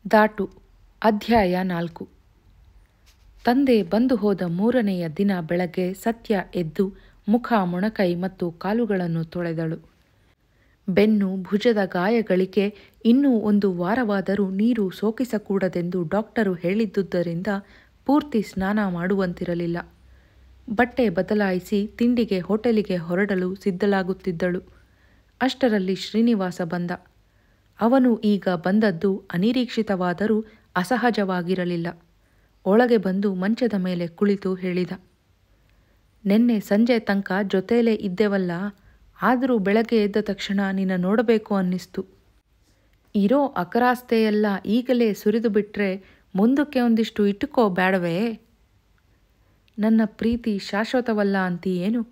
ದಾಟು ಅಧ್ಯಾಯ 4. ತಂದೆ ಬಂದು ಹೋದ 3ನೆಯ ದಿನ ಬೆಳಗ್ಗೆ ಸತ್ಯ ಎದ್ದು ಮುಖ, ಮೊಣಕೈ ಮತ್ತು ಕಾಲುಗಳನ್ನು ತೊಳೆದಳು. ಬೆನ್ನು, ಭುಜದ ಗಾಯಗಳಿಗೆ ಇನ್ನೂ 1 ವಾರವಾದರೂ ನೀರು ಸೋಕಿಸಕೂಡದೆಂದು ಡಾಕ್ಟರು ಹೇಳಿದ್ದುದರಿಂದ ಪೂರ್ತಿ ಸ್ನಾನ ಮಾಡುವಂತಿರಲಿಲ್ಲ. ಬಟ್ಟೆ ಬದಲಾಯಿಸಿ ತಿಂಡಿಗೆ ಹೋಟೆಲಿಗೆ ಹೊರಡಲು ಸಿದ್ಧಳಾಗುತ್ತಿದ್ದಳು. ಅಷ್ಟರಲ್ಲಿ ಶ್ರೀನಿವಾಸ ಬಂದ. ಅವನು ಈಗ ಬಂದದ್ದು ಅನಿರೀಕ್ಷಿತವಾದರೂ ಅಸಹಜವಾಗಿರಲಿಲ್ಲ. ಒಳಗೆ ಬಂದು ಮಂಚದ ಮೇಲೆ ಕುಳಿತು ಹೇಳಿದ, ನೆನ್ನೆ ಸಂಜೆ ತನಕ ಜೊತೆಲೇ ಇದ್ದೆವಲ್ಲ, ಆದರೂ ಬೆಳಗ್ಗೆ ಎದ್ದ ತಕ್ಷಣ ನಿನ್ನ ನೋಡಬೇಕು ಅನ್ನಿಸ್ತು. ಇರೋ ಅಕರಾಸ್ತೆಯೆಲ್ಲ ಈಗಲೇ ಸುರಿದು ಬಿಟ್ರೆ ಮುಂದಕ್ಕೆ ಒಂದಿಷ್ಟು ಇಟ್ಟುಕೋ ಬೇಡವೇ? ನನ್ನ ಪ್ರೀತಿ ಶಾಶ್ವತವಲ್ಲ ಅಂತೀಯೇನು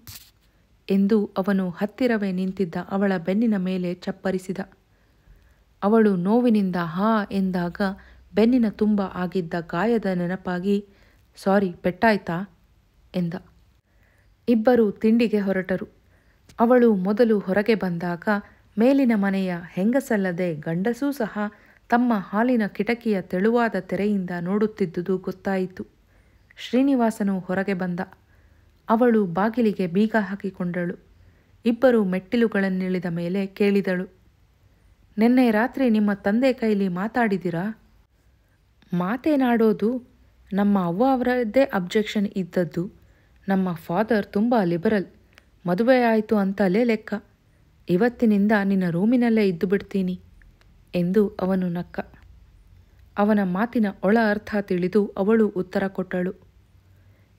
ಎಂದು ಅವನು ಹತ್ತಿರವೇ ನಿಂತಿದ್ದ ಅವಳ ಬೆನ್ನಿನ ಮೇಲೆ ಚಪ್ಪರಿಸಿದ. ಅವಳು ನೋವಿನಿಂದ ಹಾ ಎಂದಾಗ ಬೆನ್ನಿನ ತುಂಬ ಆಗಿದ್ದ ಗಾಯದ ನೆನಪಾಗಿ, ಸಾರಿ, ಪೆಟ್ಟಾಯ್ತಾ ಎಂದ. ಇಬ್ಬರು ತಿಂಡಿಗೆ ಹೊರಟರು. ಅವಳು ಮೊದಲು ಹೊರಗೆ ಬಂದಾಗ ಮೇಲಿನ ಮನೆಯ ಹೆಂಗಸಲ್ಲದೆ ಗಂಡಸೂ ಸಹ ತಮ್ಮ ಹಾಲಿನ ಕಿಟಕಿಯ ತೆಳುವಾದ ತೆರೆಯಿಂದ ನೋಡುತ್ತಿದ್ದುದು ಗೊತ್ತಾಯಿತು. ಶ್ರೀನಿವಾಸನು ಹೊರಗೆ ಬಂದ. ಅವಳು ಬಾಗಿಲಿಗೆ ಬೀಗ ಹಾಕಿಕೊಂಡಳು. ಇಬ್ಬರು ಮೆಟ್ಟಿಲುಗಳನ್ನಿಳಿದ ಮೇಲೆ ಕೇಳಿದಳು, ನೆನ್ನೆ ರಾತ್ರಿ ನಿಮ್ಮ ತಂದೆ ಕೈಲಿ ಮಾತಾಡಿದಿರಾ? ಮಾತೇನಾಡೋದು? ನಮ್ಮ ಅವ್ವ ಅವರದ್ದೇ ಅಬ್ಜೆಕ್ಷನ್ ಇದ್ದದ್ದು. ನಮ್ಮ ಫಾದರ್ ತುಂಬ ಲಿಬರಲ್. ಮದುವೆ ಆಯಿತು ಅಂತಲೇ ಲೆಕ್ಕ. ಇವತ್ತಿನಿಂದ ನಿನ್ನ ರೂಮಿನಲ್ಲೇ ಇದ್ದು ಬಿಡ್ತೀನಿ ಎಂದು ಅವನು ನಕ್ಕ. ಅವನ ಮಾತಿನ ಒಳ ಅರ್ಥ ತಿಳಿದು ಅವಳು ಉತ್ತರ ಕೊಟ್ಟಳು,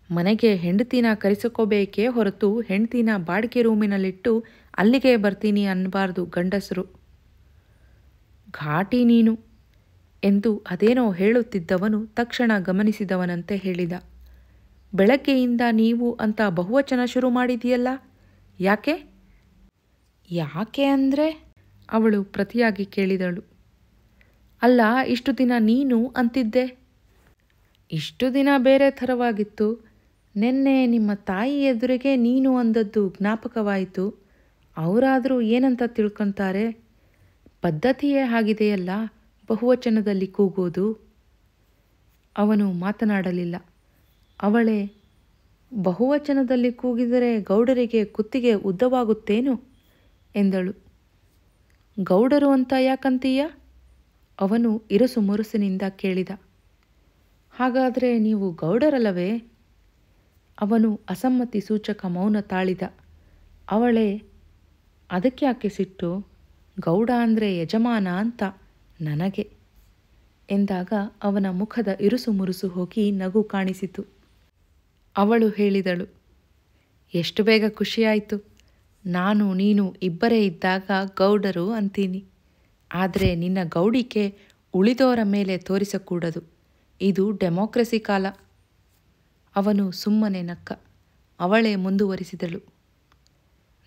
ಮನೆಗೆ ಹೆಂಡತಿನ ಕರೆಸಿಕೋಬೇಕೇ ಹೊರತು ಹೆಂಡತಿನ ಬಾಡಿಗೆ ರೂಮಿನಲ್ಲಿಟ್ಟು ಅಲ್ಲಿಗೆ ಬರ್ತೀನಿ ಅನ್ನಬಾರ್ದು ಗಂಡಸರು. ಘಾಟಿ ನೀನು ಎಂದು ಅದೇನೋ ಹೇಳುತ್ತಿದ್ದವನು ತಕ್ಷಣ ಗಮನಿಸಿದವನಂತೆ ಹೇಳಿದ, ಬೆಳಗ್ಗೆಯಿಂದ ನೀವು ಅಂತ ಬಹುವಚನ ಶುರು ಮಾಡಿದೆಯಲ್ಲ, ಯಾಕೆ? ಯಾಕೆ ಅಂದರೆ ಅವಳು ಪ್ರತಿಯಾಗಿ ಕೇಳಿದಳು. ಅಲ್ಲ, ಇಷ್ಟು ದಿನ ನೀನು ಅಂತಿದ್ದೆ. ಇಷ್ಟು ದಿನ ಬೇರೆ ಥರವಾಗಿತ್ತು. ನೆನ್ನೆ ನಿಮ್ಮ ತಾಯಿ ಎದುರಿಗೆ ನೀನು ಅಂದದ್ದು ಜ್ಞಾಪಕವಾಯಿತು. ಅವರಾದರೂ ಏನಂತ ತಿಳ್ಕೊತಾರೆ? ಪದ್ಧತಿಯೇ ಆಗಿದೆಯಲ್ಲ ಬಹುವಚನದಲ್ಲಿ ಕೂಗೋದು. ಅವನು ಮಾತನಾಡಲಿಲ್ಲ. ಅವಳೇ, ಬಹುವಚನದಲ್ಲಿ ಕೂಗಿದರೆ ಗೌಡರಿಗೆ ಕುತ್ತಿಗೆ ಉದ್ದವಾಗುತ್ತೇನು ಎಂದಳು. ಗೌಡರು ಅಂತ ಯಾಕಂತೀಯ? ಅವನು ಇರುಸು ಮುರುಸಿನಿಂದ ಕೇಳಿದ. ಹಾಗಾದರೆ ನೀವು ಗೌಡರಲ್ಲವೇ? ಅವನು ಅಸಮ್ಮತಿ ಸೂಚಕ ಮೌನ ತಾಳಿದ. ಅವಳೇ, ಅದಕ್ಯಾಕೆ ಸಿಟ್ಟು? ಗೌಡ ಅಂದರೆ ಯಜಮಾನ ಅಂತ ನನಗೆ ಎಂದಾಗ ಅವನ ಮುಖದ ಇರುಸು ಮುರುಸು ಹೋಗಿ ನಗು ಕಾಣಿಸಿತು. ಅವಳು ಹೇಳಿದಳು, ಎಷ್ಟು ಬೇಗ ಖುಷಿಯಾಯಿತು. ನಾನು ನೀನು ಇಬ್ಬರೇ ಇದ್ದಾಗ ಗೌಡರು ಅಂತೀನಿ. ಆದರೆ ನಿನ್ನ ಗೌಡಿಕೆ ಉಳಿದೋರ ಮೇಲೆ ತೋರಿಸಕೂಡದು. ಇದು ಡೆಮೋಕ್ರಸಿ ಕಾಲ. ಅವನು ಸುಮ್ಮನೆ ನಕ್ಕ. ಅವಳೇ ಮುಂದುವರಿಸಿದಳು,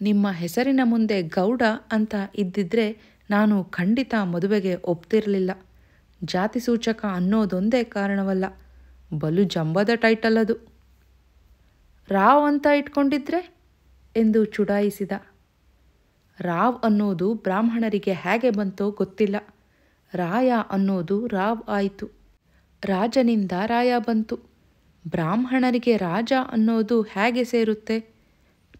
ನಿಮ್ಮ ಹೆಸರಿನ ಮುಂದೆ ಗೌಡ ಅಂತ ಇದ್ದಿದ್ರೆ ನಾನು ಖಂಡಿತ ಮದುವೆಗೆ ಒಪ್ತಿರಲಿಲ್ಲ. ಜಾತಿ ಸೂಚಕ ಅನ್ನೋದೊಂದೇ ಕಾರಣವಲ್ಲ, ಬಲು ಜಂಬದ ಟೈಟಲ್ ಅದು. ರಾವ್ ಅಂತ ಇಟ್ಕೊಂಡಿದ್ರೆ ಎಂದು ಚುಡಾಯಿಸಿದ. ರಾವ್ ಅನ್ನೋದು ಬ್ರಾಹ್ಮಣರಿಗೆ ಹೇಗೆ ಬಂತೋ ಗೊತ್ತಿಲ್ಲ. ರಾಯ ಅನ್ನೋದು ರಾವ್ ಆಯಿತು. ರಾಜನಿಂದ ರಾಯ ಬಂತು. ಬ್ರಾಹ್ಮಣರಿಗೆ ರಾಜ ಅನ್ನೋದು ಹೇಗೆ ಸೇರುತ್ತೆ?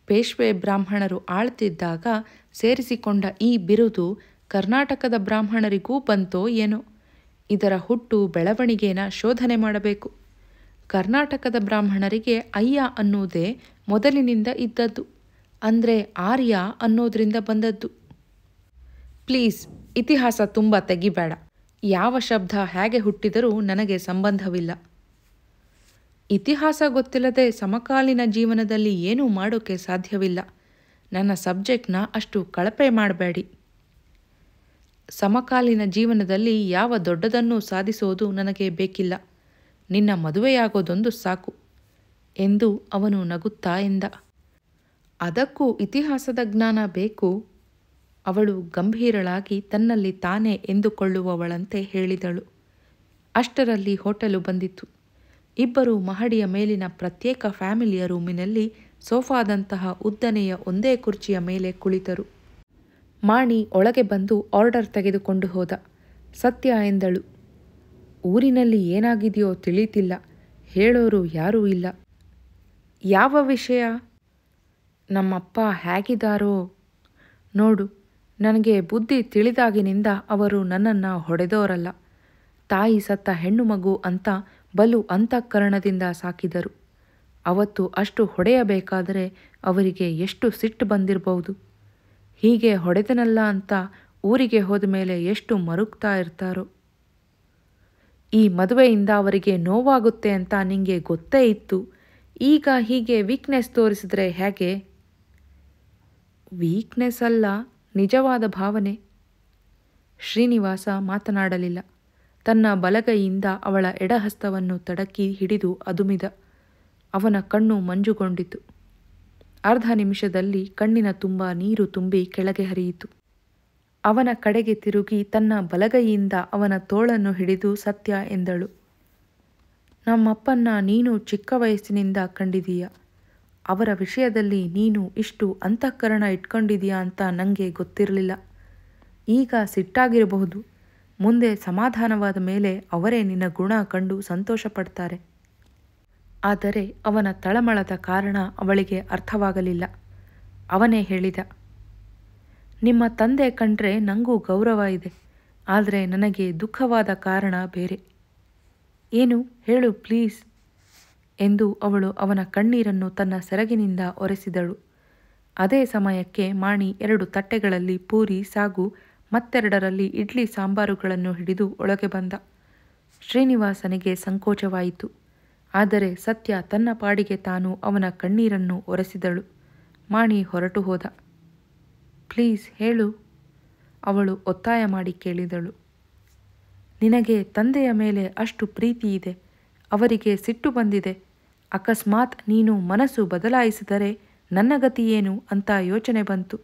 ಪೇಶ್ವೆ ಬ್ರಾಹ್ಮಣರು ಆಳ್ತಿದ್ದಾಗ ಸೇರಿಸಿಕೊಂಡ ಈ ಬಿರುದು ಕರ್ನಾಟಕದ ಬ್ರಾಹ್ಮಣರಿಗೂ ಬಂತೋ ಏನೋ. ಇದರ ಹುಟ್ಟು ಬೆಳವಣಿಗೆನ ಶೋಧನೆ ಮಾಡಬೇಕು. ಕರ್ನಾಟಕದ ಬ್ರಾಹ್ಮಣರಿಗೆ ಅಯ್ಯ ಅನ್ನೋದೇ ಮೊದಲಿನಿಂದ ಇದ್ದದ್ದು, ಅಂದರೆ ಆರ್ಯ ಅನ್ನೋದ್ರಿಂದ ಬಂದದ್ದು. ಪ್ಲೀಸ್, ಇತಿಹಾಸ ತುಂಬ ತೆಗಿಬೇಡ. ಯಾವ ಶಬ್ದ ಹೇಗೆ ಹುಟ್ಟಿದರೂ ನನಗೆ ಸಂಬಂಧವಿಲ್ಲ. ಇತಿಹಾಸ ಗೊತ್ತಿಲ್ಲದೆ ಸಮಕಾಲೀನ ಜೀವನದಲ್ಲಿ ಏನೂ ಮಾಡೋಕ್ಕೆ ಸಾಧ್ಯವಿಲ್ಲ. ನನ್ನ ಸಬ್ಜೆಕ್ಟ್ನ ಅಷ್ಟು ಕಳಪೆ ಮಾಡಬೇಡಿ. ಸಮಕಾಲೀನ ಜೀವನದಲ್ಲಿ ಯಾವ ದೊಡ್ಡದನ್ನೂ ಸಾಧಿಸೋದು ನನಗೆ ಬೇಕಿಲ್ಲ. ನಿನ್ನ ಮದುವೆಯಾಗೋದೊಂದು ಸಾಕು ಎಂದು ಅವನು ನಗುತ್ತಾ ಎಂದ. ಅದಕ್ಕೂ ಇತಿಹಾಸದ ಜ್ಞಾನ ಬೇಕು? ಅವಳು ಗಂಭೀರಳಾಗಿ ತನ್ನಲ್ಲಿ ತಾನೇ ಎಂದುಕೊಳ್ಳುವವಳಂತೆ ಹೇಳಿದಳು. ಅಷ್ಟರಲ್ಲಿ ಹೋಟೆಲು ಬಂದಿತು. ಇಬ್ಬರು ಮಹಡಿಯ ಮೇಲಿನ ಪ್ರತ್ಯೇಕ ಫ್ಯಾಮಿಲಿಯ ರೂಮಿನಲ್ಲಿ ಸೋಫಾದಂತಹ ಉದ್ದನೆಯ ಒಂದೇ ಕುರ್ಚಿಯ ಮೇಲೆ ಕುಳಿತರು. ಮಾಣಿ ಒಳಗೆ ಬಂದು ಆರ್ಡರ್ ತೆಗೆದುಕೊಂಡು ಹೋದ. ಸತ್ಯ ಎಂದಳು, ಊರಿನಲ್ಲಿ ಏನಾಗಿದೆಯೋ ತಿಳಿತಿಲ್ಲ, ಹೇಳೋರು ಯಾರೂ ಇಲ್ಲ. ಯಾವ ವಿಷಯ? ನಮ್ಮಪ್ಪ ಹೇಗಿದ್ದಾರೋ ನೋಡು. ನನಗೆ ಬುದ್ಧಿ ತಿಳಿದಾಗಿನಿಂದ ಅವರು ನನ್ನನ್ನು ಹೊಡೆದೋರಲ್ಲ. ತಾಯಿ ಸತ್ತ ಹೆಣ್ಣು ಮಗು ಅಂತ ಬಲು ಅಂತಃಕರಣದಿಂದ ಸಾಕಿದರು. ಅವತ್ತು ಅಷ್ಟು ಹೊಡೆಯಬೇಕಾದರೆ ಅವರಿಗೆ ಎಷ್ಟು ಸಿಟ್ಟು ಬಂದಿರಬಹುದು. ಹೀಗೆ ಹೊಡೆದನಲ್ಲ ಅಂತ ಊರಿಗೆ ಹೋದ ಮೇಲೆ ಎಷ್ಟು ಮರುಗ್ತಾ ಇರ್ತಾರೋ. ಈ ಮದುವೆಯಿಂದ ಅವರಿಗೆ ನೋವಾಗುತ್ತೆ ಅಂತ ನಿಂಗೆ ಗೊತ್ತೇ ಇತ್ತು. ಈಗ ಹೀಗೆ ವೀಕ್ನೆಸ್ ತೋರಿಸಿದ್ರೆ ಹೇಗೆ? ವೀಕ್ನೆಸ್ ಅಲ್ಲ, ನಿಜವಾದ ಭಾವನೆ. ಶ್ರೀನಿವಾಸ ಮಾತನಾಡಲಿಲ್ಲ. ತನ್ನ ಬಲಗೈಯಿಂದ ಅವಳ ಎಡಹಸ್ತವನ್ನು ತಡಕಿ ಹಿಡಿದು ಅದುಮಿದ. ಅವನ ಕಣ್ಣು ಮಂಜುಗೊಂಡಿತು. ಅರ್ಧ ನಿಮಿಷದಲ್ಲಿ ಕಣ್ಣಿನ ತುಂಬ ನೀರು ತುಂಬಿ ಕೆಳಗೆ ಹರಿಯಿತು. ಅವನ ಕಡೆಗೆ ತಿರುಗಿ ತನ್ನ ಬಲಗೈಯಿಂದ ಅವನ ತೋಳನ್ನು ಹಿಡಿದು ಸತ್ಯ ಎಂದಳು. ನಮ್ಮಪ್ಪನ್ನ ನೀನು ಚಿಕ್ಕ ವಯಸ್ಸಿನಿಂದ ಕಂಡಿದೀಯ. ಅವರ ವಿಷಯದಲ್ಲಿ ನೀನು ಇಷ್ಟು ಅಂತಃಕರಣ ಇಟ್ಕೊಂಡಿದೀಯಾ ಅಂತ ನನಗೆ ಗೊತ್ತಿರಲಿಲ್ಲ. ಈಗ ಸಿಟ್ಟಾಗಿರಬಹುದು. ಮುಂದೆ ಸಮಾಧಾನವಾದ ಮೇಲೆ ಅವರೇ ನಿನ್ನ ಗುಣ ಕಂಡು ಸಂತೋಷ ಪಡ್ತಾರೆ. ಆದರೆ ಅವನ ತಳಮಳದ ಕಾರಣ ಅವಳಿಗೆ ಅರ್ಥವಾಗಲಿಲ್ಲ. ಅವನೇ ಹೇಳಿದ, ನಿಮ್ಮ ತಂದೆ ಕಂಡ್ರೆ ನನಗೂ ಗೌರವ ಇದೆ. ಆದರೆ ನನಗೆ ದುಃಖವಾದ ಕಾರಣ ಬೇರೆ. ಏನು ಹೇಳು ಪ್ಲೀಸ್ ಎಂದು ಅವಳು ಅವನ ಕಣ್ಣೀರನ್ನು ತನ್ನ ಸೆರಗಿನಿಂದ ಒರೆಸಿದಳು. ಅದೇ ಸಮಯಕ್ಕೆ ಮಾಣಿ 2 ತಟ್ಟೆಗಳಲ್ಲಿ ಪೂರಿ ಸಾಗು ಮತ್ತೆರಡರಲ್ಲಿ ಇಡ್ಲಿ ಸಾಂಬಾರುಗಳನ್ನು ಹಿಡಿದು ಒಳಗೆ ಬಂದ. ಶ್ರೀನಿವಾಸನಿಗೆ ಸಂಕೋಚವಾಯಿತು. ಆದರೆ ಸತ್ಯ ತನ್ನ ಪಾಡಿಗೆ ತಾನು ಅವನ ಕಣ್ಣೀರನ್ನು ಒರೆಸಿದಳು. ಮಾಣಿ ಹೊರಟು ಹೋದ. ಪ್ಲೀಸ್ ಹೇಳು, ಅವಳು ಒತ್ತಾಯ ಮಾಡಿ ಕೇಳಿದಳು. ನಿನಗೆ ತಂದೆಯ ಮೇಲೆ ಅಷ್ಟು ಪ್ರೀತಿ ಇದೆ, ಅವರಿಗೆ ಸಿಟ್ಟು ಬಂದಿದೆ. ಅಕಸ್ಮಾತ್ ನೀನು ಮನಸ್ಸು ಬದಲಾಯಿಸಿದರೆ ನನ್ನ ಗತಿ ಏನು ಅಂತ ಯೋಚನೆ ಬಂತು.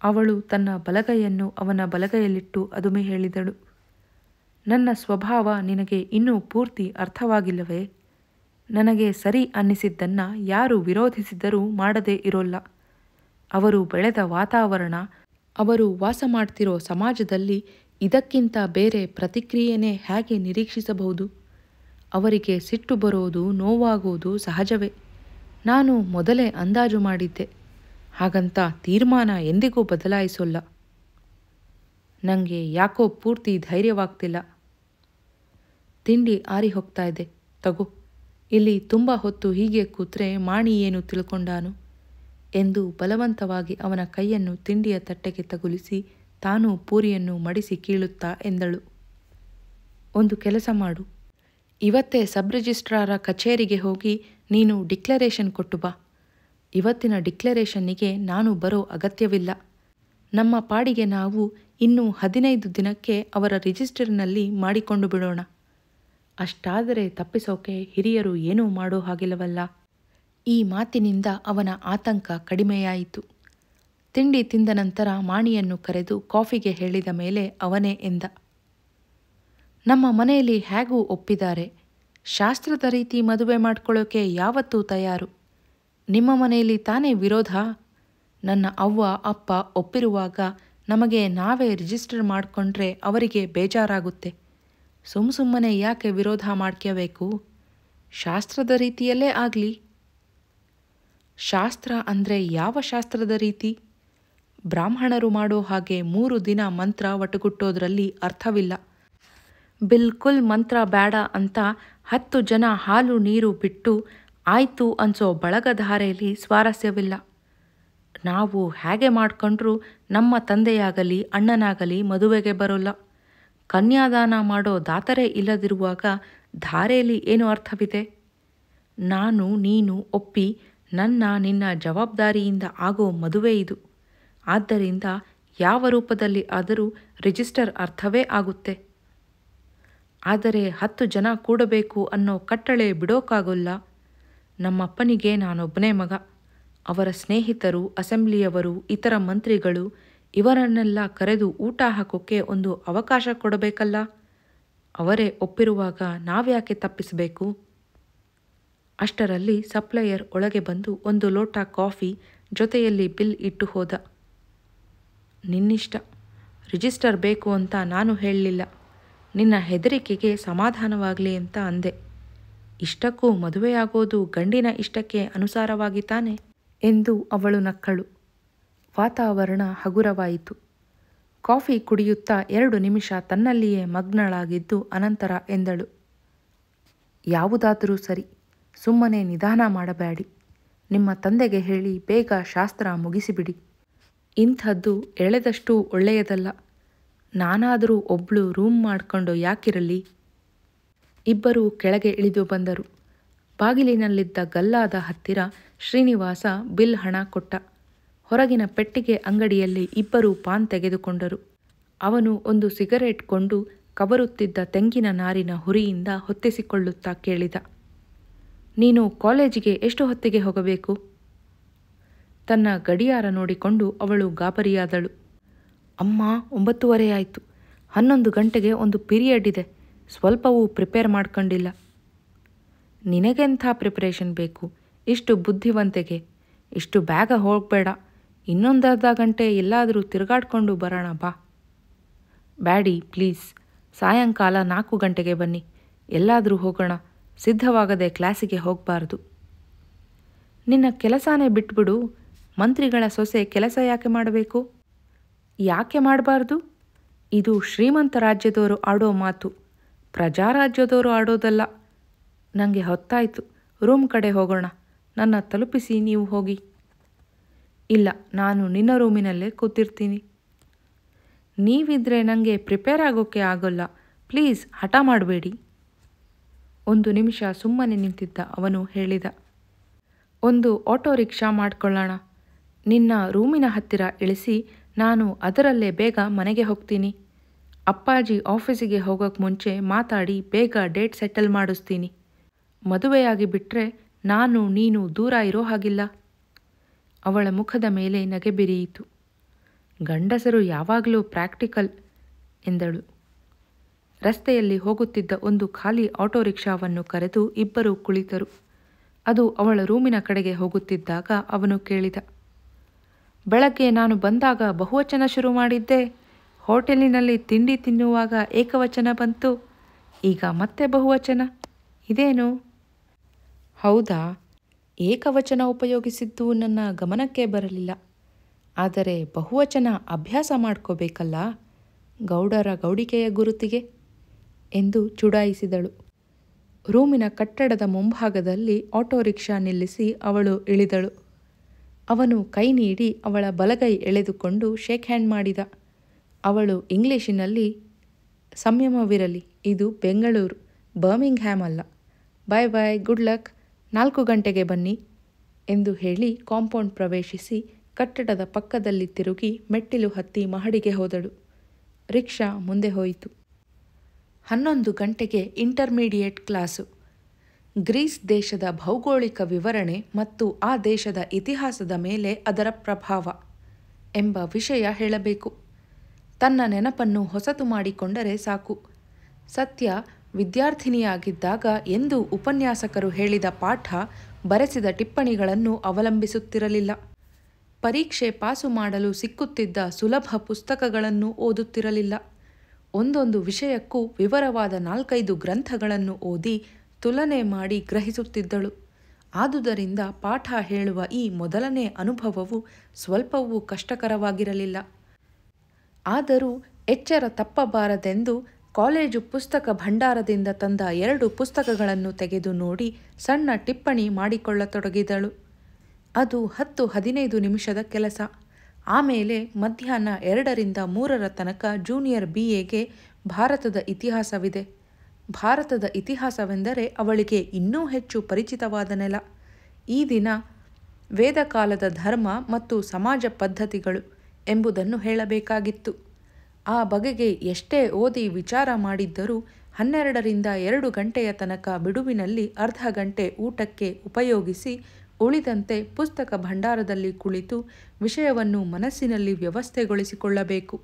ಅವಳು ತನ್ನ ಬಲಗೈಯನ್ನು ಅವನ ಬಲಗೈಯಲ್ಲಿಟ್ಟು ಅದುಮೆ ಹೇಳಿದಳು. ನನ್ನ ಸ್ವಭಾವ ನಿನಗೆ ಇನ್ನೂ ಪೂರ್ತಿ ಅರ್ಥವಾಗಿಲ್ಲವೇ? ನನಗೆ ಸರಿ ಅನ್ನಿಸಿದ್ದನ್ನು ಯಾರು ವಿರೋಧಿಸಿದರೂ ಮಾಡದೇ ಇರೋಲ್ಲ. ಅವರು ಬೆಳೆದ ವಾತಾವರಣ, ಅವರು ವಾಸ ಮಾಡ್ತಿರೋ ಸಮಾಜದಲ್ಲಿ ಇದಕ್ಕಿಂತ ಬೇರೆ ಪ್ರತಿಕ್ರಿಯೆನೇ ಹೇಗೆ ನಿರೀಕ್ಷಿಸಬಹುದು? ಅವರಿಗೆ ಸಿಟ್ಟು ಬರೋದು, ನೋವಾಗೋದು ಸಹಜವೇ. ನಾನು ಮೊದಲೇ ಅಂದಾಜು ಮಾಡಿದ್ದೆ. ಹಾಗಂತ ತೀರ್ಮಾನ ಎಂದಿಗೂ ಬದಲಾಯಿಸೋಲ್ಲ. ನನಗೆ ಯಾಕೋ ಪೂರ್ತಿ ಧೈರ್ಯವಾಗ್ತಿಲ್ಲ. ತಿಂಡಿ ಆರಿ ಹೋಗ್ತಾ ಇದೆ, ತಗೋ. ಇಲ್ಲಿ ತುಂಬ ಹೊತ್ತು ಹೀಗೆ ಕೂತ್ರೆ ಮಾಣಿ ಏನು ತಿಳ್ಕೊಂಡಾನು ಎಂದು ಬಲವಂತವಾಗಿ ಅವನ ಕೈಯನ್ನು ತಿಂಡಿಯ ತಟ್ಟೆಗೆ ತಗುಲಿಸಿ ತಾನೂ ಪೂರಿಯನ್ನು ಮಡಿಸಿ ಕೀಳುತ್ತಾ ಎಂದಳು. ಒಂದು ಕೆಲಸ ಮಾಡು. ಇವತ್ತೇ ಸಬ್ ರಿಜಿಸ್ಟ್ರಾರ ಕಚೇರಿಗೆ ಹೋಗಿ ನೀನು ಡಿಕ್ಲರೇಷನ್ ಕೊಟ್ಟು ಬಾ. ಇವತ್ತಿನ ಡಿಕ್ಲರೇಷನ್ನಿಗೆ ನಾನು ಬರೋ ಅಗತ್ಯವಿಲ್ಲ. ನಮ್ಮ ಪಾಡಿಗೆ ನಾವು ಇನ್ನೂ 15 ದಿನಕ್ಕೆ ಅವರ ರಿಜಿಸ್ಟರ್ನಲ್ಲಿ ಮಾಡಿಕೊಂಡು ಬಿಡೋಣ. ಅಷ್ಟಾದರೆ ತಪ್ಪಿಸೋಕೆ ಹಿರಿಯರು ಏನೂ ಮಾಡೋ ಹಾಗಿಲ್ಲವಲ್ಲ. ಈ ಮಾತಿನಿಂದ ಅವನ ಆತಂಕ ಕಡಿಮೆಯಾಯಿತು. ತಿಂಡಿ ತಿಂದ ನಂತರ ಮಾಣಿಯನ್ನು ಕರೆದು ಕಾಫಿಗೆ ಹೇಳಿದ ಮೇಲೆ ಅವನೇ ಎಂದ, ನಮ್ಮ ಮನೆಯಲ್ಲಿ ಹೇಗೂ ಒಪ್ಪಿದ್ದಾರೆ. ಶಾಸ್ತ್ರದ ರೀತಿ ಮದುವೆ ಮಾಡ್ಕೊಳ್ಳೋಕೆ ಯಾವತ್ತೂ ತಯಾರು. ನಿಮ್ಮ ಮನೆಯಲ್ಲಿ ತಾನೇ ವಿರೋಧ? ನನ್ನ ಅವ್ವ ಅಪ್ಪ ಒಪ್ಪಿರುವಾಗ ನಮಗೆ ನಾವೇ ರಿಜಿಸ್ಟರ್ ಮಾಡಿಕೊಂಡ್ರೆ ಅವರಿಗೆ ಬೇಜಾರಾಗುತ್ತೆ. ಸುಮ್ಮನೆ ಯಾಕೆ ವಿರೋಧ ಮಾಡ್ಕೋಬೇಕು? ಶಾಸ್ತ್ರದ ರೀತಿಯಲ್ಲೇ ಆಗಲಿ. ಶಾಸ್ತ್ರ ಅಂದರೆ ಯಾವ ಶಾಸ್ತ್ರದ ರೀತಿ? ಬ್ರಾಹ್ಮಣರು ಮಾಡೋ ಹಾಗೆ 3 ದಿನ ಮಂತ್ರ ಒಟಗುಟ್ಟೋದ್ರಲ್ಲಿ ಅರ್ಥವಿಲ್ಲ. ಬಿಲ್ಕುಲ್ ಮಂತ್ರ ಬೇಡ ಅಂತ 10 ಜನ ಹಾಲು ನೀರು ಬಿಟ್ಟು ಆಯ್ತು ಅನ್ಸೋ ಬಳಗಧಾರೆಯಲ್ಲಿ ಸ್ವಾರಸ್ಯವಿಲ್ಲ. ನಾವು ಹೇಗೆ ಮಾಡ್ಕೊಂಡ್ರೂ ನಮ್ಮ ತಂದೆಯಾಗಲಿ ಅಣ್ಣನಾಗಲಿ ಮದುವೆಗೆ ಬರೋಲ್ಲ. ಕನ್ಯಾದಾನ ಮಾಡೋ ದಾತರೇ ಇಲ್ಲದಿರುವಾಗ ಧಾರೆಯಲ್ಲಿ ಏನು ಅರ್ಥವಿದೆ? ನಾನು ನೀನು ಒಪ್ಪಿ ನಿನ್ನ ಜವಾಬ್ದಾರಿಯಿಂದ ಆಗೋ ಮದುವೆ ಇದು. ಆದ್ದರಿಂದ ಯಾವ ರೂಪದಲ್ಲಿ ಆದರೂ ರಿಜಿಸ್ಟರ್ ಅರ್ಥವೇ ಆಗುತ್ತೆ. ಆದರೆ 10 ಜನ ಕೂಡಬೇಕು ಅನ್ನೋ ಕಟ್ಟಳೆ ಬಿಡೋಕ್ಕಾಗೋಲ್ಲ. ನಮ್ಮಪ್ಪನಿಗೆ ನಾನೊಬ್ಬನೇ ಮಗ. ಅವರ ಸ್ನೇಹಿತರು, ಅಸೆಂಬ್ಲಿಯವರು, ಇತರ ಮಂತ್ರಿಗಳು ಇವರನ್ನೆಲ್ಲ ಕರೆದು ಊಟ ಹಾಕೋಕ್ಕೆ ಒಂದು ಅವಕಾಶ ಕೊಡಬೇಕಲ್ಲ. ಅವರೇ ಒಪ್ಪಿರುವಾಗ ನಾವ್ಯಾಕೆ ತಪ್ಪಿಸಬೇಕು? ಅಷ್ಟರಲ್ಲಿ ಸಪ್ಲೈಯರ್ ಒಳಗೆ ಬಂದು 1 ಲೋಟ ಕಾಫಿ ಜೊತೆಯಲ್ಲಿ ಬಿಲ್ ಇಟ್ಟು ಹೋದ. ನಿನ್ನಿಷ್ಟ. ರಿಜಿಸ್ಟರ್ ಬೇಕು ಅಂತ ನಾನು ಹೇಳಲಿಲ್ಲ. ನಿನ್ನ ಹೆದರಿಕೆಗೆ ಸಮಾಧಾನವಾಗಲಿ ಅಂತ ಅಂದೆ. ಇಷ್ಟಕ್ಕೂ ಮದುವೆಯಾಗೋದು ಗಂಡಿನ ಇಷ್ಟಕ್ಕೆ ಅನುಸಾರವಾಗಿ ತಾನೆ ಎಂದು ಅವಳು ನಕ್ಕಳು. ವಾತಾವರಣ ಹಗುರವಾಯಿತು. ಕಾಫಿ ಕುಡಿಯುತ್ತಾ 2 ನಿಮಿಷ ತನ್ನಲ್ಲಿಯೇ ಮಗ್ನಳಾಗಿದ್ದು ಅನಂತರ ಎಂದಳು, ಯಾವುದಾದರೂ ಸರಿ, ಸುಮ್ಮನೆ ನಿಧಾನ ಮಾಡಬೇಡಿ. ನಿಮ್ಮ ತಂದೆಗೆ ಹೇಳಿ ಬೇಗ ಶಾಸ್ತ್ರ ಮುಗಿಸಿಬಿಡಿ. ಇಂಥದ್ದು ಎಳೆದಷ್ಟು ಒಳ್ಳೆಯದಲ್ಲ. ನಾನಾದರೂ ಒಬ್ಳು ರೂಮ್ ಮಾಡಿಕೊಂಡು ಯಾಕಿರಲಿ? ಇಬ್ಬರೂ ಕೆಳಗೆ ಇಳಿದು ಬಂದರು. ಬಾಗಿಲಿನಲ್ಲಿದ್ದ ಗಲ್ಲಾದ ಹತ್ತಿರ ಶ್ರೀನಿವಾಸ ಬಿಲ್ ಹಣ ಕೊಟ್ಟ. ಹೊರಗಿನ ಪೆಟ್ಟಿಗೆ ಅಂಗಡಿಯಲ್ಲಿ ಇಬ್ಬರೂ ಪಾನ್ ತೆಗೆದುಕೊಂಡರು. ಅವನು ಒಂದು ಸಿಗರೇಟ್ ಕೊಂಡು ಕಬರುತ್ತಿದ್ದ ತೆಂಗಿನ ನಾರಿನ ಹುರಿಯಿಂದ ಹೊತ್ತಿಸಿಕೊಳ್ಳುತ್ತಾ ಕೇಳಿದ, ನೀನು ಕಾಲೇಜಿಗೆ ಎಷ್ಟು ಹೊತ್ತಿಗೆ ಹೋಗಬೇಕು? ತನ್ನ ಗಡಿಯಾರ ನೋಡಿಕೊಂಡು ಅವಳು ಗಾಬರಿಯಾದಳು. ಅಮ್ಮ, 9:30 ಆಯಿತು. 11 ಗಂಟೆಗೆ ಒಂದು ಪೀರಿಯಡ್ ಇದೆ. ಸ್ವಲ್ಪವೂ ಪ್ರಿಪೇರ್ ಮಾಡ್ಕೊಂಡಿಲ್ಲ. ನಿನಗೆಂಥ ಪ್ರಿಪರೇಷನ್ ಬೇಕು? ಇಷ್ಟು ಬುದ್ಧಿವಂತೆಗೆ. ಇಷ್ಟು ಬೇಗ ಹೋಗಬೇಡ. ಇನ್ನೊಂದರ್ಧ ಗಂಟೆ ಎಲ್ಲಾದರೂ ತಿರುಗಾಡ್ಕೊಂಡು ಬರೋಣ ಬಾ. ಬ್ಯಾಡಿ ಪ್ಲೀಸ್, ಸಾಯಂಕಾಲ 4 ಗಂಟೆಗೆ ಬನ್ನಿ. ಎಲ್ಲಾದರೂ ಹೋಗೋಣ. ಸಿದ್ಧವಾಗದೆ ಕ್ಲಾಸಿಗೆ ಹೋಗಬಾರ್ದು. ನಿನ್ನ ಕೆಲಸನೇ ಬಿಟ್ಬಿಡು. ಮಂತ್ರಿಗಳ ಸೊಸೆ ಕೆಲಸ ಯಾಕೆ ಮಾಡಬೇಕು? ಯಾಕೆ ಮಾಡಬಾರ್ದು? ಇದು ಶ್ರೀಮಂತ ರಾಜ್ಯದವರು ಆಡೋ ಮಾತು, ಪ್ರಜಾರಾಜ್ಯದವರು ಆಡೋದಲ್ಲ. ನನಗೆ ಹೊತ್ತಾಯಿತು. ರೂಮ್ ಕಡೆ ಹೋಗೋಣ. ನನ್ನ ತಲುಪಿಸಿ ನೀವು ಹೋಗಿ. ಇಲ್ಲ, ನಾನು ನಿನ್ನ ರೂಮಿನಲ್ಲೇ ಕೂತಿರ್ತೀನಿ. ನೀವಿದ್ರೆ ನನಗೆ ಪ್ರಿಪೇರ್ ಆಗೋಕ್ಕೆ ಆಗೋಲ್ಲ. ಪ್ಲೀಸ್ ಹಠ ಮಾಡಬೇಡಿ. 1 ನಿಮಿಷ ಸುಮ್ಮನೆ ನಿಂತಿದ್ದ ಅವನು ಹೇಳಿದ, ಒಂದು ಆಟೋ ರಿಕ್ಷಾ ಮಾಡ್ಕೊಳ್ಳೋಣ. ನಿನ್ನ ರೂಮಿನ ಹತ್ತಿರ ಇಳಿಸಿ ನಾನು ಅದರಲ್ಲೇ ಬೇಗ ಮನೆಗೆ ಹೋಗ್ತೀನಿ. ಅಪ್ಪಾಜಿ ಆಫೀಸಿಗೆ ಹೋಗೋಕ್ಕೆ ಮುಂಚೆ ಮಾತಾಡಿ ಬೇಗ ಡೇಟ್ ಸೆಟಲ್ ಮಾಡಿಸ್ತೀನಿ. ಮದುವೆಯಾಗಿ ಬಿಟ್ಟರೆ ನಾನು ನೀನು ದೂರ ಇರೋ ಹಾಗಿಲ್ಲ. ಅವಳ ಮುಖದ ಮೇಲೆ ನಗೆ ಬಿರಿಯಿತು. ಗಂಡಸರು ಯಾವಾಗಲೂ ಪ್ರಾಕ್ಟಿಕಲ್ ಎಂದಳು. ರಸ್ತೆಯಲ್ಲಿ ಹೋಗುತ್ತಿದ್ದ ಒಂದು ಖಾಲಿ ಆಟೋ ರಿಕ್ಷಾವನ್ನು ಕರೆದು ಇಬ್ಬರು ಕುಳಿತರು. ಅದು ಅವಳ ರೂಮಿನ ಕಡೆಗೆ ಹೋಗುತ್ತಿದ್ದಾಗ ಅವನು ಕೇಳಿದ, ಬೆಳಗ್ಗೆ ನಾನು ಬಂದಾಗ ಬಹುವಚನ ಶುರು ಮಾಡಿದ್ದೆ. ಹೋಟೆಲಿನಲ್ಲಿ ತಿಂಡಿ ತಿನ್ನುವಾಗ ಏಕವಚನ ಬಂತು. ಈಗ ಮತ್ತೆ ಬಹುವಚನ. ಇದೇನು? ಹೌದಾ? ಏಕವಚನ ಉಪಯೋಗಿಸಿದ್ದು ನನ್ನ ಗಮನಕ್ಕೆ ಬರಲಿಲ್ಲ. ಆದರೆ ಬಹುವಚನ ಅಭ್ಯಾಸ ಮಾಡ್ಕೋಬೇಕಲ್ಲ, ಗೌಡರ ಗೌಡಿಕೆಯ ಗುರುತಿಗೆ ಎಂದು ಚುಡಾಯಿಸಿದಳು. ರೂಮಿನ ಕಟ್ಟಡದ ಮುಂಭಾಗದಲ್ಲಿ ಆಟೋ ರಿಕ್ಷಾ ನಿಲ್ಲಿಸಿ ಅವಳು ಇಳಿದಳು. ಅವನು ಕೈ ನೀಡಿ ಅವಳ ಬಲಗೈ ಎಳೆದುಕೊಂಡು ಶೇಕ್ ಹ್ಯಾಂಡ್ ಮಾಡಿದ. ಅವಳು ಇಂಗ್ಲಿಷಿನಲ್ಲಿ, ಸಂಯಮವಿರಲಿ, ಇದು ಬೆಂಗಳೂರು, ಬರ್ಮಿಂಗ್ಹ್ಯಾಮ್ ಅಲ್ಲ. ಬಾಯ್ ಬಾಯ್, ಗುಡ್ ಲಕ್, 4 ಗಂಟೆಗೆ ಬನ್ನಿ ಎಂದು ಹೇಳಿ ಕಾಂಪೌಂಡ್ ಪ್ರವೇಶಿಸಿ ಕಟ್ಟಡದ ಪಕ್ಕದಲ್ಲಿ ತಿರುಗಿ ಮೆಟ್ಟಿಲು ಹತ್ತಿ ಮಹಡಿಗೆ ಹೋದಳು. ರಿಕ್ಷಾ ಮುಂದೆ ಹೋಯಿತು. 11 ಗಂಟೆಗೆ ಇಂಟರ್ಮೀಡಿಯೇಟ್ ಕ್ಲಾಸು. ಗ್ರೀಸ್ ದೇಶದ ಭೌಗೋಳಿಕ ವಿವರಣೆ ಮತ್ತು ಆ ದೇಶದ ಇತಿಹಾಸದ ಮೇಲೆ ಅದರ ಪ್ರಭಾವ ಎಂಬ ವಿಷಯ ಹೇಳಬೇಕು. ತನ್ನ ನೆನಪನ್ನು ಹೊಸತು ಮಾಡಿಕೊಂಡರೆ ಸಾಕು. ಸತ್ಯ ವಿದ್ಯಾರ್ಥಿನಿಯಾಗಿದ್ದಾಗ ಎಂದು ಉಪನ್ಯಾಸಕರು ಹೇಳಿದ ಪಾಠ, ಬರೆಸಿದ ಟಿಪ್ಪಣಿಗಳನ್ನು ಅವಲಂಬಿಸುತ್ತಿರಲಿಲ್ಲ. ಪರೀಕ್ಷೆ ಪಾಸು ಮಾಡಲು ಸಿಕ್ಕುತ್ತಿದ್ದ ಸುಲಭ ಪುಸ್ತಕಗಳನ್ನು ಓದುತ್ತಿರಲಿಲ್ಲ. ಒಂದೊಂದು ವಿಷಯಕ್ಕೂ ವಿವರವಾದ 4-5 ಗ್ರಂಥಗಳನ್ನು ಓದಿ ತುಲನೆ ಮಾಡಿ ಗ್ರಹಿಸುತ್ತಿದ್ದಳು. ಆದುದರಿಂದ ಪಾಠ ಹೇಳುವ ಈ ಮೊದಲನೇ ಅನುಭವವು ಸ್ವಲ್ಪವೂ ಕಷ್ಟಕರವಾಗಿರಲಿಲ್ಲ. ಆದರೂ ಎಚ್ಚರ ತಪ್ಪಬಾರದೆಂದು ಕಾಲೇಜು ಪುಸ್ತಕ ಭಂಡಾರದಿಂದ ತಂದ 2 ಪುಸ್ತಕಗಳನ್ನು ತೆಗೆದು ನೋಡಿ ಸಣ್ಣ ಟಿಪ್ಪಣಿ ಮಾಡಿಕೊಳ್ಳತೊಡಗಿದಳು. ಅದು 10-15 ನಿಮಿಷದ ಕೆಲಸ. ಆಮೇಲೆ ಮಧ್ಯಾಹ್ನ 2ರಿಂದ 3ರ ತನಕ ಜೂನಿಯರ್ BAಗೆ ಭಾರತದ ಇತಿಹಾಸವಿದೆ. ಭಾರತದ ಇತಿಹಾಸವೆಂದರೆ ಅವಳಿಗೆ ಇನ್ನೂ ಹೆಚ್ಚು ಪರಿಚಿತವಾದ ನೆಲ. ಈ ದಿನ ವೇದಕಾಲದ ಧರ್ಮ ಮತ್ತು ಸಮಾಜ ಪದ್ಧತಿಗಳು ಎಂಬುದನ್ನು ಹೇಳಬೇಕಾಗಿತ್ತು. ಆ ಬಗೆಗೆ ಎಷ್ಟೇ ಓದಿ ವಿಚಾರ ಮಾಡಿದ್ದರೂ 12ರಿಂದ 2 ಗಂಟೆಯ ತನಕ ಬಿಡುವಿನಲ್ಲಿ ಅರ್ಧ ಗಂಟೆ ಊಟಕ್ಕೆ ಉಪಯೋಗಿಸಿ ಉಳಿದಂತೆ ಪುಸ್ತಕ ಭಂಡಾರದಲ್ಲಿ ಕುಳಿತು ವಿಷಯವನ್ನು ಮನಸ್ಸಿನಲ್ಲಿ ವ್ಯವಸ್ಥೆಗೊಳಿಸಿಕೊಳ್ಳಬೇಕು.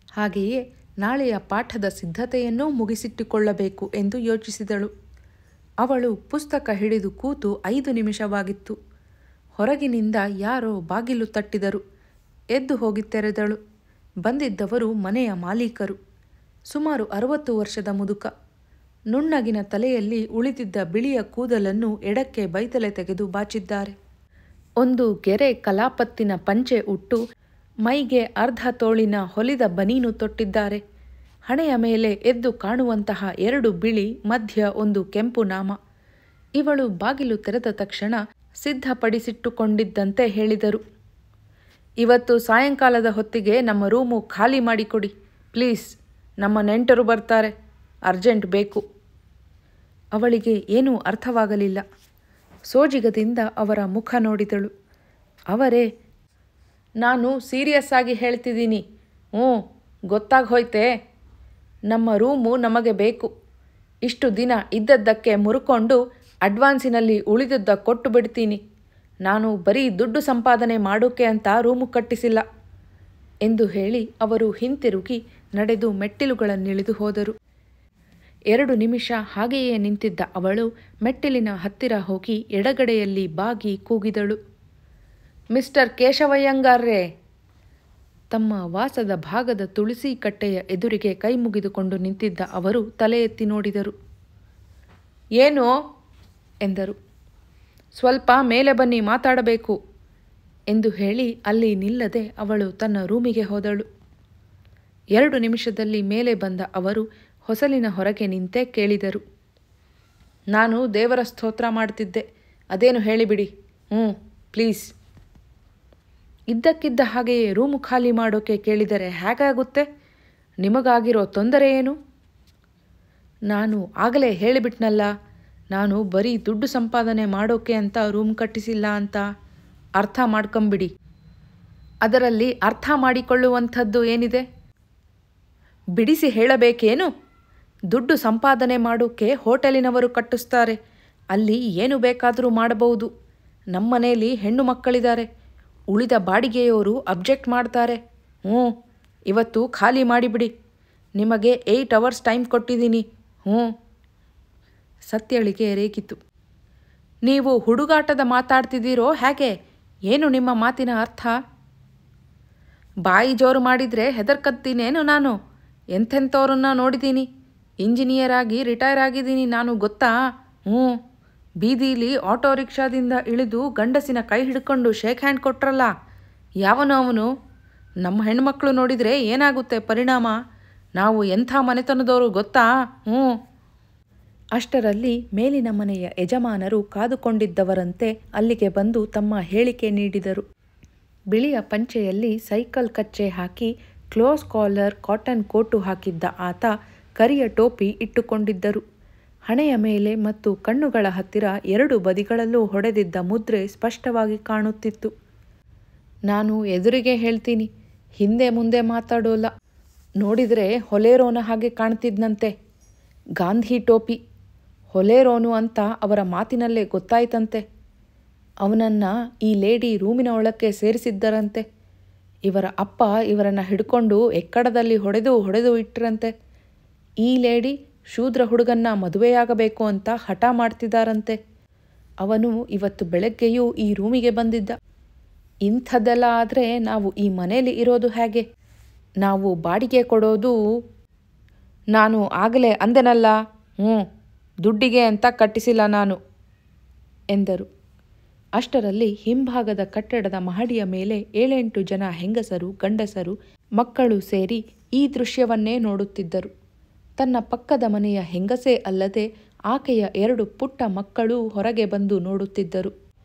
ಹಾಗೆಯೇ ನಾಳೆಯ ಪಾಠದ ಸಿದ್ಧತೆಯನ್ನೂ ಮುಗಿಸಿಟ್ಟುಕೊಳ್ಳಬೇಕು ಎಂದು ಯೋಚಿಸಿದಳು. ಅವಳು ಪುಸ್ತಕ ಹಿಡಿದು ಕೂತು 5 ನಿಮಿಷವಾಗಿತ್ತು. ಹೊರಗಿನಿಂದ ಯಾರೋ ಬಾಗಿಲು ತಟ್ಟಿದರು. ಎದ್ದು ಹೋಗಿ ತೆರೆದಳು. ಬಂದಿದ್ದವರು ಮನೆಯ ಮಾಲೀಕರು. ಸುಮಾರು 60 ವರ್ಷದ ಮುದುಕ. ನುಣ್ಣಗಿನ ತಲೆಯಲ್ಲಿ ಉಳಿದಿದ್ದ ಬಿಳಿಯ ಕೂದಲನ್ನು ಎಡಕ್ಕೆ ಬೈತಲೆ ತೆಗೆದು ಬಾಚಿದ್ದಾರೆ. ಒಂದು ಗೆರೆ ಕಲಾಪತ್ತಿನ ಪಂಚೆ ಉಟ್ಟು ಮೈಗೆ ಅರ್ಧ ತೋಳಿನ ಹೊಲಿದ ಬನೀನು ತೊಟ್ಟಿದ್ದಾರೆ. ಹಣೆಯ ಮೇಲೆ ಎದ್ದು ಕಾಣುವಂತಹ 2 ಬಿಳಿ, ಮಧ್ಯ ಒಂದು ಕೆಂಪು ನಾಮ. ಇವಳು ಬಾಗಿಲು ತೆರೆದ ತಕ್ಷಣ ಸಿದ್ಧಪಡಿಸಿಟ್ಟುಕೊಂಡಿದ್ದಂತೆ ಹೇಳಿದರು, ಇವತ್ತು ಸಾಯಂಕಾಲದ ಹೊತ್ತಿಗೆ ನಮ್ಮ ರೂಮು ಖಾಲಿ ಮಾಡಿಕೊಡಿ ಪ್ಲೀಸ್, ನಮ್ಮ ನೆಂಟರು ಬರ್ತಾರೆ, ಅರ್ಜೆಂಟ್ ಬೇಕು. ಅವಳಿಗೆ ಏನೂ ಅರ್ಥವಾಗಲಿಲ್ಲ. ಸೋಜಿಗದಿಂದ ಅವರ ಮುಖ ನೋಡಿದಳು. ಅವರೇ, ನಾನು ಸೀರಿಯಸ್ ಆಗಿ ಹೇಳ್ತಿದ್ದೀನಿ. ಗೊತ್ತಾಗೋಯ್ತೆ, ನಮ್ಮ ರೂಮು ನಮಗೆ ಬೇಕು. ಇಷ್ಟು ದಿನ ಇದ್ದದ್ದಕ್ಕೆ ಮುರುಕೊಂಡು ಅಡ್ವಾನ್ಸಿನಲ್ಲಿ ಉಳಿದದ್ದ ಕೊಟ್ಟು ಬಿಡ್ತೀನಿ. ನಾನು ಬರೀ ದುಡ್ಡು ಸಂಪಾದನೆ ಮಾಡೋಕೆ ಅಂತ ರೂಮು ಕಟ್ಟಿಸಿಲ್ಲ ಎಂದು ಹೇಳಿ ಅವರು ಹಿಂತಿರುಗಿ ನಡೆದು ಮೆಟ್ಟಿಲುಗಳನ್ನಿಳಿದು ಹೋದರು. 2 ನಿಮಿಷ ಹಾಗೆಯೇ ನಿಂತಿದ್ದ ಅವಳು ಮೆಟ್ಟಿಲಿನ ಹತ್ತಿರ ಹೋಗಿ ಎಡಗಡೆಯಲ್ಲಿ ಬಾಗಿ ಕೂಗಿದಳು, ಮಿಸ್ಟರ್ ಕೇಶವಯ್ಯಂಗಾರ್ರೇ. ತಮ್ಮ ವಾಸದ ಭಾಗದ ತುಳಸಿ ಕಟ್ಟೆಯ ಎದುರಿಗೆ ಕೈ ಮುಗಿದುಕೊಂಡು ನಿಂತಿದ್ದ ಅವರು ತಲೆ ಎತ್ತಿ ನೋಡಿದರು. ಏನು ಎಂದರು. ಸ್ವಲ್ಪ ಮೇಲೆ ಬನ್ನಿ, ಮಾತಾಡಬೇಕು ಎಂದು ಹೇಳಿ ಅಲ್ಲಿ ನಿಲ್ಲದೆ ಅವಳು ತನ್ನ ರೂಮಿಗೆ ಹೋದಳು. 2 ನಿಮಿಷದಲ್ಲಿ ಮೇಲೆ ಬಂದ ಅವರು ಹೊಸಲಿನ ಹೊರಗೆ ನಿಂತೇ ಕೇಳಿದರು, ನಾನು ದೇವರ ಸ್ತೋತ್ರ ಮಾಡ್ತಿದ್ದೆ, ಅದೇನು ಹೇಳಿಬಿಡಿ. ಪ್ಲೀಸ್. ಇದ್ದಕ್ಕಿದ್ದ ಹಾಗೆಯೇ ರೂಮು ಖಾಲಿ ಮಾಡೋಕೆ ಕೇಳಿದರೆ ಹೇಗಾಗುತ್ತೆ? ನಿಮಗಾಗಿರೋ ತೊಂದರೆ ಏನು? ನಾನು ಆಗಲೇ ಹೇಳಿಬಿಟ್ನಲ್ಲ, ನಾನು ಬರೀ ದುಡ್ಡು ಸಂಪಾದನೆ ಮಾಡೋಕೆ ಅಂತ ರೂಮ್ ಕಟ್ಟಿಸಿಲ್ಲ ಅಂತ. ಅರ್ಥ ಮಾಡ್ಕೊಂಬಿಡಿ. ಅದರಲ್ಲಿ ಅರ್ಥ ಮಾಡಿಕೊಳ್ಳುವಂಥದ್ದು ಏನಿದೆ? ಬಿಡಿಸಿ ಹೇಳಬೇಕೇನು? ದುಡ್ಡು ಸಂಪಾದನೆ ಮಾಡೋಕೆ ಹೋಟೆಲಿನವರು ಕಟ್ಟಿಸ್ತಾರೆ, ಅಲ್ಲಿ ಏನು ಬೇಕಾದರೂ ಮಾಡಬಹುದು. ನಮ್ಮನೇಲಿ ಹೆಣ್ಣು ಮಕ್ಕಳಿದ್ದಾರೆ, ಉಳಿದ ಬಾಡಿಗೆಯವರು ಅಬ್ಜೆಕ್ಟ್ ಮಾಡ್ತಾರೆ. ಇವತ್ತು ಖಾಲಿ ಮಾಡಿಬಿಡಿ, ನಿಮಗೆ 8 ಅವರ್ಸ್ ಟೈಮ್ ಕೊಟ್ಟಿದ್ದೀನಿ. ಸತ್ಯಳಿಗೆ ರೇಗಿತು. ನೀವು ಹುಡುಗಾಟದ ಮಾತಾಡ್ತಿದ್ದೀರೋ ಹೇಗೆ? ಏನು ನಿಮ್ಮ ಮಾತಿನ ಅರ್ಥ? ಬಾಯಿ ಜೋರು ಮಾಡಿದರೆ ಹೆದರ್ಕತ್ತೀನೇನು ನಾನು? ಎಂಥೆಂಥವ್ರನ್ನ ನೋಡಿದ್ದೀನಿ. ಇಂಜಿನಿಯರ್ ಆಗಿ ರಿಟೈರ್ ಆಗಿದ್ದೀನಿ ನಾನು, ಗೊತ್ತಾ? ಬೀದೀಲಿ ಆಟೋ ರಿಕ್ಷಾದಿಂದ ಇಳಿದು ಗಂಡಸಿನ ಕೈ ಹಿಡ್ಕೊಂಡು ಶೇಕ್ ಹ್ಯಾಂಡ್ ಕೊಟ್ರಲ್ಲ, ಯಾವನು ಅವನು? ನಮ್ಮ ಹೆಣ್ಮಕ್ಳು ನೋಡಿದರೆ ಏನಾಗುತ್ತೆ ಪರಿಣಾಮ? ನಾವು ಎಂಥ ಮನೆತನದವರು ಗೊತ್ತಾ? ಅಷ್ಟರಲ್ಲಿ ಮೇಲಿನ ಮನೆಯ ಯಜಮಾನರು ಕಾದುಕೊಂಡಿದ್ದವರಂತೆ ಅಲ್ಲಿಗೆ ಬಂದು ತಮ್ಮ ಹೇಳಿಕೆ ನೀಡಿದರು. ಬಿಳಿಯ ಪಂಚೆಯಲ್ಲಿ ಸೈಕಲ್ ಕಚ್ಚೆ ಹಾಕಿ ಕ್ಲೋಸ್ ಕಾಲರ್ ಕಾಟನ್ ಕೋಟು ಹಾಕಿದ್ದ ಆತ ಕರಿಯ ಟೋಪಿ ಇಟ್ಟುಕೊಂಡಿದ್ದರು. ಹಣೆಯ ಮೇಲೆ ಮತ್ತು ಕಣ್ಣುಗಳ ಹತ್ತಿರ 2 ಬದಿಗಳಲ್ಲೂ ಹೊಡೆದಿದ್ದ ಮುದ್ರೆ ಸ್ಪಷ್ಟವಾಗಿ ಕಾಣುತ್ತಿತ್ತು. ನಾನು ಎದುರಿಗೆ ಹೇಳ್ತೀನಿ, ಹಿಂದೆ ಮುಂದೆ ಮಾತಾಡೋಲ್ಲ. ನೋಡಿದರೆ ಹೊಲೇರೋನ ಹಾಗೆ ಕಾಣ್ತಿದ್ನಂತೆ. ಗಾಂಧಿ ಟೋಪಿ, ಹೊಲೇರೋನು ಅಂತ ಅವರ ಮಾತಿನಲ್ಲೇ ಗೊತ್ತಾಯ್ತಂತೆ. ಅವನನ್ನು ಈ ಲೇಡಿ ರೂಮಿನ ಒಳಕ್ಕೆ ಸೇರಿಸಿದ್ದರಂತೆ. ಇವರ ಅಪ್ಪ ಇವರನ್ನು ಹಿಡ್ಕೊಂಡು ಎಕ್ಕಡದಲ್ಲಿ ಹೊಡೆದು ಇಟ್ಟರಂತೆ. ಈ ಲೇಡಿ ಶೂದ್ರ ಹುಡುಗನ್ನ ಮದುವೆಯಾಗಬೇಕು ಅಂತ ಹಠ ಮಾಡ್ತಿದ್ದಾರಂತೆ. ಅವನು ಇವತ್ತು ಬೆಳಗ್ಗೆಯೂ ಈ ರೂಮಿಗೆ ಬಂದಿದ್ದ. ಇಂಥದ್ದೆಲ್ಲ ಆದರೆ ನಾವು ಈ ಮನೇಲಿ ಇರೋದು ಹೇಗೆ? ನಾವು ಬಾಡಿಗೆ ಕೊಡೋದು. ನಾನು ಆಗಲೇ ಅಂದೆನಲ್ಲ, ದುಡ್ಡಿಗೆ ಅಂತ ಕಟ್ಟಿಸಿಲ್ಲ ನಾನು ಎಂದರು. ಅಷ್ಟರಲ್ಲಿ ಹಿಂಭಾಗದ ಕಟ್ಟಡದ ಮಹಡಿಯ ಮೇಲೆ 7-8 ಜನ ಹೆಂಗಸರು, ಗಂಡಸರು, ಮಕ್ಕಳು ಸೇರಿ ಈ ದೃಶ್ಯವನ್ನೇ ನೋಡುತ್ತಿದ್ದರು. ತನ್ನ ಪಕ್ಕದ ಮನೆಯ ಹೆಂಗಸೇ ಅಲ್ಲದೆ ಆಕೆಯ 2 ಪುಟ್ಟ ಮಕ್ಕಳೂ ಹೊರಗೆ ಬಂದು ನೋಡುತ್ತಿದ್ದರು.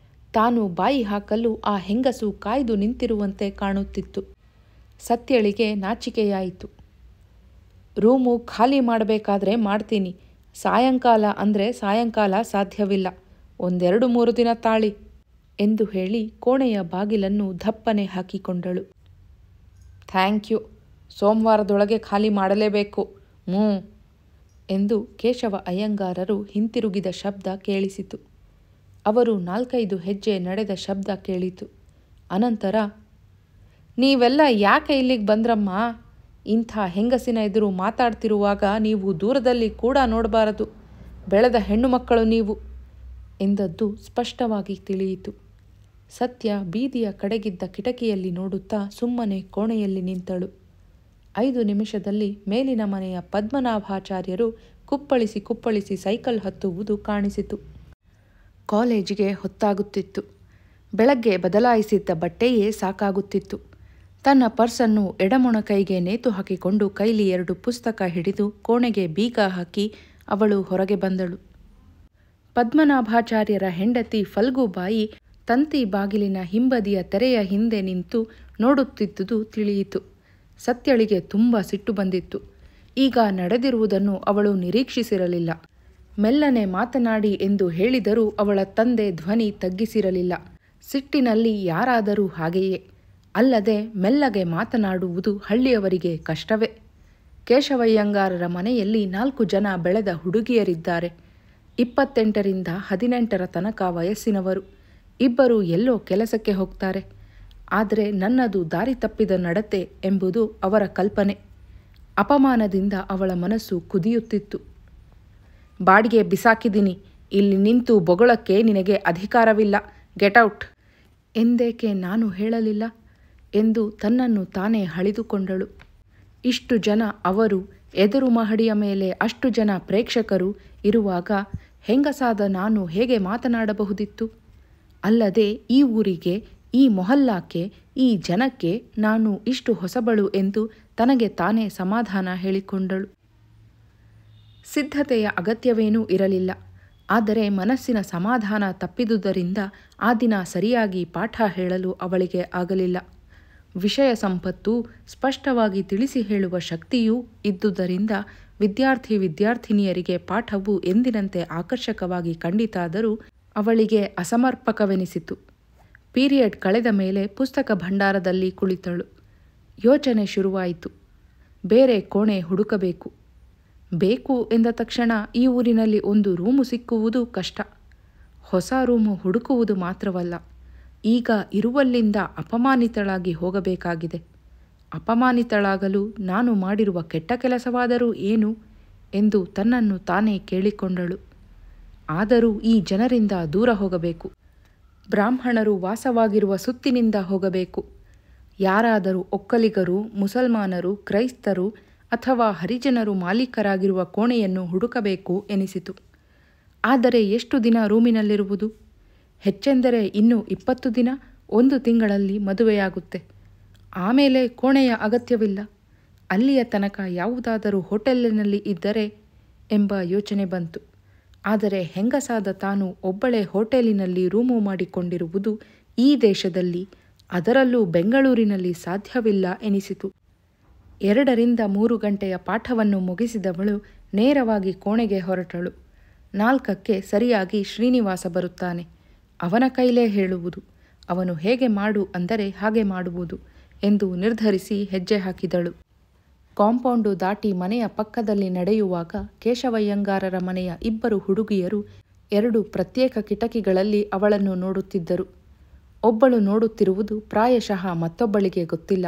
ತಾನು ಬಾಯಿ ಹಾಕಲು ಆ ಹೆಂಗಸು ಕಾಯ್ದು ನಿಂತಿರುವಂತೆ ಕಾಣುತ್ತಿತ್ತು. ಸತ್ಯಳಿಗೆ ನಾಚಿಕೆಯಾಯಿತು. ರೂಮು ಖಾಲಿ ಮಾಡಬೇಕಾದ್ರೆ ಮಾಡ್ತೀನಿ, ಸಾಯಂಕಾಲ ಅಂದರೆ ಸಾಯಂಕಾಲ ಸಾಧ್ಯವಿಲ್ಲ, 1-2-3 ದಿನ ತಾಳಿ ಎಂದು ಹೇಳಿ ಕೋಣೆಯ ಬಾಗಿಲನ್ನು ಧಪ್ಪನೆ ಹಾಕಿಕೊಂಡಳು. ಥ್ಯಾಂಕ್ ಯು, ಸೋಮವಾರದೊಳಗೆ ಖಾಲಿ ಮಾಡಲೇಬೇಕು ಎಂದು ಕೇಶವ ಅಯ್ಯಂಗಾರರು ಹಿಂತಿರುಗಿದ ಶಬ್ದ ಕೇಳಿಸಿತು. ಅವರು 4-5 ಹೆಜ್ಜೆ ನಡೆದ ಶಬ್ದ ಕೇಳಿತು. ಅನಂತರ, ನೀವೆಲ್ಲ ಯಾಕೆ ಇಲ್ಲಿಗೆ ಬಂದ್ರಮ್ಮ? ಇಂಥ ಹೆಂಗಸಿನ ಎದುರು ಮಾತಾಡ್ತಿರುವಾಗ ನೀವು ದೂರದಲ್ಲಿ ಕೂಡ ನೋಡಬಾರದು, ಬೆಳೆದ ಹೆಣ್ಣು ಮಕ್ಕಳು ನೀವು ಎಂದದ್ದು ಸ್ಪಷ್ಟವಾಗಿ ತಿಳಿಯಿತು. ಸತ್ಯ ಬೀದಿಯ ಕಡೆಗಿದ್ದ ಕಿಟಕಿಯಲ್ಲಿ ನೋಡುತ್ತಾ ಸುಮ್ಮನೆ ಕೋಣೆಯಲ್ಲಿ ನಿಂತಳು. 5 ನಿಮಿಷದಲ್ಲಿ ಮೇಲಿನ ಮನೆಯ ಪದ್ಮನಾಭಾಚಾರ್ಯರು ಕುಪ್ಪಳಿಸಿ ಸೈಕಲ್ ಹತ್ತುವುದು ಕಾಣಿಸಿತು. ಕಾಲೇಜಿಗೆ ಹೊತ್ತಾಗುತ್ತಿತ್ತು. ಬೆಳಗ್ಗೆ ಬದಲಾಯಿಸಿದ್ದ ಬಟ್ಟೆಯೇ ಸಾಕಾಗುತ್ತಿತ್ತು. ತನ್ನ ಪರ್ಸನ್ನು ಎಡಮೊಣಕೈಗೆ ನೇತು ಹಾಕಿಕೊಂಡು ಕೈಲಿ 2 ಪುಸ್ತಕ ಹಿಡಿದು ಕೋಣೆಗೆ ಬೀಗ ಹಾಕಿ ಅವಳು ಹೊರಗೆ ಬಂದಳು. ಪದ್ಮನಾಭಾಚಾರ್ಯರ ಹೆಂಡತಿ ಫಲ್ಗುಬಾಯಿ ತಂತಿ ಬಾಗಿಲಿನ ಹಿಂಬದಿಯ ತೆರೆಯ ಹಿಂದೆ ನಿಂತು ನೋಡುತ್ತಿದ್ದುದು ತಿಳಿಯಿತು. ಸತ್ಯಳಿಗೆ ತುಂಬ ಸಿಟ್ಟು ಬಂದಿತ್ತು. ಈಗ ನಡೆದಿರುವುದನ್ನು ಅವಳು ನಿರೀಕ್ಷಿಸಿರಲಿಲ್ಲ. ಮೆಲ್ಲನೆ ಮಾತನಾಡಿ ಎಂದು ಹೇಳಿದರೂ ಅವಳ ತಂದೆ ಧ್ವನಿ ತಗ್ಗಿಸಿರಲಿಲ್ಲ. ಸಿಟ್ಟಿನಲ್ಲಿ ಯಾರಾದರೂ ಹಾಗೆಯೇ. ಅಲ್ಲದೆ ಮೆಲ್ಲಗೆ ಮಾತನಾಡುವುದು ಹಳ್ಳಿಯವರಿಗೆ ಕಷ್ಟವೇ. ಕೇಶವಯ್ಯಂಗಾರರ ಮನೆಯಲ್ಲಿ 4 ಜನ ಬೆಳೆದ ಹುಡುಗಿಯರಿದ್ದಾರೆ. 28ರಿಂದ 18 ತನಕ ವಯಸ್ಸಿನವರು. 2 ಎಲ್ಲೋ ಕೆಲಸಕ್ಕೆ ಹೋಗ್ತಾರೆ. ಆದರೆ ನನ್ನದು ದಾರಿ ತಪ್ಪಿದ ನಡತೆ ಎಂಬುದು ಅವರ ಕಲ್ಪನೆ. ಅಪಮಾನದಿಂದ ಅವಳ ಮನಸ್ಸು ಕುದಿಯುತ್ತಿತ್ತು. ಬಾಡಿಗೆ ಬಿಸಾಕಿದ್ದೀನಿ, ಇಲ್ಲಿ ನಿಂತು ಬೊಗಳಕ್ಕೆ ನಿನಗೆ ಅಧಿಕಾರವಿಲ್ಲ, ಗೆಟ್ಔಟ್ ಎಂದೇಕೆ ನಾನು ಹೇಳಲಿಲ್ಲ ಎಂದು ತನ್ನನ್ನು ತಾನೇ ಹಳಿದುಕೊಂಡಳು. ಇಷ್ಟು ಜನ ಅವರು, ಎದುರು ಮಹಡಿಯ ಮೇಲೆ ಅಷ್ಟು ಜನ ಪ್ರೇಕ್ಷಕರು ಇರುವಾಗ ಹೆಂಗಸಾದ ನಾನು ಹೇಗೆ ಮಾತನಾಡಬಹುದಿತ್ತು? ಅಲ್ಲದೆ ಈ ಊರಿಗೆ, ಈ ಮೊಹಲ್ಲಾಕ್ಕೆ, ಈ ಜನಕ್ಕೆ ನಾನು ಇಷ್ಟು ಹೊಸಬಳು ಎಂದು ತನಗೆ ತಾನೇ ಸಮಾಧಾನ ಹೇಳಿಕೊಂಡಳು. ಸಿದ್ಧತೆಯ ಅಗತ್ಯವೇನೂ ಇರಲಿಲ್ಲ. ಆದರೆ ಮನಸ್ಸಿನ ಸಮಾಧಾನ ತಪ್ಪಿದುದರಿಂದ ಆ ದಿನ ಸರಿಯಾಗಿ ಪಾಠ ಹೇಳಲು ಅವಳಿಗೆ ಆಗಲಿಲ್ಲ. ವಿಷಯ ಸಂಪತ್ತು, ಸ್ಪಷ್ಟವಾಗಿ ತಿಳಿಸಿ ಹೇಳುವ ಶಕ್ತಿಯೂ ಇದ್ದುದರಿಂದ ವಿದ್ಯಾರ್ಥಿನಿಯರಿಗೆ ಪಾಠವು ಎಂದಿನಂತೆ ಆಕರ್ಷಕವಾಗಿ ಕಂಡಿತಾದರೂ ಅವಳಿಗೆ ಅಸಮರ್ಪಕವೆನಿಸಿತು. ಪೀರಿಯಡ್ ಕಳೆದ ಮೇಲೆ ಪುಸ್ತಕ ಭಂಡಾರದಲ್ಲಿ ಕುಳಿತಳು. ಯೋಚನೆ ಶುರುವಾಯಿತು. ಬೇರೆ ಕೋಣೆ ಹುಡುಕಬೇಕು. ಬೇಕು ಎಂದ ತಕ್ಷಣ ಈ ಊರಿನಲ್ಲಿ ಒಂದು ರೂಮು ಸಿಕ್ಕುವುದು ಕಷ್ಟ. ಹೊಸ ರೂಮು ಹುಡುಕುವುದು ಮಾತ್ರವಲ್ಲ, ಈಗ ಇರುವಲ್ಲಿಂದ ಅಪಮಾನಿತಳಾಗಿ ಹೋಗಬೇಕಾಗಿದೆ. ಅಪಮಾನಿತಳಾಗಲು ನಾನು ಮಾಡಿರುವ ಕೆಟ್ಟ ಕೆಲಸವಾದರೂ ಏನು ಎಂದು ತನ್ನನ್ನು ತಾನೇ ಕೇಳಿಕೊಂಡಳು. ಆದರೂ ಈ ಜನರಿಂದ ದೂರ ಹೋಗಬೇಕು. ಬ್ರಾಹ್ಮಣರು ವಾಸವಾಗಿರುವ ಸುತ್ತಿನಿಂದ ಹೋಗಬೇಕು. ಯಾರಾದರೂ ಒಕ್ಕಲಿಗರು, ಮುಸಲ್ಮಾನರು, ಕ್ರೈಸ್ತರು ಅಥವಾ ಹರಿಜನರು ಮಾಲೀಕರಾಗಿರುವ ಕೋಣೆಯನ್ನು ಹುಡುಕಬೇಕು ಎನಿಸಿತು. ಆದರೆ ಎಷ್ಟು ದಿನ ರೂಮಿನಲ್ಲಿರುವುದು? ಹೆಚ್ಚೆಂದರೆ ಇನ್ನೂ 20 ದಿನ, 1 ತಿಂಗಳಲ್ಲಿ ಮದುವೆಯಾಗುತ್ತೆ. ಆಮೇಲೆ ಕೋಣೆಯ ಅಗತ್ಯವಿಲ್ಲ. ಅಲ್ಲಿಯ ತನಕ ಯಾವುದಾದರೂ ಹೋಟೆಲ್ಲಿನಲ್ಲಿ ಇದ್ದರೆ ಎಂಬ ಯೋಚನೆ ಬಂತು. ಆದರೆ ಹೆಂಗಸಾದ ತಾನು ಒಬ್ಬಳೇ ಹೋಟೆಲಿನಲ್ಲಿ ರೂಮು ಮಾಡಿಕೊಂಡಿರುವುದು ಈ ದೇಶದಲ್ಲಿ, ಅದರಲ್ಲೂ ಬೆಂಗಳೂರಿನಲ್ಲಿ ಸಾಧ್ಯವಿಲ್ಲ ಎನಿಸಿತು. 2ರಿಂದ 3 ಗಂಟೆಯ ಪಾಠವನ್ನು ಮುಗಿಸಿದವಳು ನೇರವಾಗಿ ಕೋಣೆಗೆ ಹೊರಟಳು. 4ಕ್ಕೆ ಸರಿಯಾಗಿ ಶ್ರೀನಿವಾಸ ಬರುತ್ತಾನೆ. ಅವನ ಕೈಲೇ ಹೇಳುವುದು. ಅವನು ಹೇಗೆ ಮಾಡು ಅಂದರೆ ಹಾಗೆ ಮಾಡುವುದು ಎಂದು ನಿರ್ಧರಿಸಿ ಹೆಜ್ಜೆ ಹಾಕಿದಳು. ಕಾಂಪೌಂಡು ದಾಟಿ ಮನೆಯ ಪಕ್ಕದಲ್ಲಿ ನಡೆಯುವಾಗ ಕೇಶವಯ್ಯಂಗಾರರ ಮನೆಯ 2 ಹುಡುಗಿಯರು 2 ಪ್ರತ್ಯೇಕ ಕಿಟಕಿಗಳಲ್ಲಿ ಅವಳನ್ನು ನೋಡುತ್ತಿದ್ದರು. ಒಬ್ಬಳು ನೋಡುತ್ತಿರುವುದು ಪ್ರಾಯಶಃ ಮತ್ತೊಬ್ಬಳಿಗೆ ಗೊತ್ತಿಲ್ಲ.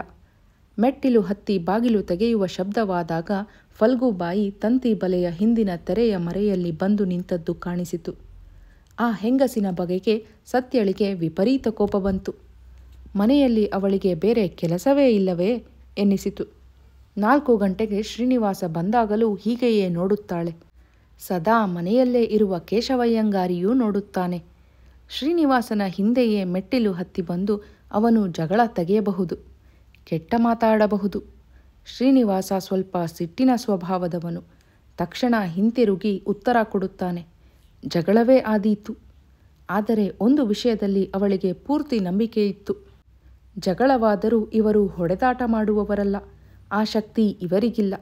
ಮೆಟ್ಟಿಲು ಹತ್ತಿ ಬಾಗಿಲು ತೆಗೆಯುವ ಶಬ್ದವಾದಾಗ ಫಲ್ಗುಬಾಯಿ ತಂತಿ ಬಲೆಯ ಹಿಂದಿನ ತೆರೆಯ ಮರೆಯಲ್ಲಿ ಬಂದು ನಿಂತದ್ದು ಕಾಣಿಸಿತು. ಆ ಹೆಂಗಸಿನ ಬಗೆಗೆ ಸತ್ಯಳಿಗೆ ವಿಪರೀತ ಕೋಪ ಬಂತು. ಮನೆಯಲ್ಲಿ ಅವಳಿಗೆ ಬೇರೆ ಕೆಲಸವೇ ಇಲ್ಲವೇ ಎನ್ನಿಸಿತು. 4 ಗಂಟೆಗೆ ಶ್ರೀನಿವಾಸ ಬಂದಾಗಲೂ ಹೀಗೆಯೇ ನೋಡುತ್ತಾಳೆ. ಸದಾ ಮನೆಯಲ್ಲೇ ಇರುವ ಕೇಶವಯ್ಯಂಗಾರಿಯೂ ನೋಡುತ್ತಾನೆ. ಶ್ರೀನಿವಾಸನ ಹಿಂದೆಯೇ ಮೆಟ್ಟಿಲು ಹತ್ತಿ ಬಂದು ಅವನು ಜಗಳ ತೆಗೆಯಬಹುದು, ಕೆಟ್ಟ ಮಾತಾಡಬಹುದು. ಶ್ರೀನಿವಾಸ ಸ್ವಲ್ಪ ಸಿಟ್ಟಿನ ಸ್ವಭಾವದವನು. ತಕ್ಷಣ ಹಿಂತಿರುಗಿ ಉತ್ತರ ಕೊಡುತ್ತಾನೆ. ಜಗಳವೇ ಆದೀತು. ಆದರೆ ಒಂದು ವಿಷಯದಲ್ಲಿ ಅವಳಿಗೆ ಪೂರ್ತಿ ನಂಬಿಕೆಯಿತ್ತು. ಜಗಳವಾದರೂ ಇವರು ಹೊಡೆದಾಟ ಮಾಡುವವರಲ್ಲ. ಆ ಶಕ್ತಿ ಇವರಿಗಿಲ್ಲ.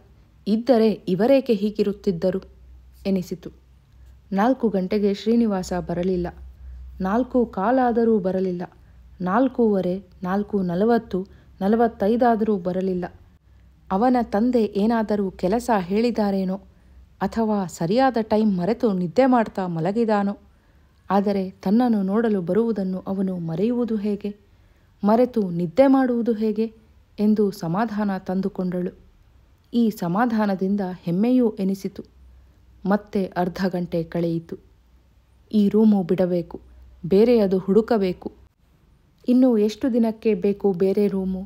ಇದ್ದರೆ ಇವರೇಕೆ ಹೀಗಿರುತ್ತಿದ್ದರು ಎನಿಸಿತು. 4 ಗಂಟೆಗೆ ಶ್ರೀನಿವಾಸ ಬರಲಿಲ್ಲ. 4:15 ಬರಲಿಲ್ಲ. 4:15, 4:40, 45 ಬರಲಿಲ್ಲ. ಅವನ ತಂದೆ ಏನಾದರೂ ಕೆಲಸ ಹೇಳಿದಾರೇನೋ ಅಥವಾ ಸರಿಯಾದ ಟೈಮ್ ಮರೆತು ನಿದ್ದೆ ಮಾಡ್ತಾ ಮಲಗಿದಾನೋ. ಆದರೆ ತನ್ನನ್ನು ನೋಡಲು ಬರುವುದನ್ನು ಅವನು ಮರೆಯುವುದು ಹೇಗೆ, ಮರೆತು ನಿದ್ದೆ ಮಾಡುವುದು ಹೇಗೆ ಎಂದು ಸಮಾಧಾನ ತಂದುಕೊಂಡಳು. ಈ ಸಮಾಧಾನದಿಂದ ಹೆಮ್ಮೆಯೂ ಎನಿಸಿತು. ಮತ್ತೆ ಅರ್ಧ ಗಂಟೆ ಕಳೆಯಿತು. ಈ ರೂಮು ಬಿಡಬೇಕು, ಬೇರೆಯದು ಹುಡುಕಬೇಕು. ಇನ್ನು ಎಷ್ಟು ದಿನಕ್ಕೆ ಬೇಕು ಬೇರೆ ರೂಮು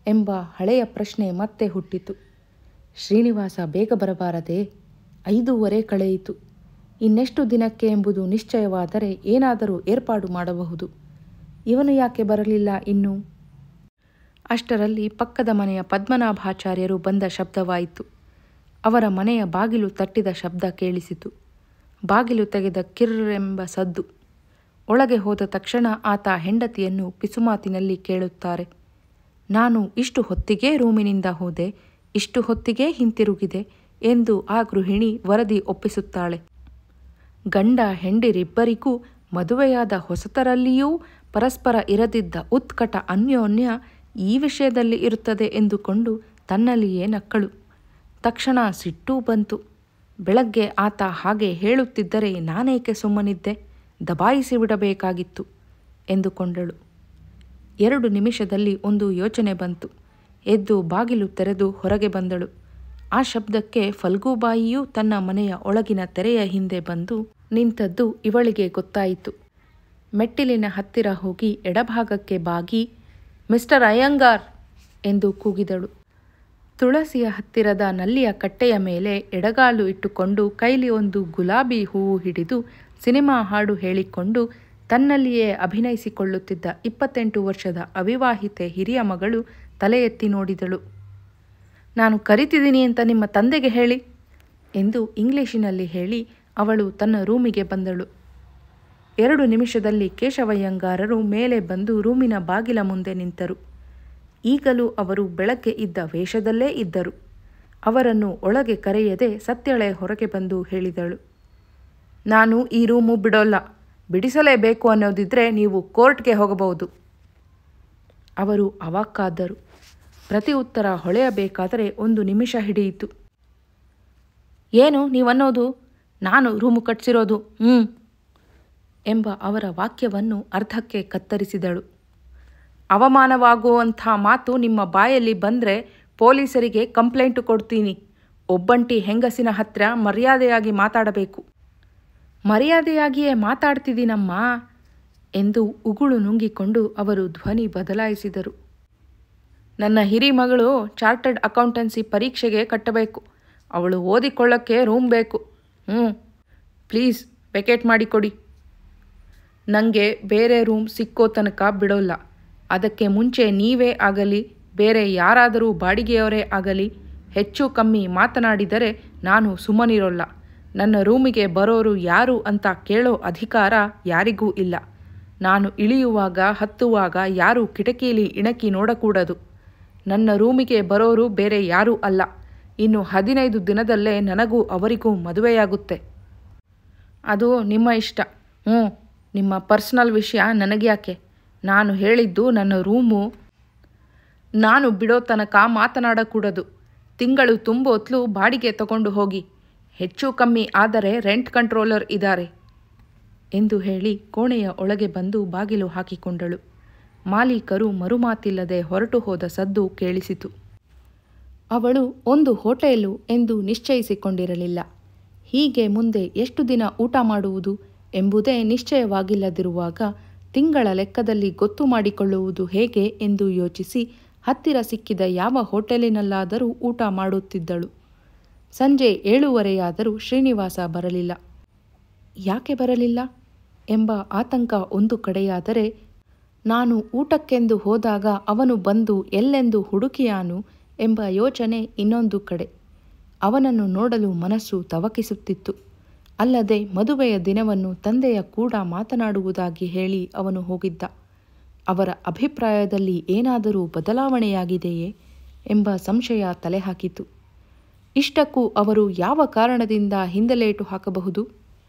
ಎಂಬ ಹಳೆಯ ಪ್ರಶ್ನೆ ಮತ್ತೆ ಹುಟ್ಟಿತು. ಶ್ರೀನಿವಾಸ ಬೇಗ ಬರಬಾರದೆ? 5:15 ಕಳೆಯಿತು. ಇನ್ನೆಷ್ಟು ದಿನಕ್ಕೆ ಎಂಬುದು ನಿಶ್ಚಯವಾದರೆ ಏನಾದರೂ ಏರ್ಪಾಡು ಮಾಡಬಹುದು. ಇವನು ಯಾಕೆ ಬರಲಿಲ್ಲ ಇನ್ನೂ? ಅಷ್ಟರಲ್ಲಿ ಪಕ್ಕದ ಮನೆಯ ಪದ್ಮನಾಭಾಚಾರ್ಯರು ಬಂದ ಶಬ್ದವಾಯಿತು. ಅವರ ಮನೆಯ ಬಾಗಿಲು ತಟ್ಟಿದ ಶಬ್ದ ಕೇಳಿಸಿತು. ಬಾಗಿಲು ತೆಗೆದ ಕಿರ್ರೆಂಬ ಸದ್ದು. ಒಳಗೆ ಹೋದ ತಕ್ಷಣ ಆತ ಹೆಂಡತಿಯನ್ನು ಪಿಸುಮಾತಿನಲ್ಲಿ ಕೇಳುತ್ತಾರೆ. ನಾನು ಇಷ್ಟು ಹೊತ್ತಿಗೆ ರೂಮಿನಿಂದ ಹೋದೆ, ಇಷ್ಟು ಹೊತ್ತಿಗೆ ಹಿಂತಿರುಗಿದೆ ಎಂದು ಆ ಗೃಹಿಣಿ ವರದಿ ಒಪ್ಪಿಸುತ್ತಾಳೆ. ಗಂಡ ಹೆಂಡಿರಿಬ್ಬರಿಗೂ ಮದುವೆಯಾದ ಹೊಸತರಲ್ಲಿಯೂ ಪರಸ್ಪರ ಇರದಿದ್ದ ಉತ್ಕಟ ಅನ್ಯೋನ್ಯ ಈ ವಿಷಯದಲ್ಲಿ ಇರುತ್ತದೆ ಎಂದುಕೊಂಡು ತನ್ನಲ್ಲಿಯೇ ನಕ್ಕಳು. ತಕ್ಷಣ ಸಿಟ್ಟೂ ಬಂತು. ಬೆಳಗ್ಗೆ ಆತ ಹಾಗೆ ಹೇಳುತ್ತಿದ್ದರೆ ನಾನೇಕೆ ಸುಮ್ಮನಿದ್ದೆ? ದಬಾಯಿಸಿ ಬಿಡಬೇಕಾಗಿತ್ತು ಎಂದುಕೊಂಡಳು. 2 ನಿಮಿಷದಲ್ಲಿ ಒಂದು ಯೋಚನೆ ಬಂತು. ಎದ್ದು ಬಾಗಿಲು ತೆರೆದು ಹೊರಗೆ ಬಂದಳು. ಆ ಶಬ್ದಕ್ಕೆ ಫಲ್ಗುಬಾಯಿಯೂ ತನ್ನ ಮನೆಯ ಒಳಗಿನ ತೆರೆಯ ಹಿಂದೆ ಬಂದು ನಿಂತದ್ದು ಇವಳಿಗೆ ಗೊತ್ತಾಯಿತು. ಮೆಟ್ಟಿಲಿನ ಹತ್ತಿರ ಹೋಗಿ ಎಡಭಾಗಕ್ಕೆ ಬಾಗಿ ಮಿಸ್ಟರ್ ಅಯ್ಯಂಗಾರ್ ಎಂದು ಕೂಗಿದಳು. ತುಳಸಿಯ ಹತ್ತಿರದ ನಲ್ಲಿಯ ಕಟ್ಟೆಯ ಮೇಲೆ ಎಡಗಾಲು ಇಟ್ಟುಕೊಂಡು ಕೈಲಿ ಒಂದು ಗುಲಾಬಿ ಹೂವು ಹಿಡಿದು ಸಿನಿಮಾ ಹಾಡು ಹೇಳಿಕೊಂಡು ತನ್ನಲ್ಲಿಯೇ ಅಭಿನಯಿಸಿಕೊಳ್ಳುತ್ತಿದ್ದ 28 ವರ್ಷದ ಅವಿವಾಹಿತೆ ಹಿರಿಯ ಮಗಳು ತಲೆ ಎತ್ತಿ ನೋಡಿದಳು. ನಾನು ಕರಿತಿದ್ದೀನಿ ಅಂತ ನಿಮ್ಮ ತಂದೆಗೆ ಹೇಳಿ ಎಂದು ಇಂಗ್ಲಿಷಿನಲ್ಲಿ ಹೇಳಿ ಅವಳು ತನ್ನ ರೂಮಿಗೆ ಬಂದಳು. 2 ನಿಮಿಷದಲ್ಲಿ ಕೇಶವಯ್ಯಂಗಾರರು ಮೇಲೆ ಬಂದು ರೂಮಿನ ಬಾಗಿಲ ಮುಂದೆ ನಿಂತರು. ಈಗಲೂ ಅವರು ಬೆಳಗ್ಗೆ ಇದ್ದ ವೇಷದಲ್ಲೇ ಇದ್ದರು. ಅವರನ್ನು ಒಳಗೆ ಕರೆಯದೆ ಸತ್ಯಳೆ ಹೊರಗೆ ಬಂದು ಹೇಳಿದಳು, ನಾನು ಈ ರೂಮು ಬಿಡೋಲ್ಲ. ಬಿಡಿಸಲೇಬೇಕು ಅನ್ನೋದಿದ್ರೆ ನೀವು ಕೋರ್ಟ್ಗೆ ಹೋಗಬಹುದು. ಅವರು ಅವಾಕ್ಕಾದರು. ಪ್ರತಿ ಉತ್ತರ ಹೊಳೆಯಬೇಕಾದರೆ 1 ನಿಮಿಷ ಹಿಡಿಯಿತು. ಏನು ನೀವನ್ನೋದು? ನಾನು ರೂಮು ಕಟ್ಸಿರೋದು ಎಂಬ ಅವರ ವಾಕ್ಯವನ್ನು ಅರ್ಧಕ್ಕೆ ಕತ್ತರಿಸಿದಳು. ಅವಮಾನವಾಗುವಂಥ ಮಾತು ನಿಮ್ಮ ಬಾಯಲ್ಲಿ ಬಂದರೆ ಪೊಲೀಸರಿಗೆ ಕಂಪ್ಲೇಂಟು ಕೊಡ್ತೀನಿ. ಒಬ್ಬಂಟಿ ಹೆಂಗಸಿನ ಹತ್ರ ಮರ್ಯಾದೆಯಾಗಿ ಮಾತಾಡಬೇಕು. ಮರ್ಯಾದೆಯಾಗಿಯೇ ಮಾತಾಡ್ತಿದ್ದೀನಮ್ಮ ಎಂದು ಉಗುಳು ನುಂಗಿಕೊಂಡು ಅವರು ಧ್ವನಿ ಬದಲಾಯಿಸಿದರು. ನನ್ನ ಹಿರಿ ಮಗಳು ಚಾರ್ಟರ್ಡ್ ಅಕೌಂಟೆನ್ಸಿ ಪರೀಕ್ಷೆಗೆ ಕಟ್ಟಬೇಕು. ಅವಳು ಓದಿಕೊಳ್ಳೋಕ್ಕೆ ರೂಮ್ ಬೇಕು. ಪ್ಲೀಸ್ ವೆಕೇಟ್ ಮಾಡಿಕೊಡಿ. ನನಗೆ ಬೇರೆ ರೂಮ್ ಸಿಕ್ಕೋ ತನಕ ಬಿಡೋಲ್ಲ. ಅದಕ್ಕೆ ಮುಂಚೆ ನೀವೇ ಆಗಲಿ ಬೇರೆ ಯಾರಾದರೂ ಬಾಡಿಗೆಯವರೇ ಆಗಲಿ ಹೆಚ್ಚು ಕಮ್ಮಿ ಮಾತನಾಡಿದರೆ ನಾನು ಸುಮ್ಮನಿರೋಲ್ಲ. ನನ್ನ ರೂಮಿಗೆ ಬರೋರು ಯಾರು ಅಂತ ಕೇಳೋ ಅಧಿಕಾರ ಯಾರಿಗೂ ಇಲ್ಲ. ನಾನು ಇಳಿಯುವಾಗ ಹತ್ತುವಾಗ ಯಾರೂ ಕಿಟಕಿಲಿ ಇಣಕಿ ನೋಡಕೂಡದು. ನನ್ನ ರೂಮಿಗೆ ಬರೋರು ಬೇರೆ ಯಾರೂ ಅಲ್ಲ. ಇನ್ನು 15 ದಿನದಲ್ಲೇ ನನಗೂ ಅವರಿಗೂ ಮದುವೆಯಾಗುತ್ತೆ. ಅದು ನಿಮ್ಮ ಇಷ್ಟ. ನಿಮ್ಮ ಪರ್ಸನಲ್ ವಿಷಯ ನನಗ್ಯಾಕೆ? ನಾನು ಹೇಳಿದ್ದು ನನ್ನ ರೂಮು. ನಾನು ಬಿಡೋ ತನಕ ಮಾತನಾಡಕೂಡದು. ತಿಂಗಳು ತುಂಬೋತ್ಲು ಬಾಡಿಗೆ ತಗೊಂಡು ಹೋಗಿ. ಹೆಚ್ಚು ಕಮ್ಮಿ ಆದರೆ ರೆಂಟ್ ಕಂಟ್ರೋಲರ್ ಇದ್ದಾರೆ ಎಂದು ಹೇಳಿ ಕೋಣೆಯ ಒಳಗೆ ಬಂದು ಬಾಗಿಲು ಹಾಕಿಕೊಂಡಳು. ಮಾಲೀಕರು ಮರುಮಾತಿಲ್ಲದೆ ಹೊರಟು ಹೋದ ಸದ್ದು ಕೇಳಿಸಿತು. ಅವಳು ಒಂದು ಹೋಟೆಲು ಎಂದು ನಿಶ್ಚಯಿಸಿಕೊಂಡಿರಲಿಲ್ಲ. ಹೀಗೆ ಮುಂದೆ ಎಷ್ಟು ದಿನ ಊಟ ಮಾಡುವುದು ಎಂಬುದೇ ನಿಶ್ಚಯವಾಗಿಲ್ಲದಿರುವಾಗ ತಿಂಗಳ ಲೆಕ್ಕದಲ್ಲಿ ಗೊತ್ತು ಮಾಡಿಕೊಳ್ಳುವುದು ಹೇಗೆ ಎಂದು ಯೋಚಿಸಿ ಹತ್ತಿರ ಸಿಕ್ಕಿದ ಯಾವ ಹೋಟೆಲಿನಲ್ಲಾದರೂ ಊಟ ಮಾಡುತ್ತಿದ್ದಳು. ಸಂಜೆ 7:15 ಶ್ರೀನಿವಾಸ ಬರಲಿಲ್ಲ. ಯಾಕೆ ಬರಲಿಲ್ಲ ಎಂಬ ಆತಂಕ ಒಂದು ಕಡೆಯಾದರೆ, ನಾನು ಊಟಕ್ಕೆಂದು ಹೋದಾಗ ಅವನು ಬಂದು ಎಲ್ಲೆಂದು ಹುಡುಕಿಯಾನು ಎಂಬ ಯೋಚನೆ ಇನ್ನೊಂದು ಕಡೆ. ಅವನನ್ನು ನೋಡಲು ಮನಸ್ಸು ತವಕಿಸುತ್ತಿತ್ತು. ಅಲ್ಲದೆ ಮದುವೆಯ ದಿನವನ್ನು ತಂದೆಯ ಕೂಡ ಮಾತನಾಡುವುದಾಗಿ ಹೇಳಿ ಅವನು ಹೋಗಿದ್ದ. ಅವರ ಅಭಿಪ್ರಾಯದಲ್ಲಿ ಏನಾದರೂ ಬದಲಾವಣೆಯಾಗಿದೆಯೇ ಎಂಬ ಸಂಶಯ ತಲೆಹಾಕಿತು. ಇಷ್ಟಕ್ಕೂ ಅವರು ಯಾವ ಕಾರಣದಿಂದ ಹಿಂದಲೇಟು ಹಾಕಬಹುದು?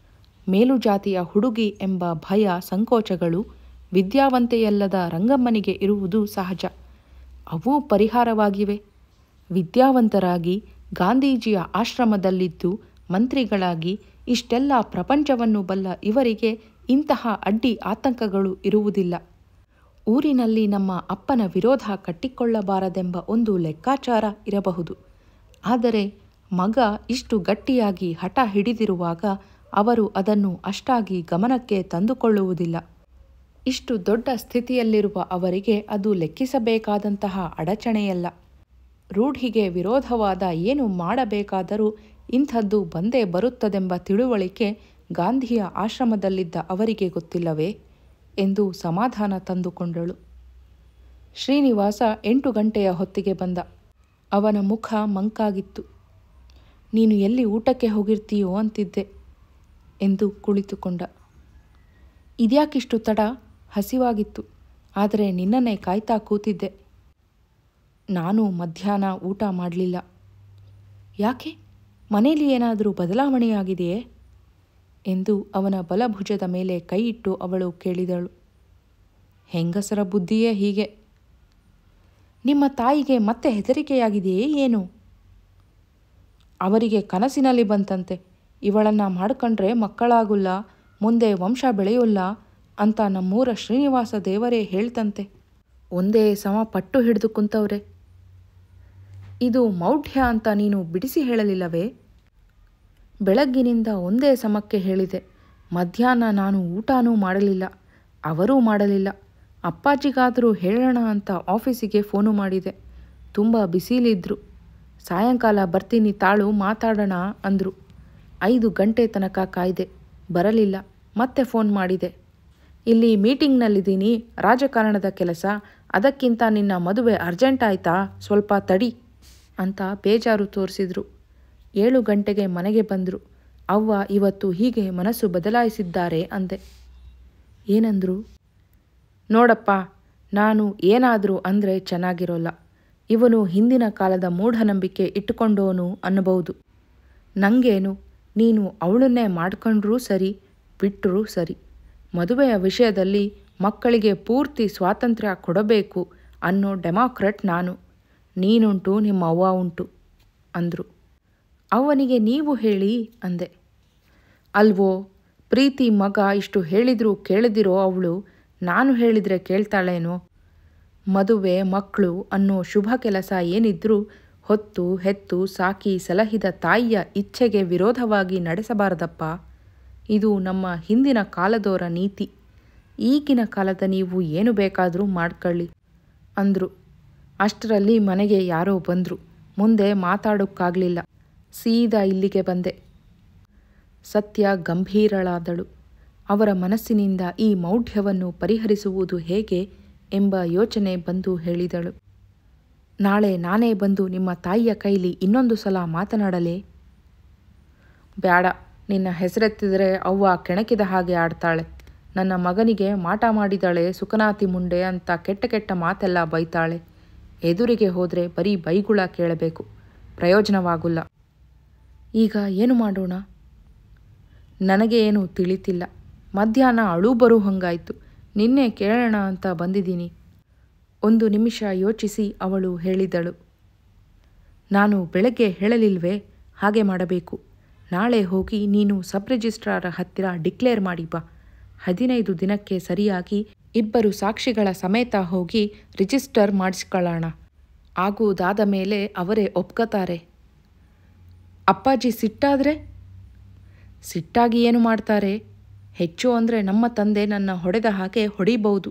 ಮೇಲುಜಾತಿಯ ಹುಡುಗಿ ಎಂಬ ಭಯ ಸಂಕೋಚಗಳು ವಿದ್ಯಾವಂತೆಯಲ್ಲದ ರಂಗಮ್ಮನಿಗೆ ಇರುವುದು ಸಹಜ. ಅವೂ ಪರಿಹಾರವಾಗಿವೆ. ವಿದ್ಯಾವಂತರಾಗಿ ಗಾಂಧೀಜಿಯ ಆಶ್ರಮದಲ್ಲಿದ್ದು ಮಂತ್ರಿಗಳಾಗಿ ಇಷ್ಟೆಲ್ಲ ಪ್ರಪಂಚವನ್ನು ಬಲ್ಲ ಇವರಿಗೆ ಇಂತಹ ಅಡ್ಡಿ ಆತಂಕಗಳು ಇರುವುದಿಲ್ಲ. ಊರಿನಲ್ಲಿ ನಮ್ಮ ಅಪ್ಪನ ವಿರೋಧ ಕಟ್ಟಿಕೊಳ್ಳಬಾರದೆಂಬ ಒಂದು ಲೆಕ್ಕಾಚಾರ ಇರಬಹುದು. ಆದರೆ ಮಗ ಇಷ್ಟು ಗಟ್ಟಿಯಾಗಿ ಹಠ ಹಿಡಿದಿರುವಾಗ ಅವರು ಅದನ್ನು ಅಷ್ಟಾಗಿ ಗಮನಕ್ಕೆ ತಂದುಕೊಳ್ಳುವುದಿಲ್ಲ. ಇಷ್ಟು ದೊಡ್ಡ ಸ್ಥಿತಿಯಲ್ಲಿರುವ ಅವರಿಗೆ ಅದು ಲೆಕ್ಕಿಸಬೇಕಾದಂತಹ ಅಡಚಣೆಯಲ್ಲ. ರೂಢಿಗೆ ವಿರೋಧವಾದ ಏನು ಮಾಡಬೇಕಾದರೂ ಇಂಥದ್ದು ಬಂದೇ ಬರುತ್ತದೆಂಬ ತಿಳುವಳಿಕೆ ಗಾಂಧಿಯ ಆಶ್ರಮದಲ್ಲಿದ್ದ ಅವರಿಗೆ ಗೊತ್ತಿಲ್ಲವೇ ಎಂದು ಸಮಾಧಾನ ತಂದುಕೊಂಡಳು. ಶ್ರೀನಿವಾಸ 8 ಗಂಟೆಯ ಹೊತ್ತಿಗೆ ಬಂದ. ಅವನ ಮುಖ ಮಂಕಾಗಿತ್ತು. ನೀನು ಎಲ್ಲಿ ಊಟಕ್ಕೆ ಹೋಗಿರ್ತೀಯೋ ಅಂತಿದ್ದೆ ಎಂದು ಕುಳಿತುಕೊಂಡ. ಇದ್ಯಾಕಿಷ್ಟು ತಡ? ಹಸಿವಾಗಿತ್ತು, ಆದರೆ ನಿನ್ನನ್ನೇ ಕಾಯ್ತಾ ಕೂತಿದ್ದೆ. ನಾನು ಮಧ್ಯಾಹ್ನ ಊಟ ಮಾಡಲಿಲ್ಲ. ಯಾಕೆ? ಮನೇಲಿ ಏನಾದರೂ ಬದಲಾವಣೆಯಾಗಿದೆಯೇ ಎಂದು ಅವನ ಬಲಭುಜದ ಮೇಲೆ ಕೈಯಿಟ್ಟು ಅವಳು ಕೇಳಿದಳು. ಹೆಂಗಸರ ಬುದ್ಧಿಯೇ ಹೀಗೆ. ನಿಮ್ಮ ತಾಯಿಗೆ ಮತ್ತೆ ಹೆದರಿಕೆಯಾಗಿದೆಯೇ ಏನು? ಅವರಿಗೆ ಕನಸಿನಲ್ಲಿ ಬಂತಂತೆ, ಇವಳನ್ನು ಮಾಡ್ಕೊಂಡ್ರೆ ಮಕ್ಕಳಾಗುಲ್ಲ, ಮುಂದೆ ವಂಶ ಬೆಳೆಯೋಲ್ಲ ಅಂತ ನಮ್ಮೂರ ಶ್ರೀನಿವಾಸ ದೇವರೇ ಹೇಳ್ತಂತೆ. ಒಂದೇ ಸಮ ಪಟ್ಟು ಹಿಡಿದು ಕುಂತವ್ರೆ. ಇದು ಮೌಢ್ಯ ಅಂತ ನೀನು ಬಿಡಿಸಿ ಹೇಳಲಿಲ್ಲವೇ? ಬೆಳಗ್ಗಿನಿಂದ ಒಂದೇ ಸಮಕ್ಕೆ ಹೇಳಿದೆ. ಮಧ್ಯಾಹ್ನ ನಾನು ಊಟನೂ ಮಾಡಲಿಲ್ಲ, ಅವರೂ ಮಾಡಲಿಲ್ಲ. ಅಪ್ಪಾಜಿಗಾದರೂ ಹೇಳೋಣ ಅಂತ ಆಫೀಸಿಗೆ ಫೋನು ಮಾಡಿದೆ. ತುಂಬ ಬಿಸಿಲಿದ್ರು. ಸಾಯಂಕಾಲ ಬರ್ತೀನಿ ತಾಳು, ಮಾತಾಡೋಣ ಅಂದರು. 5 ಗಂಟೆ ತನಕ ಕಾಯ್ದೆ, ಬರಲಿಲ್ಲ. ಮತ್ತೆ ಫೋನ್ ಮಾಡಿದೆ. ಇಲ್ಲಿ ಮೀಟಿಂಗ್ನಲ್ಲಿದ್ದೀನಿ, ರಾಜಕಾರಣದ ಕೆಲಸ, ಅದಕ್ಕಿಂತ ನಿನ್ನ ಮದುವೆ ಅರ್ಜೆಂಟ್ ಆಯ್ತಾ, ಸ್ವಲ್ಪ ತಡಿ ಅಂತ ಬೇಜಾರು ತೋರಿಸಿದ್ರು. 7 ಗಂಟೆಗೆ ಮನೆಗೆ ಬಂದರು. ಅವ್ವ ಇವತ್ತು ಹೀಗೆ ಮನಸ್ಸು ಬದಲಾಯಿಸಿದ್ದಾರೆ ಅಂದೆ. ಏನಂದ್ರು? ನೋಡಪ್ಪ, ನಾನು ಏನಾದರೂ ಅಂದರೆ ಚೆನ್ನಾಗಿರೋಲ್ಲ. ಇವನು ಹಿಂದಿನ ಕಾಲದ ಮೂಢನಂಬಿಕೆ ಇಟ್ಟುಕೊಂಡೋನು ಅನ್ನಬಹುದು. ನನಗೇನು, ನೀನು ಅವಳನ್ನೇ ಮಾಡ್ಕೊಂಡ್ರೂ ಸರಿ, ಬಿಟ್ಟರೂ ಸರಿ. ಮದುವೆಯ ವಿಷಯದಲ್ಲಿ ಮಕ್ಕಳಿಗೆ ಪೂರ್ತಿ ಸ್ವಾತಂತ್ರ್ಯ ಕೊಡಬೇಕು ಅನ್ನೋ ಡೆಮಾಕ್ರಟ್ ನಾನು. ನೀನುಂಟು, ನಿಮ್ಮ ಅವ್ವ ಉಂಟು ಅಂದರು. ಅವನಿಗೆ ನೀವು ಹೇಳಿ ಅಂದೆ. ಅಲ್ವೋ, ಪ್ರೀತಿ ಮಗ ಇಷ್ಟು ಹೇಳಿದರೂ ಕೇಳದಿರೋ ಅವಳು ನಾನು ಹೇಳಿದರೆ ಕೇಳ್ತಾಳೇನೋ? ಮದುವೆ, ಮಕ್ಕಳು ಅನ್ನೋ ಶುಭ ಕೆಲಸ ಏನಿದ್ರೂ ಹೊತ್ತು ಹೆತ್ತು ಸಾಕಿ ಸಲಹಿದ ತಾಯಿಯ ಇಚ್ಛೆಗೆ ವಿರೋಧವಾಗಿ ನಡೆಸಬಾರದಪ್ಪ. ಇದು ನಮ್ಮ ಹಿಂದಿನ ಕಾಲದವರ ನೀತಿ. ಈಗಿನ ಕಾಲದ ನೀವು ಏನು ಬೇಕಾದರೂ ಮಾಡ್ಕೊಳ್ಳಿ ಅಂದರು. ಅಷ್ಟರಲ್ಲಿ ಮನೆಗೆ ಯಾರೋ ಬಂದರು. ಮುಂದೆ ಮಾತಾಡೋಕ್ಕಾಗಲಿಲ್ಲ. ಸೀದಾ ಇಲ್ಲಿಗೆ ಬಂದೆ. ಸತ್ಯ ಗಂಭೀರಳಾದಳು. ಅವರ ಮನಸ್ಸಿನಿಂದ ಈ ಮೌಢ್ಯವನ್ನು ಪರಿಹರಿಸುವುದು ಹೇಗೆ ಎಂಬ ಯೋಚನೆ ಬಂದು ಹೇಳಿದಳು. ನಾಳೆ ನಾನೇ ಬಂದು ನಿಮ್ಮ ತಾಯಿಯ ಕೈಲಿ ಇನ್ನೊಂದು ಸಲ ಮಾತನಾಡಲೇ? ಬ್ಯಾಡ, ನಿನ್ನ ಹೆಸರೆತ್ತಿದರೆ ಅವ್ವ ಕೆಣಕಿದ ಹಾಗೆ ಆಡ್ತಾಳೆ. ನನ್ನ ಮಗನಿಗೆ ಮಾಟ ಮಾಡಿದಾಳೆ ಸುಕನಾತಿ ಮುಂಡೆ ಅಂತ ಕೆಟ್ಟ ಕೆಟ್ಟ ಮಾತೆಲ್ಲ ಬೈತಾಳೆ. ಎದುರಿಗೆ ಹೋದರೆ ಬರೀ ಬೈಗುಳ ಕೇಳಬೇಕು, ಪ್ರಯೋಜನವಾಗುಲ್ಲ. ಈಗ ಏನು ಮಾಡೋಣ? ನನಗೆ ಏನು ತಿಳಿತಿಲ್ಲ. ಮಧ್ಯಾಹ್ನ ಅಳು ಬರೋ ಹಂಗಾಯ್ತು. ನಿನ್ನೆ ಕೇಳೋಣ ಅಂತ ಬಂದಿದ್ದೀನಿ. 1 ನಿಮಿಷ ಯೋಚಿಸಿ ಅವಳು ಹೇಳಿದಳು. ನಾನು ಬೆಳಗ್ಗೆ ಹೇಳಲಿಲ್ವೇ? ಹಾಗೆ ಮಾಡಬೇಕು. ನಾಳೆ ಹೋಗಿ ನೀನು ಸಬ್ ರಿಜಿಸ್ಟ್ರಾರ ಹತ್ತಿರ ಡಿಕ್ಲೇರ್ ಮಾಡಿ ಬಾ. 15 ದಿನಕ್ಕೆ ಸರಿಯಾಗಿ 2 ಸಾಕ್ಷಿಗಳ ಸಮೇತ ಹೋಗಿ ರಿಜಿಸ್ಟರ್ ಮಾಡಿಸ್ಕೊಳ್ಳೋಣ. ಆಗುವುದಾದ ಮೇಲೆ ಅವರೇ ಒಪ್ಕೋತಾರೆ. ಅಪ್ಪಾಜಿ ಸಿಟ್ಟಾದರೆ? ಸಿಟ್ಟಾಗಿ ಏನು ಮಾಡ್ತಾರೆ? ಹೆಚ್ಚು ಅಂದರೆ ನಮ್ಮ ತಂದೆ ನನ್ನ ಹೊಡೆದ ಹಾಗೆ ಹೊಡಿಬಹುದು.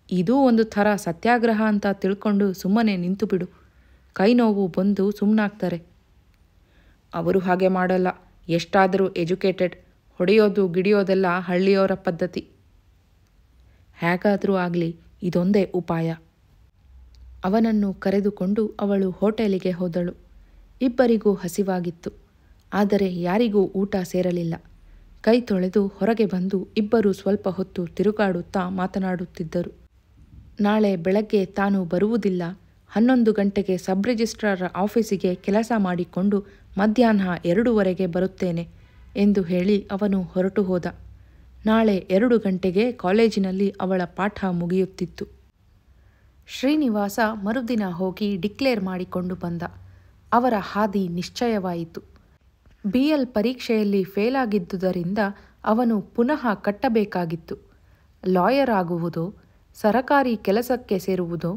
ಇದೂ ಒಂದು ಥರ ಸತ್ಯಾಗ್ರಹ ಅಂತ ತಿಳ್ಕೊಂಡು ಸುಮ್ಮನೆ ನಿಂತು ಬಿಡು. ಕೈ ನೋವು ಬಂದು ಸುಮ್ಮನಾಗ್ತಾರೆ. ಅವರು ಹಾಗೆ ಮಾಡಲ್ಲ. ಎಷ್ಟಾದರೂ ಎಜುಕೇಟೆಡ್. ಹೊಡೆಯೋದು ಗಿಡಿಯೋದೆಲ್ಲ ಹಳ್ಳಿಯವರ ಪದ್ಧತಿ. ಹೇಗಾದರೂ ಆಗಲಿ, ಇದೊಂದೇ ಉಪಾಯ. ಅವನನ್ನು ಕರೆದುಕೊಂಡು ಅವಳು ಹೋಟೆಲಿಗೆ ಹೋದಳು. ಇಬ್ಬರಿಗೂ ಹಸಿವಾಗಿತ್ತು. ಆದರೆ ಯಾರಿಗೂ ಊಟ ಸೇರಲಿಲ್ಲ. ಕೈ ತೊಳೆದು ಹೊರಗೆ ಬಂದು ಇಬ್ಬರೂ ಸ್ವಲ್ಪ ಹೊತ್ತು ತಿರುಗಾಡುತ್ತಾ ಮಾತನಾಡುತ್ತಿದ್ದರು. ನಾಳೆ ಬೆಳಗ್ಗೆ ತಾನು ಬರುವುದಿಲ್ಲ, 11 ಗಂಟೆಗೆ ಸಬ್ ರಿಜಿಸ್ಟ್ರಾರ್ ಆಫೀಸಿಗೆ ಕೆಲಸ ಮಾಡಿಕೊಂಡು ಮಧ್ಯಾಹ್ನ 2ವರೆಗೆ ಬರುತ್ತೇನೆ ಎಂದು ಹೇಳಿ ಅವನು ಹೊರಟು ಹೋದ. ನಾಳೆ 2 ಗಂಟೆಗೆ ಕಾಲೇಜಿನಲ್ಲಿ ಅವಳ ಪಾಠ ಮುಗಿಯುತ್ತಿತ್ತು. ಶ್ರೀನಿವಾಸ ಮರುದಿನ ಹೋಗಿ ಡಿಕ್ಲೇರ್ ಮಾಡಿಕೊಂಡು ಬಂದ. ಅವರ ಹಾದಿ ನಿಶ್ಚಯವಾಯಿತು. BL ಪರೀಕ್ಷೆಯಲ್ಲಿ ಫೇಲಾಗಿದ್ದುದರಿಂದ ಅವನು ಪುನಃ ಕಟ್ಟಬೇಕಾಗಿತ್ತು. ಲಾಯರ್ ಆಗುವುದೋ, ಸರಕಾರಿ ಕೆಲಸಕ್ಕೆ ಸೇರುವುದೋ,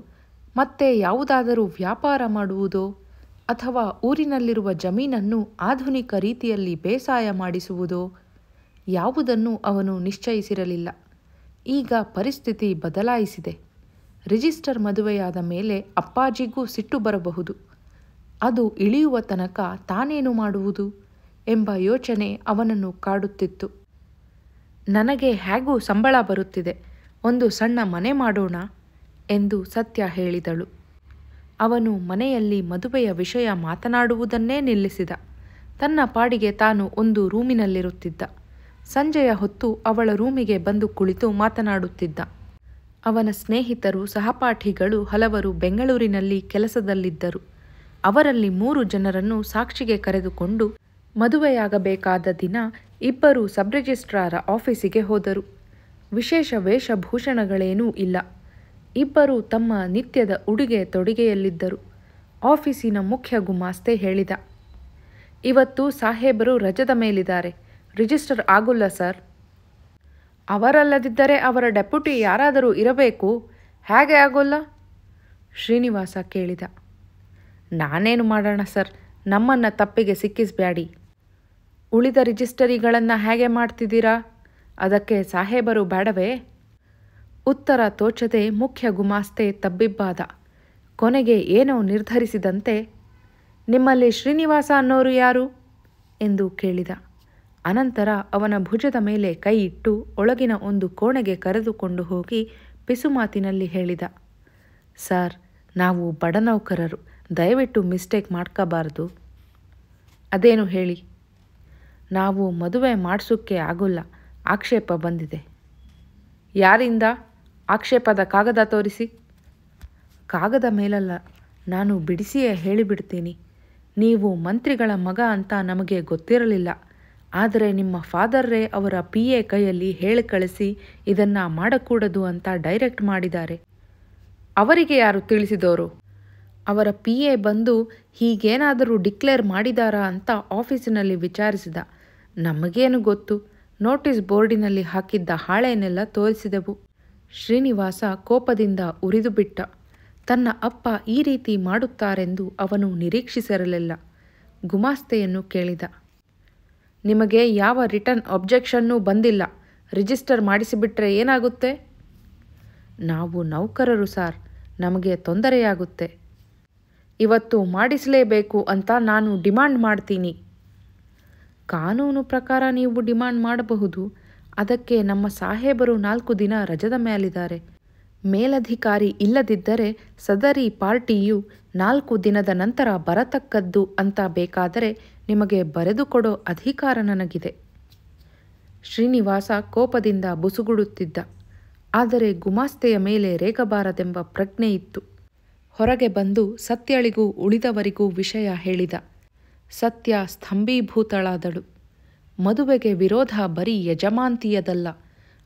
ಮತ್ತೆ ಯಾವುದಾದರೂ ವ್ಯಾಪಾರ ಮಾಡುವುದೋ, ಅಥವಾ ಊರಿನಲ್ಲಿರುವ ಜಮೀನನ್ನು ಆಧುನಿಕ ರೀತಿಯಲ್ಲಿ ಬೇಸಾಯ ಮಾಡಿಸುವುದೋ, ಯಾವುದನ್ನು ಅವನು ನಿಶ್ಚಯಿಸಿರಲಿಲ್ಲ. ಈಗ ಪರಿಸ್ಥಿತಿ ಬದಲಾಯಿಸಿದೆ. ರಿಜಿಸ್ಟರ್ ಮದುವೆಯಾದ ಮೇಲೆ ಅಪ್ಪಾಜಿಗೂ ಸಿಟ್ಟು ಬರಬಹುದು. ಅದು ಇಳಿಯುವ ತನಕ ತಾನೇನು ಮಾಡುವುದು ಎಂಬ ಯೋಚನೆ ಅವನನ್ನು ಕಾಡುತ್ತಿತ್ತು. ನನಗೆ ಹೇಗೂ ಸಂಬಳ ಬರುತ್ತಿದೆ, ಒಂದು ಸಣ್ಣ ಮನೆ ಮಾಡೋಣ ಎಂದು ಸತ್ಯ ಹೇಳಿದಳು. ಅವನು ಮನೆಯಲ್ಲಿ ಮದುವೆಯ ವಿಷಯ ಮಾತನಾಡುವುದನ್ನೇ ನಿಲ್ಲಿಸಿದ. ತನ್ನ ಪಾಡಿಗೆ ತಾನು ಒಂದು ರೂಮಿನಲ್ಲಿರುತ್ತಿದ್ದ. ಸಂಜೆಯ ಹೊತ್ತು ಅವಳ ರೂಮಿಗೆ ಬಂದು ಕುಳಿತು ಮಾತನಾಡುತ್ತಿದ್ದ. ಅವನ ಸ್ನೇಹಿತರು, ಸಹಪಾಠಿಗಳು ಹಲವರು ಬೆಂಗಳೂರಿನಲ್ಲಿ ಕೆಲಸದಲ್ಲಿದ್ದರು. ಅವರಲ್ಲಿ 3 ಜನರನ್ನು ಸಾಕ್ಷಿಗೆ ಕರೆದುಕೊಂಡು ಮದುವೆಯಾಗಬೇಕಾದ ದಿನ ಇಬ್ಬರು ಸಬ್ ರಿಜಿಸ್ಟ್ರಾರ ಆಫೀಸಿಗೆ ಹೋದರು. ವಿಶೇಷ ವೇಷಭೂಷಣಗಳೇನೂ ಇಲ್ಲ. ಇಬ್ಬರು ತಮ್ಮ ನಿತ್ಯದ ಉಡುಗೆ ತೊಡುಗೆಯಲ್ಲಿದ್ದರು. ಆಫೀಸಿನ ಮುಖ್ಯ ಗುಮಾಸ್ತೆ ಹೇಳಿದ, ಇವತ್ತು ಸಾಹೇಬರು ರಜದ ಮೇಲಿದ್ದಾರೆ, ರಿಜಿಸ್ಟರ್ ಆಗೋಲ್ಲ ಸರ್. ಅವರಲ್ಲದಿದ್ದರೆ ಅವರ ಡೆಪ್ಯೂಟಿ ಯಾರಾದರೂ ಇರಬೇಕು, ಹೇಗೆ ಆಗೋಲ್ಲ? ಶ್ರೀನಿವಾಸ ಕೇಳಿದ. ನಾನೇನು ಮಾಡೋಣ ಸರ್, ನಮ್ಮನ್ನು ತಪ್ಪಿಗೆ ಸಿಕ್ಕಿಸಬೇಡಿ. ಉಳಿದ ರಿಜಿಸ್ಟರಿಗಳನ್ನು ಹೇಗೆ ಮಾಡ್ತಿದ್ದೀರಾ? ಅದಕ್ಕೆ ಸಾಹೇಬರು ಬೇಡವೇ? ಉತ್ತರ ತೋಚದೆ ಮುಖ್ಯ ಗುಮಾಸ್ತೆ ತಬ್ಬಿಬ್ಬಾದ. ಕೊನೆಗೆ ಏನೋ ನಿರ್ಧರಿಸಿದಂತೆ, ನಿಮ್ಮಲ್ಲಿ ಶ್ರೀನಿವಾಸ ಅನ್ನೋರು ಯಾರು ಎಂದು ಕೇಳಿದ. ಅನಂತರ ಅವನ ಭುಜದ ಮೇಲೆ ಕೈ ಇಟ್ಟು ಒಳಗಿನ ಒಂದು ಕೋಣೆಗೆ ಕರೆದುಕೊಂಡು ಹೋಗಿ ಪಿಸುಮಾತಿನಲ್ಲಿ ಹೇಳಿದ, ಸರ್, ನಾವು ಬಡ ನೌಕರರು, ದಯವಿಟ್ಟು ಮಿಸ್ಟೇಕ್ ಮಾಡ್ಕೋಬಾರ್ದು. ಅದೇನು ಹೇಳಿ? ನಾವು ಮದುವೆ ಮಾಡಿಸೋಕ್ಕೆ ಆಗೋಲ್ಲ, ಆಕ್ಷೇಪ ಬಂದಿದೆ. ಯಾರಿಂದ? ಆಕ್ಷೇಪದ ಕಾಗದ ತೋರಿಸಿ. ಕಾಗದ ಮೇಲಲ್ಲ, ನಾನು ಬಿಡಿಸಿಯೇ ಹೇಳಿಬಿಡ್ತೀನಿ. ನೀವು ಮಂತ್ರಿಗಳ ಮಗ ಅಂತ ನಮಗೆ ಗೊತ್ತಿರಲಿಲ್ಲ. ಆದರೆ ನಿಮ್ಮ ಫಾದರ್ರೇ ಅವರ PA ಕೈಯಲ್ಲಿ ಹೇಳಿ ಕಳಿಸಿ ಇದನ್ನು ಮಾಡಕೂಡದು ಅಂತ ಡೈರೆಕ್ಟ್ ಮಾಡಿದ್ದಾರೆ. ಅವರಿಗೆ ಯಾರು ತಿಳಿಸಿದವರು? ಅವರ PA ಬಂದು ಹೀಗೇನಾದರೂ ಡಿಕ್ಲೇರ್ ಮಾಡಿದಾರಾ ಅಂತ ಆಫೀಸಿನಲ್ಲಿ ವಿಚಾರಿಸಿದ. ನಮಗೇನು ಗೊತ್ತು? ನೋಟಿಸ್ ಬೋರ್ಡಿನಲ್ಲಿ ಹಾಕಿದ್ದ ಹಾಳೆಯನ್ನೆಲ್ಲ ತೋರಿಸಿದೆವು. ಶ್ರೀನಿವಾಸ ಕೋಪದಿಂದ ಉರಿದುಬಿಟ್ಟ. ತನ್ನ ಅಪ್ಪ ಈ ರೀತಿ ಮಾಡುತ್ತಾರೆಂದು ಅವನು ನಿರೀಕ್ಷಿಸಿರಲಿಲ್ಲ. ಗುಮಾಸ್ತೆಯನ್ನು ಕೇಳಿದ, ನಿಮಗೆ ಯಾವ ರಿಟರ್ನ್ ಅಬ್ಜೆಕ್ಷನ್ನೂ ಬಂದಿಲ್ಲ, ರಿಜಿಸ್ಟರ್ ಮಾಡಿಸಿಬಿಟ್ರೆ ಏನಾಗುತ್ತೆ? ನಾವು ನೌಕರರು ಸಾರ್, ನಮಗೆ ತೊಂದರೆಯಾಗುತ್ತೆ. ಇವತ್ತು ಮಾಡಿಸಲೇಬೇಕು ಅಂತ ನಾನು ಡಿಮಾಂಡ್ ಮಾಡ್ತೀನಿ. ಕಾನೂನು ಪ್ರಕಾರ ನೀವು ಡಿಮಾಂಡ್ ಮಾಡಬಹುದು. ಅದಕ್ಕೆ ನಮ್ಮ ಸಾಹೇಬರು 4 ದಿನ ರಜದ ಮೇಲಿದ್ದಾರೆ. ಮೇಲಧಿಕಾರಿ ಇಲ್ಲದಿದ್ದರೆ ಸದರಿ ಪಾರ್ಟಿಯು 4 ದಿನದ ನಂತರ ಬರತಕ್ಕದ್ದು ಅಂತ ಬೇಕಾದರೆ ನಿಮಗೆ ಬರೆದುಕೊಡೋ ಅಧಿಕಾರ ನನಗಿದೆ. ಶ್ರೀನಿವಾಸ ಕೋಪದಿಂದ ಬುಸುಗುಡುತ್ತಿದ್ದ. ಆದರೆ ಗುಮಾಸ್ತೆಯ ಮೇಲೆ ರೇಗಬಾರದೆಂಬ ಪ್ರಜ್ಞೆ ಇತ್ತು. ಹೊರಗೆ ಬಂದು ಸತ್ಯಳಿಗೂ ಉಳಿದವರಿಗೂ ವಿಷಯ ಹೇಳಿದ. ಸತ್ಯ ಸ್ತಂಭೀಭೂತಳಾದಳು. ಮದುವೆಗೆ ವಿರೋಧ ಬರೀ ಯಜಮಾಂತಿಯದಲ್ಲ,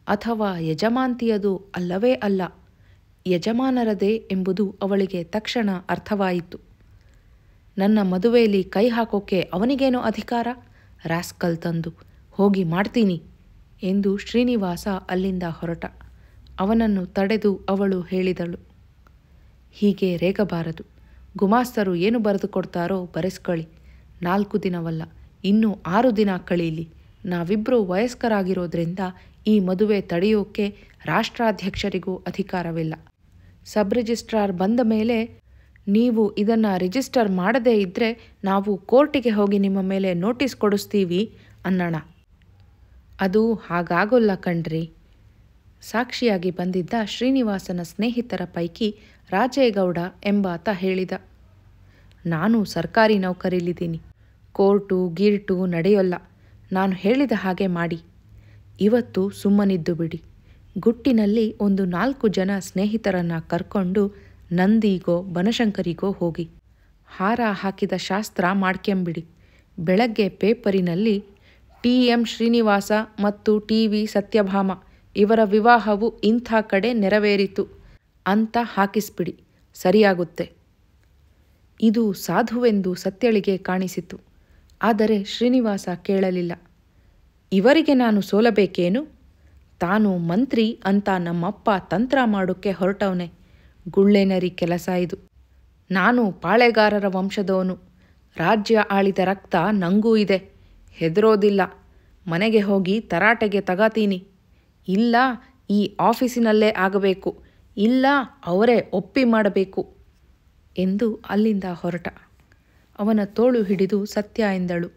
ಅಥವಾ ಯಜಮಾಂತಿಯದು ಅಲ್ಲವೇ ಅಲ್ಲ, ಯಜಮಾನರದೇ ಎಂಬುದು ಅವಳಿಗೆ ತಕ್ಷಣ ಅರ್ಥವಾಯಿತು. ನನ್ನ ಮದುವೆಯಲ್ಲಿ ಕೈ ಹಾಕೋಕೆ ಅವನಿಗೇನೋ ಅಧಿಕಾರ? ರಾಸ್ಕಲ್ ತಂದು ಹೋಗಿ ಮಾಡ್ತೀನಿ ಎಂದು ಶ್ರೀನಿವಾಸ ಅಲ್ಲಿಂದ ಹೊರಟ. ಅವನನ್ನು ತಡೆದು ಅವಳು ಹೇಳಿದಳು, ಹೀಗೆ ರೇಗಬಾರದು. ಗುಮಾಸ್ತರು ಏನು ಬರೆದುಕೊಡ್ತಾರೋ ಬರೆಸ್ಕೊಳ್ಳಿ. 4 ದಿನವಲ್ಲ, ಇನ್ನೂ 6 ದಿನ ಕಳೀಲಿ. ನಾವಿಬ್ಬರೂ ವಯಸ್ಕರಾಗಿರೋದ್ರಿಂದ ಈ ಮದುವೆ ತಡೆಯೋಕೆ ರಾಷ್ಟ್ರಾಧ್ಯಕ್ಷರಿಗೂ ಅಧಿಕಾರವಿಲ್ಲ. ಸಬ್ ರಿಜಿಸ್ಟ್ರಾರ್ ಬಂದ ಮೇಲೆ ನೀವು ಇದನ್ನು ರಿಜಿಸ್ಟರ್ ಮಾಡದೇ ಇದ್ದರೆ ನಾವು ಕೋರ್ಟಿಗೆ ಹೋಗಿ ನಿಮ್ಮ ಮೇಲೆ ನೋಟಿಸ್ ಕೊಡಿಸ್ತೀವಿ ಅನ್ನೋಣ. ಅದು ಹಾಗಾಗೋಲ್ಲ ಕಣ್ರಿ. ಸಾಕ್ಷಿಯಾಗಿ ಬಂದಿದ್ದ ಶ್ರೀನಿವಾಸನ ಸ್ನೇಹಿತರ ಪೈಕಿ ರಾಜೇಗೌಡ ಎಂಬಾತ ಹೇಳಿದ, ನಾನು ಸರ್ಕಾರಿ ನೌಕರಿಲಿದ್ದೀನಿ, ಕೋರ್ಟು ಗೀರ್ಟು ನಡೆಯೋಲ್ಲ. ನಾನು ಹೇಳಿದ ಹಾಗೆ ಮಾಡಿ. ಇವತ್ತು ಸುಮ್ಮನಿದ್ದು ಬಿಡಿ. ಗುಟ್ಟಿನಲ್ಲಿ ಒಂದು 4 ಜನ ಸ್ನೇಹಿತರನ್ನು ಕರ್ಕೊಂಡು ನಂದಿಗೋ ಬನಶಂಕರಿಗೋ ಹೋಗಿ ಹಾರ ಹಾಕಿದ ಶಾಸ್ತ್ರ ಮಾಡ್ಕೊಂಬಿಡಿ. ಬೆಳಗ್ಗೆ ಪೇಪರಿನಲ್ಲಿ TM ಶ್ರೀನಿವಾಸ ಮತ್ತು TV ಸತ್ಯಭಾಮ ಇವರ ವಿವಾಹವು ಇಂಥ ಕಡೆ ನೆರವೇರಿತು ಅಂತ ಹಾಕಿಸ್ಬಿಡಿ, ಸರಿಯಾಗುತ್ತೆ. ಇದು ಸಾಧುವೆಂದು ಸತ್ಯಳಿಗೆ ಕಾಣಿಸಿತು. ಆದರೆ ಶ್ರೀನಿವಾಸ ಕೇಳಲಿಲ್ಲ. ಇವರಿಗೆ ನಾನು ಸೋಲಬೇಕೇನು? ತಾನು ಮಂತ್ರಿ ಅಂತ ನಮ್ಮಪ್ಪ ತಂತ್ರ ಮಾಡೋಕ್ಕೆ ಹೊರಟವನೆ. ಗುಳ್ಳೆನರಿ ಕೆಲಸ ಇದು. ನಾನು ಪಾಳೆಗಾರರ ವಂಶದವನು. ರಾಜ್ಯ ಆಳಿದ ರಕ್ತ ನಂಗೂ ಇದೆ. ಹೆದರೋದಿಲ್ಲ. ಮನೆಗೆ ಹೋಗಿ ತರಾಟೆಗೆ ತಗತೀನಿ. ಇಲ್ಲ, ಈ ಆಫೀಸಿನಲ್ಲೇ ಆಗಬೇಕು, ಇಲ್ಲ ಅವರೇ ಒಪ್ಪಿ ಮಾಡಬೇಕು ಎಂದು ಅಲ್ಲಿಂದ ಹೊರಟ. ಅವನ ತೋಳು ಹಿಡಿದು ಸತ್ಯ ಎಂದಳು.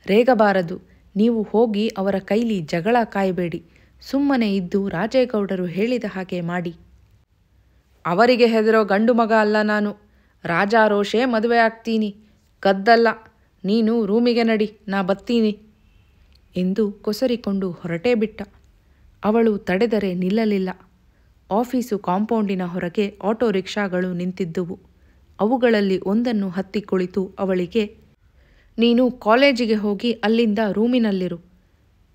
ರೇಗಬಾರದು, ನೀವು ಹೋಗಿ ಅವರ ಕೈಲಿ ಜಗಳ ಕಾಯಬೇಡಿ, ಸುಮ್ಮನೆ ಇದ್ದು ರಾಜೇಗೌಡರು ಹೇಳಿದ ಹಾಗೆ ಮಾಡಿ. ಅವರಿಗೆ ಹೆದರೋ ಗಂಡು ಮಗ ಅಲ್ಲ ನಾನು, ರಾಜಾರೋಷೆ ಮದುವೆ ಆಗ್ತೀನಿ, ಕದ್ದಲ್ಲ. ನೀನು ರೂಮಿಗೆ ನಡಿ, ನಾ ಬತ್ತೀನಿ ಎಂದು ಕೊಸರಿಕೊಂಡು ಹೊರಟೇ ಬಿಟ್ಟ. ಅವಳು ತಡೆದರೆ ನಿಲ್ಲಲಿಲ್ಲ. ಆಫೀಸು ಕಾಂಪೌಂಡಿನ ಹೊರಗೆ ಆಟೋ ರಿಕ್ಷಾಗಳು ನಿಂತಿದ್ದುವು. ಅವುಗಳಲ್ಲಿ ಒಂದನ್ನು ಹತ್ತಿ ಕುಳಿತು ಅವಳಿಗೆ, ನೀನು ಕಾಲೇಜಿಗೆ ಹೋಗಿ ಅಲ್ಲಿಂದ ರೂಮಿನಲ್ಲಿರು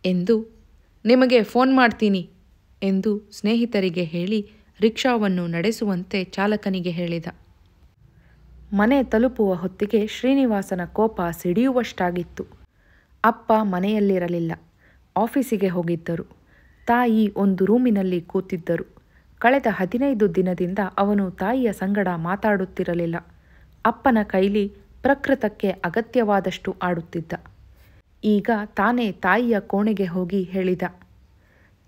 ಎಂದು, ನಿಮಗೆ ಫೋನ್ ಮಾಡ್ತೀನಿ ಎಂದು ಸ್ನೇಹಿತರಿಗೆ ಹೇಳಿ ರಿಕ್ಷಾವನ್ನು ನಡೆಸುವಂತೆ ಚಾಲಕನಿಗೆ ಹೇಳಿದ. ಮನೆ ತಲುಪುವ ಹೊತ್ತಿಗೆ ಶ್ರೀನಿವಾಸನ ಕೋಪ ಸಿಡಿಯುವಷ್ಟಾಗಿತ್ತು. ಅಪ್ಪ ಮನೆಯಲ್ಲಿರಲಿಲ್ಲ, ಆಫೀಸಿಗೆ ಹೋಗಿದ್ದರು. ತಾಯಿ ಒಂದು ರೂಮಿನಲ್ಲಿ ಕೂತಿದ್ದರು. ಕಳೆದ 15 ದಿನದಿಂದ ಅವನು ತಾಯಿಯ ಸಂಗಡ ಮಾತಾಡುತ್ತಿರಲಿಲ್ಲ. ಅಪ್ಪನ ಕೈಲಿ ಪ್ರಕೃತಕ್ಕೆ ಅಗತ್ಯವಾದಷ್ಟು ಆಡುತ್ತಿದ್ದ. ಈಗ ತಾನೇ ತಾಯಿಯ ಕೋಣೆಗೆ ಹೋಗಿ ಹೇಳಿದ,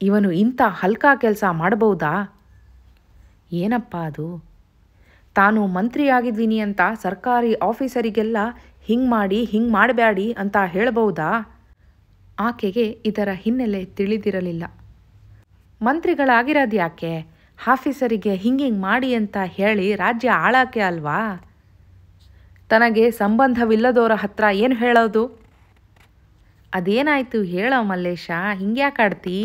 ಇವನು ಇಂಥ ಹಲ್ಕಾ ಕೆಲಸ ಮಾಡಬಹುದಾ? ಏನಪ್ಪ ಅದು? ತಾನು ಮಂತ್ರಿಯಾಗಿದ್ದೀನಿ ಅಂತ ಸರ್ಕಾರಿ ಆಫೀಸರಿಗೆಲ್ಲ ಹಿಂಗೆ ಮಾಡಿ ಹಿಂಗೆ ಮಾಡಬೇಡಿ ಅಂತ ಹೇಳಬಹುದಾ? ಆಕೆಗೆ ಇದರ ಹಿನ್ನೆಲೆ ತಿಳಿದಿರಲಿಲ್ಲ. ಮಂತ್ರಿಗಳಾಗಿರೋದು ಯಾಕೆ? ಆಫೀಸರಿಗೆ ಹಿಂಗೆ ಮಾಡಿ ಅಂತ ಹೇಳಿ ರಾಜ್ಯ ಆಳಾಕೆ ಅಲ್ವಾ? ತನಗೆ ಸಂಬಂಧವಿಲ್ಲದವರ ಹತ್ರ ಏನು ಹೇಳೋದು? ಅದೇನಾಯ್ತು ಹೇಳೋ ಮಲ್ಲೇಶ, ಹಿಂಗ್ಯಾಕಾಡ್ತಿ?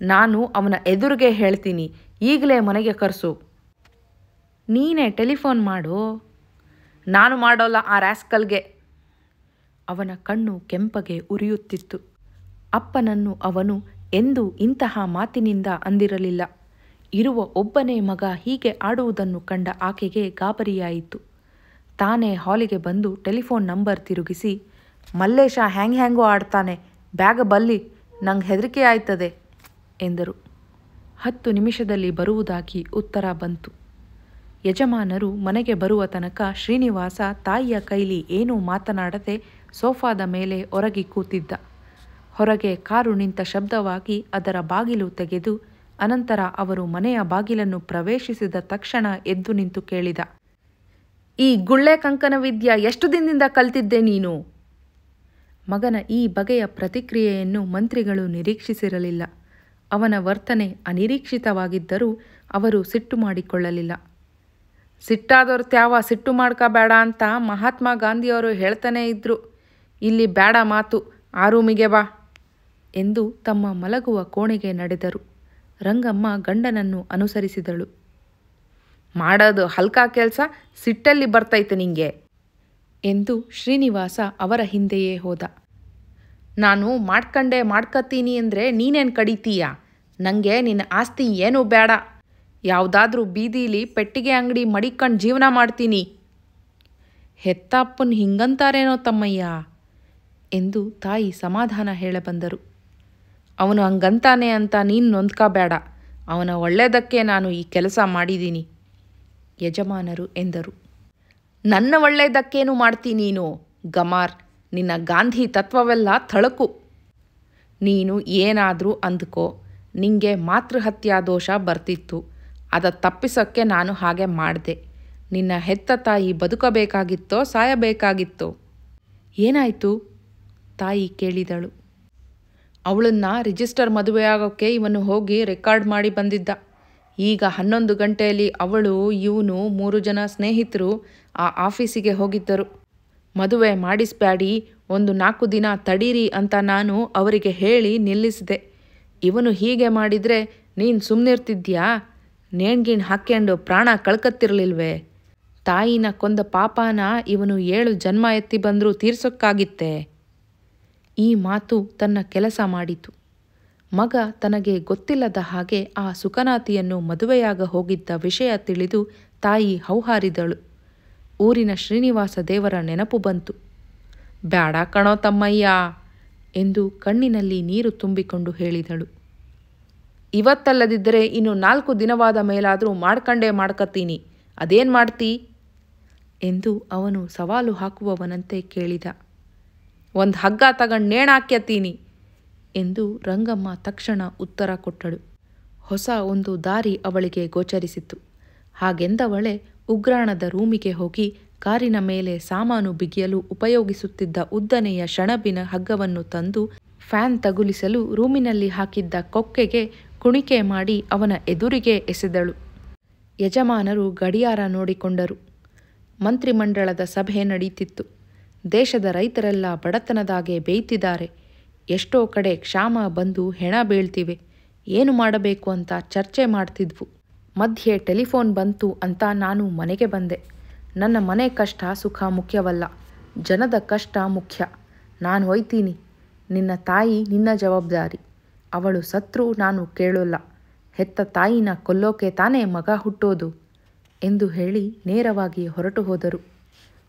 ನಾನು ಅವನ ಎದುರಿಗೆ ಹೇಳ್ತೀನಿ, ಈಗಲೇ ಮನೆಗೆ ಕರೆಸು. ನೀನೇ ಟೆಲಿಫೋನ್ ಮಾಡು. ನಾನು ಮಾಡೋಲ್ಲ ಆ ರ್ಯಾಸ್ಕಲ್ಗೆ. ಅವನ ಕಣ್ಣು ಕೆಂಪಗೆ ಉರಿಯುತ್ತಿತ್ತು. ಅಪ್ಪನನ್ನು ಅವನು ಎಂದೂ ಇಂತಹ ಮಾತಿನಿಂದ ಅಂದಿರಲಿಲ್ಲ. ಇರುವ ಒಬ್ಬನೇ ಮಗ ಹೀಗೆ ಆಡುವುದನ್ನು ಕಂಡ ಆಕೆಗೆ ಗಾಬರಿಯಾಯಿತು. ತಾನೇ ಹಾಲಿಗೆ ಬಂದು ಟೆಲಿಫೋನ್ ನಂಬರ್ ತಿರುಗಿಸಿ, ಮಲ್ಲೇಶ ಹ್ಯಾಂಗೋ ಆಡ್ತಾನೆ, ಬ್ಯಾಗ ಬಲ್ಲಿ, ನಂಗೆ ಹೆದರಿಕೆ ಆಯ್ತದೆ ಎಂದರು. 10 ನಿಮಿಷದಲ್ಲಿ ಬರುವುದಾಗಿ ಉತ್ತರ ಬಂತು. ಯಜಮಾನರು ಮನೆಗೆ ಬರುವ ತನಕ ಶ್ರೀನಿವಾಸ ತಾಯಿಯ ಕೈಲಿ ಏನೂ ಮಾತನಾಡದೆ ಸೋಫಾದ ಮೇಲೆ ಒರಗಿ ಕೂತಿದ್ದ. ಹೊರಗೆ ಕಾರು ನಿಂತ ಶಬ್ದವಾಗಿ ಅದರ ಬಾಗಿಲು ತೆಗೆದು ಅನಂತರ ಅವರು ಮನೆಯ ಬಾಗಿಲನ್ನು ಪ್ರವೇಶಿಸಿದ ತಕ್ಷಣ ಎದ್ದು ನಿಂತು ಕೇಳಿದ, ಈ ಗುಳ್ಳೆ ಕಂಕನ ವಿದ್ಯೆ ಎಷ್ಟು ದಿನದಿಂದ ಕಲ್ತಿದ್ದೆ ನೀನು? ಮಗನ ಈ ಬಗೆಯ ಪ್ರತಿಕ್ರಿಯೆಯನ್ನು ಮಂತ್ರಿಗಳು ನಿರೀಕ್ಷಿಸಿರಲಿಲ್ಲ. ಅವನ ವರ್ತನೆ ಅನಿರೀಕ್ಷಿತವಾಗಿದ್ದರೂ ಅವರು ಸಿಟ್ಟು ಮಾಡಿಕೊಳ್ಳಲಿಲ್ಲ. ಸಿಟ್ಟಾದವ್ರು ತ್ಯಾವ ಸಿಟ್ಟು ಮಾಡ್ಕೋಬೇಡ ಅಂತ ಮಹಾತ್ಮ ಗಾಂಧಿಯವರು ಹೇಳ್ತಾನೇ ಇದ್ರು. ಇಲ್ಲಿ ಬೇಡ ಮಾತು, ಆ ರೂಮಿಗೆ ಬಾ ಎಂದು ತಮ್ಮ ಮಲಗುವ ಕೋಣೆಗೆ ನಡೆದರು. ರಂಗಮ್ಮ ಗಂಡನನ್ನು ಅನುಸರಿಸಿದಳು. ಮಾಡೋದು ಹಲ್ಕಾ ಕೆಲಸ, ಸಿಟ್ಟಲ್ಲಿ ಬರ್ತೈತೆ ನಿಂಗೆ ಎಂದು ಶ್ರೀನಿವಾಸ ಅವರ ಹಿಂದೆಯೇ ಹೋದ. ನಾನು ಮಾಡ್ಕತ್ತೀನಿ ಅಂದರೆ ನೀನೇನು ಕಡಿತೀಯ? ನನಗೆ ನಿನ್ನ ಆಸ್ತಿ ಏನೂ ಬೇಡ. ಯಾವುದಾದ್ರೂ ಬೀದೀಲಿ ಪೆಟ್ಟಿಗೆ ಅಂಗಡಿ ಮಡಿಕೊಂಡು ಜೀವನ ಮಾಡ್ತೀನಿ. ಹೆತ್ತಪ್ಪನ ಹಿಂಗಂತಾರೇನೋ ತಮ್ಮಯ್ಯ ಎಂದು ತಾಯಿ ಸಮಾಧಾನ ಹೇಳಬಂದರು. ಅವನು ಹಂಗಂತಾನೆ ಅಂತ ನೀನು ನೊಂದ್ಕೋಬೇಡ. ಅವನ ಒಳ್ಳೆಯದಕ್ಕೆ ನಾನು ಈ ಕೆಲಸ ಮಾಡಿದ್ದೀನಿ ಯಜಮಾನರು ಎಂದರು. ನನ್ನ ಒಳ್ಳೆಯದಕ್ಕೇನು ಮಾಡ್ತೀನಿ ನೀನು? ಗಮಾರ್, ನಿನ್ನ ಗಾಂಧಿ ತತ್ವವೆಲ್ಲ ಥಳಕು. ನೀನು ಏನಾದರೂ ಅಂದ್ಕೋ, ನಿಂಗೆ ಮಾತೃಹತ್ಯಾ ದೋಷ ಬರ್ತಿತ್ತು, ಅದ ತಪ್ಪಿಸೋಕ್ಕೆ ನಾನು ಹಾಗೆ ಮಾಡಿದೆ. ನಿನ್ನ ಹೆತ್ತ ತಾಯಿ ಬದುಕಬೇಕಾಗಿತ್ತೋ ಸಾಯಬೇಕಾಗಿತ್ತೋ? ಏನಾಯಿತು? ತಾಯಿ ಕೇಳಿದಳು. ಅವಳನ್ನು ರಿಜಿಸ್ಟರ್ ಮದುವೆಯಾಗೋಕ್ಕೆ ಇವನು ಹೋಗಿ ರೆಕಾರ್ಡ್ ಮಾಡಿ ಬಂದಿದ್ದ. ಈಗ 11 ಗಂಟೆಯಲ್ಲಿ ಅವಳು, ಇವನು 3 ಜನ ಸ್ನೇಹಿತರು ಆ ಆಫೀಸಿಗೆ ಹೋಗಿದ್ದರು. ಮದುವೆ ಮಾಡಿಸ್ಬ್ಯಾಡಿ, ಒಂದು 4 ದಿನ ತಡೀರಿ ಅಂತ ನಾನು ಅವರಿಗೆ ಹೇಳಿ ನಿಲ್ಲಿಸಿದೆ. ಇವನು ಹೀಗೆ ಮಾಡಿದರೆ ನೀನು ಸುಮ್ಮನಿರ್ತಿದ್ಯಾ? ನೇಣ್ಗಿಣ್ ಹಾಕ್ಕೊಂಡು ಪ್ರಾಣ ಕಳ್ಕತ್ತಿರಲಿಲ್ವೇ? ತಾಯಿನ ಕೊಂದ ಪಾಪನ ಇವನು 7 ಜನ್ಮ ಎತ್ತಿ ಬಂದರೂ ತೀರ್ಸೋಕ್ಕಾಗಿತ್ತೆ. ಈ ಮಾತು ತನ್ನ ಕೆಲಸ ಮಾಡಿತು. ಮಗ ತನಗೆ ಗೊತ್ತಿಲ್ಲದ ಹಾಗೆ ಆ ಸುಖನಾತಿಯನ್ನು ಮದುವೆಯಾಗ ಹೋಗಿದ್ದ ವಿಷಯ ತಿಳಿದು ತಾಯಿ ಹೌಹಾರಿದಳು. ಊರಿನ ಶ್ರೀನಿವಾಸ ದೇವರ ನೆನಪು ಬಂತು. ಬ್ಯಾಡ ಕಣೋ ತಮ್ಮಯ್ಯ ಎಂದು ಕಣ್ಣಿನಲ್ಲಿ ನೀರು ತುಂಬಿಕೊಂಡು ಹೇಳಿದಳು. ಇವತ್ತಲ್ಲದಿದ್ದರೆ ಇನ್ನು 4 ದಿನವಾದ ಮೇಲಾದರೂ ಮಾಡ್ಕತ್ತೀನಿ, ಅದೇನು ಮಾಡ್ತೀ ಎಂದು ಅವನು ಸವಾಲು ಹಾಕುವವನಂತೆ ಕೇಳಿದ. ಒಂದು ಹಗ್ಗ ತಗೊಂಡು ನೇಣಾಕ್ಯತೀನಿ ಎಂದು ರಂಗಮ್ಮ ತಕ್ಷಣ ಉತ್ತರ ಕೊಟ್ಟಳು. ಹೊಸ ಒಂದು ದಾರಿ ಅವಳಿಗೆ ಗೋಚರಿಸಿತು. ಹಾಗೆಂದವಳೆ ಉಗ್ರಾಣದ ರೂಮಿಗೆ ಹೋಗಿ ಕಾರಿನ ಮೇಲೆ ಸಾಮಾನು ಬಿಗಿಯಲು ಉಪಯೋಗಿಸುತ್ತಿದ್ದ ಉದ್ದನೆಯ ಶಣಬಿನ ಹಗ್ಗವನ್ನು ತಂದು ಫ್ಯಾನ್ ತಗುಲಿಸಲು ರೂಮಿನಲ್ಲಿ ಹಾಕಿದ್ದ ಕೊಕ್ಕೆಗೆ ಕುಣಿಕೆ ಮಾಡಿ ಅವನ ಎದುರಿಗೆ ಎಸೆದಳು. ಯಜಮಾನರು ಗಡಿಯಾರ ನೋಡಿಕೊಂಡರು. ಮಂತ್ರಿಮಂಡಲದ ಸಭೆ ನಡೀತಿತ್ತು. ದೇಶದ ರೈತರೆಲ್ಲ ಬಡತನದಾಗೆ ಬೇಯ್ತಿದ್ದಾರೆ. ಎಷ್ಟೋ ಕಡೆ ಕ್ಷಾಮ ಬಂದು ಹೆಣ ಬೀಳ್ತಿವೆ. ಏನು ಮಾಡಬೇಕು ಅಂತ ಚರ್ಚೆ ಮಾಡ್ತಿದ್ವು. ಮಧ್ಯೆ ಟೆಲಿಫೋನ್ ಬಂತು ಅಂತ ನಾನು ಮನೆಗೆ ಬಂದೆ. ನನ್ನ ಮನೆ ಕಷ್ಟ ಸುಖ ಮುಖ್ಯವಲ್ಲ, ಜನದ ಕಷ್ಟ ಮುಖ್ಯ. ನಾನು ಹೋಯ್ತೀನಿ. ನಿನ್ನ ತಾಯಿ ನಿನ್ನ ಜವಾಬ್ದಾರಿ. ಅವಳು ಸತ್ರು ನಾನು ಕೇಳೋಲ್ಲ. ಹೆತ್ತ ತಾಯಿನ ಕೊಲ್ಲೋಕೆ ತಾನೇ ಮಗ ಹುಟ್ಟೋದು ಎಂದು ಹೇಳಿ ನೇರವಾಗಿ ಹೊರಟು ಹೋದರು.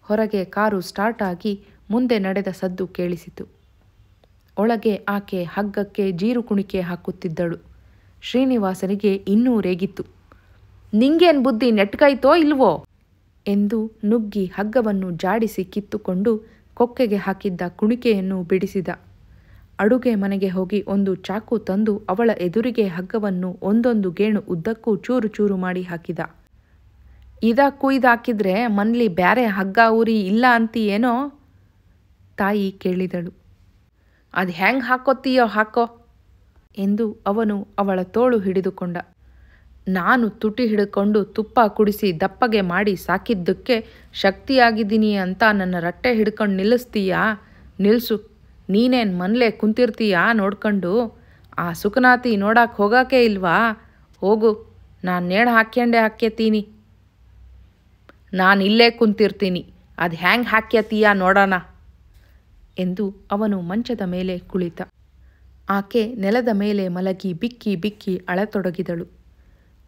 ಹೊರಗೆ ಕಾರು ಸ್ಟಾರ್ಟ್ ಆಗಿ ಮುಂದೆ ನಡೆದ ಸದ್ದು ಕೇಳಿಸಿತು. ಒಳಗೆ ಆಕೆ ಹಗ್ಗಕ್ಕೆ ಜೀರು ಕುಣಿಕೆ ಹಾಕುತ್ತಿದ್ದಳು. ಶ್ರೀನಿವಾಸನಿಗೆ ಇನ್ನೂ ರೇಗಿತ್ತು. ನಿಂಗೇನು ಬುದ್ಧಿ ನೆಟ್ಕೈತೋ ಇಲ್ವೋ ಎಂದು ನುಗ್ಗಿ ಹಗ್ಗವನ್ನು ಜಾಡಿಸಿ ಕಿತ್ತುಕೊಂಡು ಕೊಕ್ಕೆಗೆ ಹಾಕಿದ್ದ ಕುಣಿಕೆಯನ್ನು ಬಿಡಿಸಿದ. ಅಡುಗೆ ಮನೆಗೆ ಹೋಗಿ ಒಂದು ಚಾಕು ತಂದು ಅವಳ ಎದುರಿಗೆ ಹಗ್ಗವನ್ನು ಒಂದೊಂದು ಗೇಣು ಉದ್ದಕ್ಕೂ ಚೂರು ಚೂರು ಮಾಡಿ ಹಾಕಿದ. ಕುಯ್ದಾಕಿದ್ರೆ ಮನ್ಲಿ ಬ್ಯಾರೆ ಹಗ್ಗ ಉರಿ ಇಲ್ಲ ಅಂತೀಯೇನೋ ತಾಯಿ ಕೇಳಿದಳು. ಅದು ಹೆಂಗೆ ಹಾಕೋತೀಯೋ ಹಾಕೋ ಎಂದು ಅವನು ಅವಳ ತೋಳು ಹಿಡಿದುಕೊಂಡ. ನಾನು ತುಟಿ ಹಿಡ್ಕೊಂಡು ತುಪ್ಪ ಕುಡಿಸಿ ದಪ್ಪಗೆ ಮಾಡಿ ಸಾಕಿದ್ದಕ್ಕೆ ಶಕ್ತಿಯಾಗಿದ್ದೀನಿ ಅಂತ ನನ್ನ ರಟ್ಟೆ ಹಿಡ್ಕೊಂಡು ನಿಲ್ಲಿಸ್ತೀಯಾ? ನಿಲ್ಸು. ನೀನೇನು ಮನ್ಲೆ ಕುಂತಿರ್ತೀಯಾ ನೋಡ್ಕೊಂಡು? ಆ ಸುಖನಾತಿ ನೋಡಕ್ಕೆ ಹೋಗೋಕೆ ಇಲ್ವಾ? ಹೋಗು, ನಾನು ನೇಣು ಹಾಕ್ಯತೀನಿ. ನಾನು ಇಲ್ಲೇ ಕುಂತಿರ್ತೀನಿ. ಅದು ಹ್ಯಾಂಗೆ ಹಾಕ್ಯತೀಯ ನೋಡೋಣ ಎಂದು ಅವನು ಮಂಚದ ಮೇಲೆ ಕುಳಿತ. ಆಕೆ ನೆಲದ ಮೇಲೆ ಮಲಗಿ ಬಿಕ್ಕಿ ಬಿಕ್ಕಿ ಅಳತೊಡಗಿದಳು.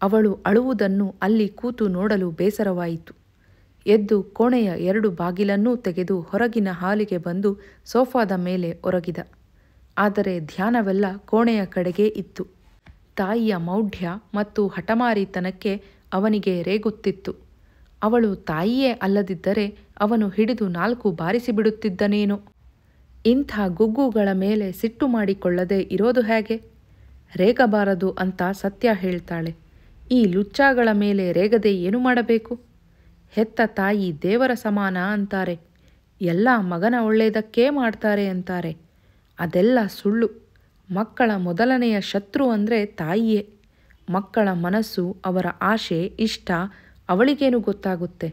ಅವಳು ಅಳುವುದನ್ನು ಅಲ್ಲಿ ಕೂತು ನೋಡಲು ಬೇಸರವಾಯಿತು. ಎದ್ದು ಕೋಣೆಯ 2 ಬಾಗಿಲನ್ನೂ ತೆಗೆದು ಹೊರಗಿನ ಹಾಲಿಗೆ ಬಂದು ಸೋಫಾದ ಮೇಲೆ ಒರಗಿದ. ಆದರೆ ಧ್ಯಾನವೆಲ್ಲ ಕೋಣೆಯ ಕಡೆಗೇ ಇತ್ತು. ತಾಯಿಯ ಮೌಢ್ಯ ಮತ್ತು ಹಠಮಾರಿತನಕ್ಕೆ ಅವನಿಗೆ ರೇಗುತ್ತಿತ್ತು. ಅವಳು ತಾಯಿಯೇ ಅಲ್ಲದಿದ್ದರೆ ಅವನು ಹಿಡಿದು 4 ಬಾರಿಸಿಬಿಡುತ್ತಿದ್ದನೇನೋ. ಇಂಥ ಗುಗ್ಗುಗಳ ಮೇಲೆ ಸಿಟ್ಟು ಮಾಡಿಕೊಳ್ಳದೆ ಇರೋದು ಹೇಗೆ? ರೇಗಬಾರದು ಅಂತ ಸತ್ಯ ಹೇಳ್ತಾಳೆ. ಈ ಲುಚ್ಚಾಗಳ ಮೇಲೆ ರೇಗದೆ ಏನು ಮಾಡಬೇಕು? ಹೆತ್ತ ತಾಯಿ ದೇವರ ಸಮಾನ ಅಂತಾರೆ. ಎಲ್ಲ ಮಗನ ಒಳ್ಳೆಯದಕ್ಕೇ ಮಾಡ್ತಾರೆ ಅಂತಾರೆ. ಅದೆಲ್ಲ ಸುಳ್ಳು. ಮಕ್ಕಳ ಮೊದಲನೆಯ ಶತ್ರು ಅಂದರೆ ತಾಯಿಯೇ. ಮಕ್ಕಳ ಮನಸ್ಸು, ಅವರ ಆಶೆ, ಇಷ್ಟ ಅವಳಿಗೇನು ಗೊತ್ತಾಗುತ್ತೆ?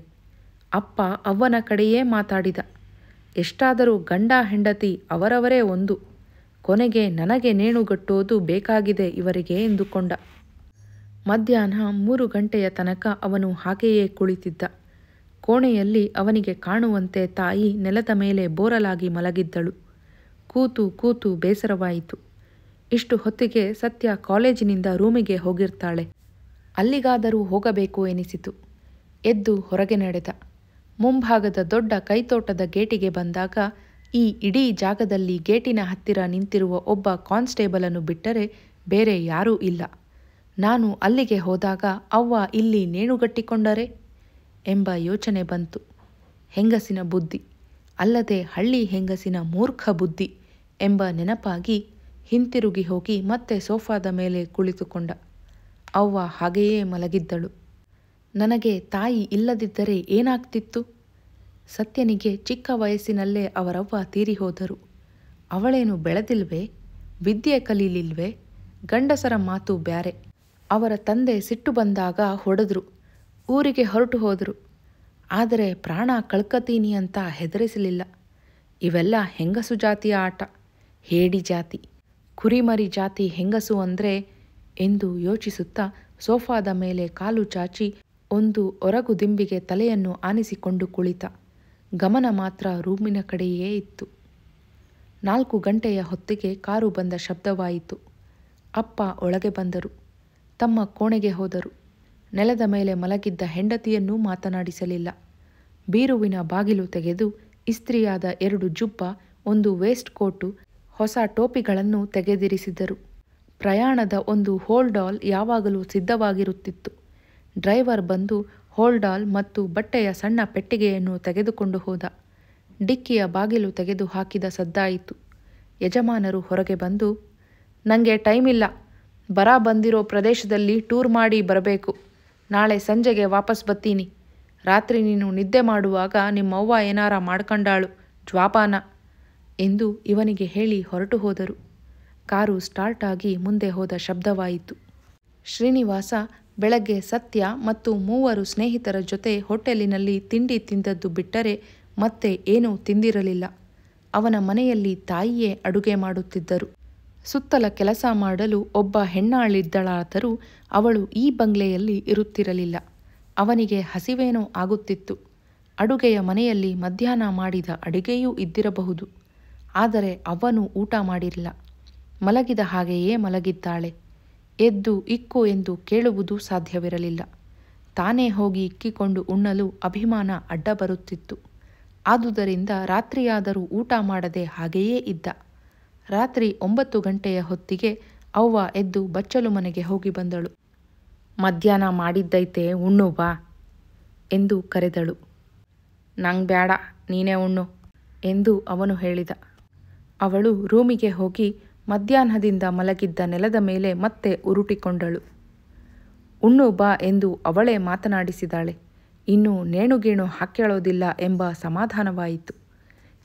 ಅಪ್ಪ ಅವ್ವನ ಕಡೆಯೇ ಮಾತಾಡಿದ. ಎಷ್ಟಾದರೂ ಗಂಡ ಹೆಂಡತಿ ಅವರವರೇ ಒಂದು. ಕೊನೆಗೆ ನನಗೆ ನೇಣುಗಟ್ಟೋದು ಬೇಕಾಗಿದೆ ಇವರಿಗೆ ಎಂದುಕೊಂಡ. ಮಧ್ಯಾಹ್ನ 3 ಗಂಟೆಯ ತನಕ ಅವನು ಹಾಗೆಯೇ ಕುಳಿತಿದ್ದ. ಕೋಣೆಯಲ್ಲಿ ಅವನಿಗೆ ಕಾಣುವಂತೆ ತಾಯಿ ನೆಲದ ಮೇಲೆ ಬೋರಲಾಗಿ ಮಲಗಿದ್ದಳು. ಕೂತು ಕೂತು ಬೇಸರವಾಯಿತು. ಇಷ್ಟು ಹೊತ್ತಿಗೆ ಸತ್ಯ ಕಾಲೇಜಿನಿಂದ ರೂಮಿಗೆ ಹೋಗಿರ್ತಾಳೆ. ಅಲ್ಲಿಗಾದರೂ ಹೋಗಬೇಕು ಎನಿಸಿತು. ಎದ್ದು ಹೊರಗೆ ನಡೆದ. ಮುಂಭಾಗದ ದೊಡ್ಡ ಕೈತೋಟದ ಗೇಟಿಗೆ ಬಂದಾಗ ಈ ಇಡೀ ಜಾಗದಲ್ಲಿ ಗೇಟಿನ ಹತ್ತಿರ ನಿಂತಿರುವ ಒಬ್ಬ ಕಾನ್ಸ್ಟೇಬಲನ್ನು ಬಿಟ್ಟರೆ ಬೇರೆ ಯಾರೂ ಇಲ್ಲ. ನಾನು ಅಲ್ಲಿಗೆ ಹೋದಾಗ ಅವ್ವ ಇಲ್ಲಿ ನೇಣುಗಟ್ಟಿಕೊಂಡರೆ ಎಂಬ ಯೋಚನೆ ಬಂತು. ಹೆಂಗಸಿನ ಬುದ್ಧಿ, ಅಲ್ಲದೆ ಹಳ್ಳಿ ಹೆಂಗಸಿನ ಮೂರ್ಖ ಬುದ್ಧಿ ಎಂಬ ನೆನಪಾಗಿ ಹಿಂತಿರುಗಿ ಹೋಗಿ ಮತ್ತೆ ಸೋಫಾದ ಮೇಲೆ ಕುಳಿತುಕೊಂಡ. ಅವ್ವ ಹಾಗೆಯೇ ಮಲಗಿದ್ದಳು. ನನಗೆ ತಾಯಿ ಇಲ್ಲದಿದ್ದರೆ ಏನಾಗ್ತಿತ್ತು? ಸತ್ಯನಿಗೆ ಚಿಕ್ಕ ವಯಸ್ಸಿನಲ್ಲೇ ಅವರವ್ವ ತೀರಿ ಹೋದರು. ಅವಳೇನು ಬೆಳೆದಿಲ್ವೇ? ವಿದ್ಯೆ ಕಲೀಲಿಲ್ವೇ? ಗಂಡಸರ ಮಾತು ಬ್ಯಾರೆ. ಅವರ ತಂದೆ ಸಿಟ್ಟು ಬಂದಾಗ ಹೊಡೆದ್ರು, ಊರಿಗೆ ಹೊರಟು ಹೋದರು. ಆದರೆ ಪ್ರಾಣ ಕಳ್ಕತೀನಿ ಅಂತ ಹೆದರಿಸಲಿಲ್ಲ. ಇವೆಲ್ಲ ಹೆಂಗಸು ಜಾತಿಯ ಆಟ. ಹೇಡಿ ಜಾತಿ, ಕುರಿಮರಿ ಜಾತಿ ಹೆಂಗಸು ಅಂದರೆ ಎಂದು ಯೋಚಿಸುತ್ತಾ ಸೋಫಾದ ಮೇಲೆ ಕಾಲು ಚಾಚಿ ಒಂದು ಒರಗು ದಿಂಬಿಗೆ ತಲೆಯನ್ನು ಆನಿಸಿಕೊಂಡು ಕುಳಿತ. ಗಮನ ಮಾತ್ರ ರೂಮಿನ ಕಡೆಯೇ ಇತ್ತು. 4 ಗಂಟೆಯ ಹೊತ್ತಿಗೆ ಕಾರು ಬಂದ ಶಬ್ದವಾಯಿತು. ಅಪ್ಪ ಒಳಗೆ ಬಂದರು. ತಮ್ಮ ಕೋಣೆಗೆ ಹೋದರು. ನೆಲದ ಮೇಲೆ ಮಲಗಿದ್ದ ಹೆಂಡತಿಯನ್ನೂ ಮಾತನಾಡಿಸಲಿಲ್ಲ. ಬೀರುವಿನ ಬಾಗಿಲು ತೆಗೆದು ಇಸ್ತ್ರಿಯಾದ 2 ಜುಬ್ಬ, ಒಂದು ವೇಸ್ಟ್ ಕೋಟು, ಹೊಸ ಟೋಪಿಗಳನ್ನು ತೆಗೆದಿರಿಸಿದರು. ಪ್ರಯಾಣದ ಒಂದು ಹೋಲ್ಡಾಲ್ ಯಾವಾಗಲೂ ಸಿದ್ಧವಾಗಿರುತ್ತಿತ್ತು. ಡ್ರೈವರ್ ಬಂದು ಹೋಲ್ಡಾಲ್ ಮತ್ತು ಬಟ್ಟೆಯ ಸಣ್ಣ ಪೆಟ್ಟಿಗೆಯನ್ನು ತೆಗೆದುಕೊಂಡು ಹೋದ. ಡಿಕ್ಕಿಯ ಬಾಗಿಲು ತೆಗೆದು ಹಾಕಿದ ಸದ್ದಾಯಿತು. ಯಜಮಾನರು ಹೊರಗೆ ಬಂದು, ನನಗೆ ಟೈಮ್ ಇಲ್ಲ. ಬರ ಬಂದಿರೋ ಪ್ರದೇಶದಲ್ಲಿ ಟೂರ್ ಮಾಡಿ ಬರಬೇಕು. ನಾಳೆ ಸಂಜೆಗೆ ವಾಪಸ್ ಬರ್ತೀನಿ. ರಾತ್ರಿ ನೀನು ನಿದ್ದೆ ಮಾಡುವಾಗ ನಿಮ್ಮವ್ವ ಏನಾರ ಮಾಡ್ಕೊಂಡಾಳು ಜ್ವಾಪಾನ ಎಂದು ಇವನಿಗೆ ಹೇಳಿ ಹೊರಟು ಹೋದರು. ಕಾರು ಸ್ಟಾರ್ಟ್ ಆಗಿ ಮುಂದೆ ಹೋದ ಶಬ್ದವಾಯಿತು. ಶ್ರೀನಿವಾಸ ಬೆಳಗ್ಗೆ ಸತ್ಯ ಮತ್ತು 3 ಸ್ನೇಹಿತರ ಜೊತೆ ಹೋಟೆಲಿನಲ್ಲಿ ತಿಂಡಿ ತಿಂದದ್ದು ಬಿಟ್ಟರೆ ಮತ್ತೆ ಏನೂ ತಿಂದಿರಲಿಲ್ಲ. ಅವನ ಮನೆಯಲ್ಲಿ ತಾಯಿಯೇ ಅಡುಗೆ ಮಾಡುತ್ತಿದ್ದರು. ಸುತ್ತಲ ಕೆಲಸ ಮಾಡಲು ಒಬ್ಬ ಹೆಣ್ಣಾಳಿದ್ದಳಾದರೂ ಅವಳು ಈ ಬಂಗ್ಲೆಯಲ್ಲಿ ಇರುತ್ತಿರಲಿಲ್ಲ. ಅವನಿಗೆ ಹಸಿವೇನೋ ಆಗುತ್ತಿತ್ತು. ಅಡುಗೆಯ ಮನೆಯಲ್ಲಿ ಮಧ್ಯಾಹ್ನ ಮಾಡಿದ ಅಡುಗೆಯೂ ಇದ್ದಿರಬಹುದು. ಆದರೆ ಅವನು ಊಟ ಮಾಡಿರಲಿಲ್ಲ. ಮಲಗಿದ ಹಾಗೆಯೇ ಮಲಗಿದ್ದಾಳೆ. ಎದ್ದು ಇಕ್ಕು ಎಂದು ಕೇಳುವುದು ಸಾಧ್ಯವಿರಲಿಲ್ಲ. ತಾನೇ ಹೋಗಿ ಇಕ್ಕಿಕೊಂಡು ಉಣ್ಣಲು ಅಭಿಮಾನ ಅಡ್ಡ ಬರುತ್ತಿತ್ತು. ಆದುದರಿಂದ ರಾತ್ರಿಯಾದರೂ ಊಟ ಮಾಡದೆ ಹಾಗೆಯೇ ಇದ್ದ. ರಾತ್ರಿ 9 ಗಂಟೆಯ ಹೊತ್ತಿಗೆ ಅವ್ವ ಎದ್ದು ಬಚ್ಚಲು ಮನೆಗೆ ಹೋಗಿ ಬಂದಳು. ಮಧ್ಯಾಹ್ನ ಮಾಡಿದ್ದೈತೆ, ಉಣ್ಣು ಬಾ ಎಂದು ಕರೆದಳು. ನಂಗೆ ಬೇಡ, ನೀನೇ ಉಣ್ಣು ಎಂದು ಅವನು ಹೇಳಿದ. ಅವಳು ರೂಮಿಗೆ ಹೋಗಿ ಮಧ್ಯಾಹ್ನದಿಂದ ಮಲಗಿದ್ದ ನೆಲದ ಮೇಲೆ ಮತ್ತೆ ಉರುಟಿಕೊಂಡಳು. ಉಣ್ಣು ಬಾ ಎಂದು ಅವಳೇ ಮಾತನಾಡಿಸಿದಾಳೆ. ಇನ್ನು ನೇಣುಗೇಣು ಹಾಕ್ಕೊಳ್ಳೋದಿಲ್ಲ ಎಂಬ ಸಮಾಧಾನವಾಯಿತು.